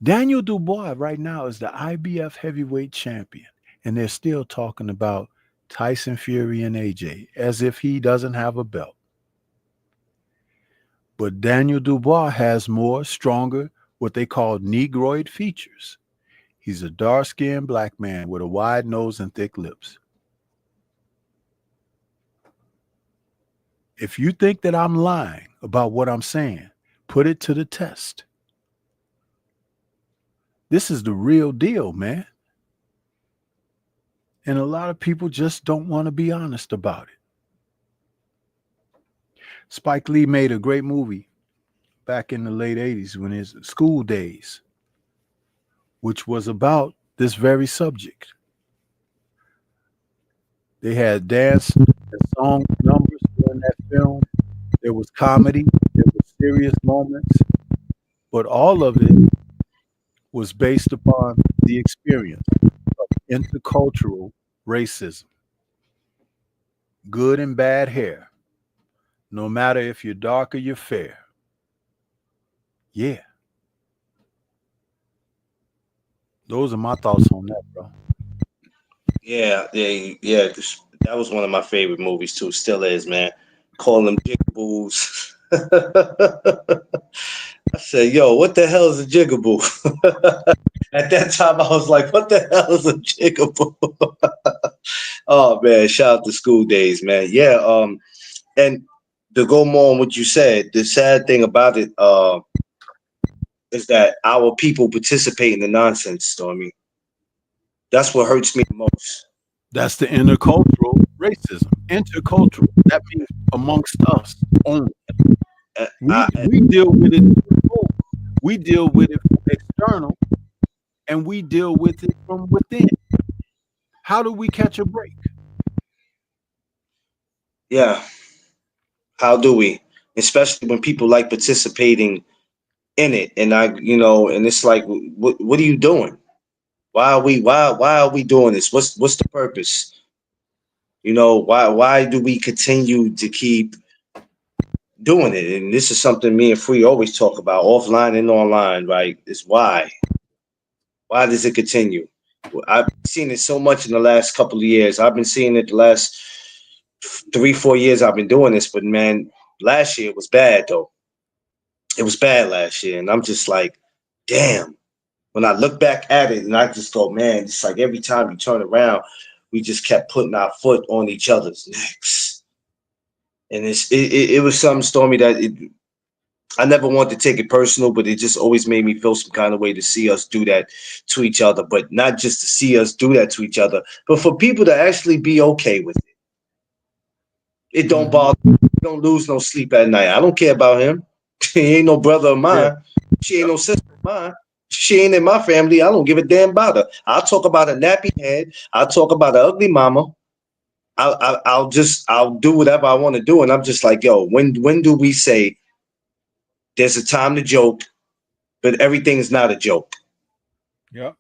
Daniel Dubois right now is the IBF heavyweight champion, and they're still talking about Tyson Fury and AJ as if he doesn't have a belt. But Daniel Dubois has more stronger, what they call negroid features. He's a dark-skinned black man with a wide nose and thick lips. If you think that I'm lying about what I'm saying, put it to the test. This is the real deal, man. And a lot of people just don't want to be honest about it. Spike Lee made a great movie back in the late 80s when his School Days, which was about this very subject. They had dance and song numbers during that film. There was comedy, there were serious moments, but all of it was based upon the experience of intercultural racism. Good and bad hair, no matter if you're dark or you're fair. Yeah. Those are my thoughts on that, bro. Yeah, yeah. That was one of my favorite movies too. Still is, man. Call them jigaboos. I said, "Yo, what the hell is a jigaboo?" At that time, I was like, "What the hell is a jigaboo?" Oh man, shout out to School Days, man. Yeah. And to go more on what you said, the sad thing about it, is that our people participate in the nonsense, Stormy. That's what hurts me the most. That's the intercultural racism. Intercultural. That means amongst us only. We I, we deal with it twofold. We deal with it from external and we deal with it from within. How do we catch a break? yeah. How do we? Especially when people like participating in it, and and it's like, what are you doing? Why are we doing this? What's the purpose? Why do we continue to keep doing it? And this is something me and Free always talk about, offline and online, right? Is why. Why does it continue? I've seen it so much in the last couple of years. I've been seeing it the last 3, 4 years I've been doing this, but man, last year it was bad though. It was bad last year, and I'm just like, damn. When I look back at it, and I just go, man, it's like every time you turn around, we just kept putting our foot on each other's necks, and it was something, Stormy, that I never wanted to take it personal, but it just always made me feel some kind of way to see us do that to each other, but not just to see us do that to each other, but for people to actually be okay with it. It don't Mhm. bother me. Don't lose no sleep at night. I don't care about him. He ain't no brother of Yeah. mine. She ain't no sister of mine. She ain't in my family. I don't give a damn about her. I'll talk about a nappy head. I'll talk about an ugly mama. I'll do whatever I want to do. And I'm just like, yo, when do we say there's a time to joke, but everything is not a joke? Yeah.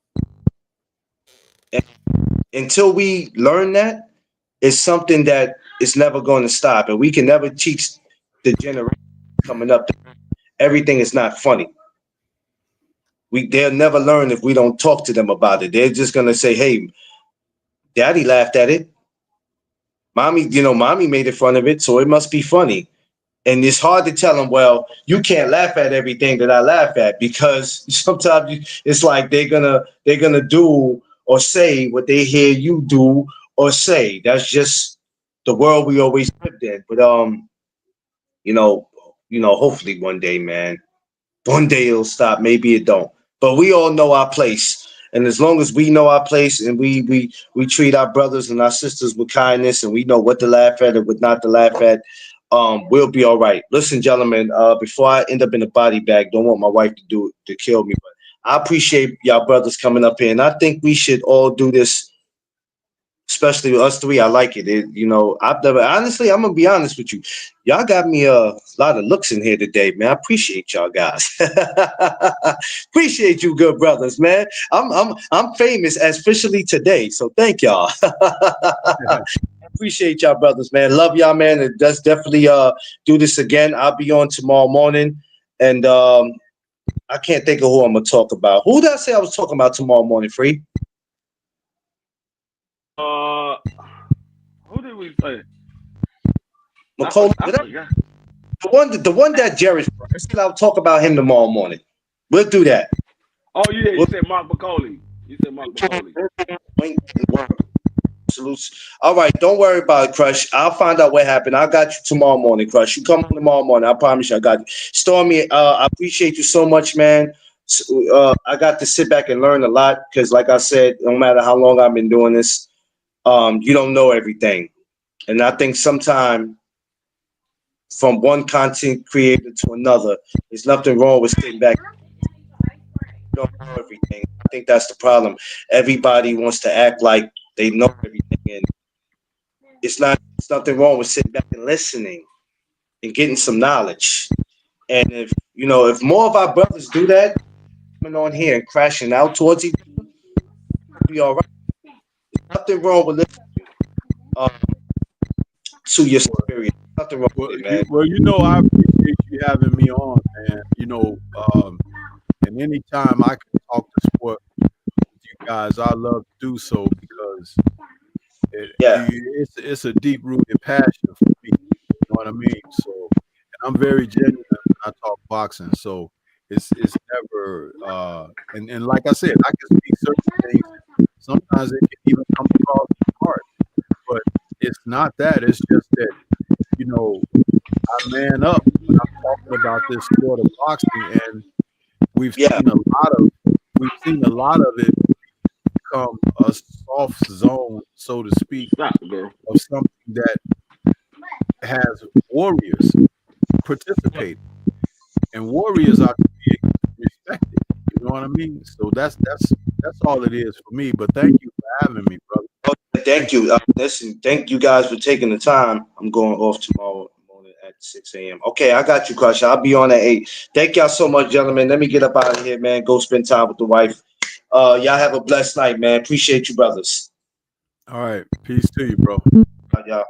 And until we learn that, it's something that is never going to stop. And we can never teach the generation coming up that everything is not funny. They'll never learn if we don't talk to them about it. They're just gonna say, "Hey, Daddy laughed at it. Mommy made fun of it, so it must be funny." And it's hard to tell them, well, you can't laugh at everything that I laugh at, because sometimes it's like they're gonna do or say what they hear you do or say. That's just the world we always lived in. But you know, hopefully one day, man, one day it'll stop. Maybe it don't. But we all know our place. And as long as we know our place, and we treat our brothers and our sisters with kindness, and we know what to laugh at and what not to laugh at, we'll be all right. Listen, gentlemen, before I end up in a body bag, don't want my wife to kill me. But I appreciate y'all brothers coming up here, and I think we should all do this, especially with us three. I like it. I've never, honestly, I'm gonna be honest with you. Y'all got me a lot of looks in here today, man. I appreciate y'all guys. Appreciate you, good brothers, man. I'm famous as officially today, so thank y'all. Appreciate y'all, brothers, man. Love y'all, man. And let's definitely do this again. I'll be on tomorrow morning, and I can't think of who I'm gonna talk about. Who did I say I was talking about tomorrow morning? Free? Uh, who did we say? McCollum? I forgot. The one that Jared said, I'll talk about him tomorrow morning. We'll do that. Oh yeah, you We'll, said Mark McCauley. You said Mark McCauley. Salutes. All right, don't worry about it, Crush. I'll find out what happened. I got you tomorrow morning, Crush. You come tomorrow morning. I promise you, I got you. Stormy, I appreciate you so much, man. I got to sit back and learn a lot because, like I said, no matter how long I've been doing this, you don't know everything, and I think sometimes from one content creator to another, there's nothing wrong with sitting back. You don't know everything. I think that's the problem. Everybody wants to act like they know everything, and it's nothing wrong with sitting back and listening and getting some knowledge. And if more of our brothers do that, coming on here and crashing out towards each other, we'll be all right. There's nothing wrong with listening um, to your spirit. Nothing wrong with Well, it, man. I appreciate you having me on, man. And anytime I can talk to sport with guys, I love to do so because Yeah. it's a deep rooted passion for me. You know what I mean? So, and I'm very genuine when I talk boxing. So it's never and like I said, I can speak certain things. Sometimes it can even come across hard, but it's not that. It's just that, you know, I man up when I'm talking about this sport of boxing, and we've Yeah. seen a lot of it become a soft zone, so to speak, Stop, girl. of something that has warriors participate, and warriors are to be respected. You know what I mean? So that's all it is for me. But thank you for having me, brother. Thank you. Listen, thank you guys for taking the time. I'm going off tomorrow morning at 6 a.m. Okay, I got you, Crush. I'll be on at 8. Thank y'all so much, gentlemen. Let me get up out of here, man. Go spend time with the wife. Y'all have a blessed night, man. Appreciate you, brothers. All right, peace to you, bro. Y'all.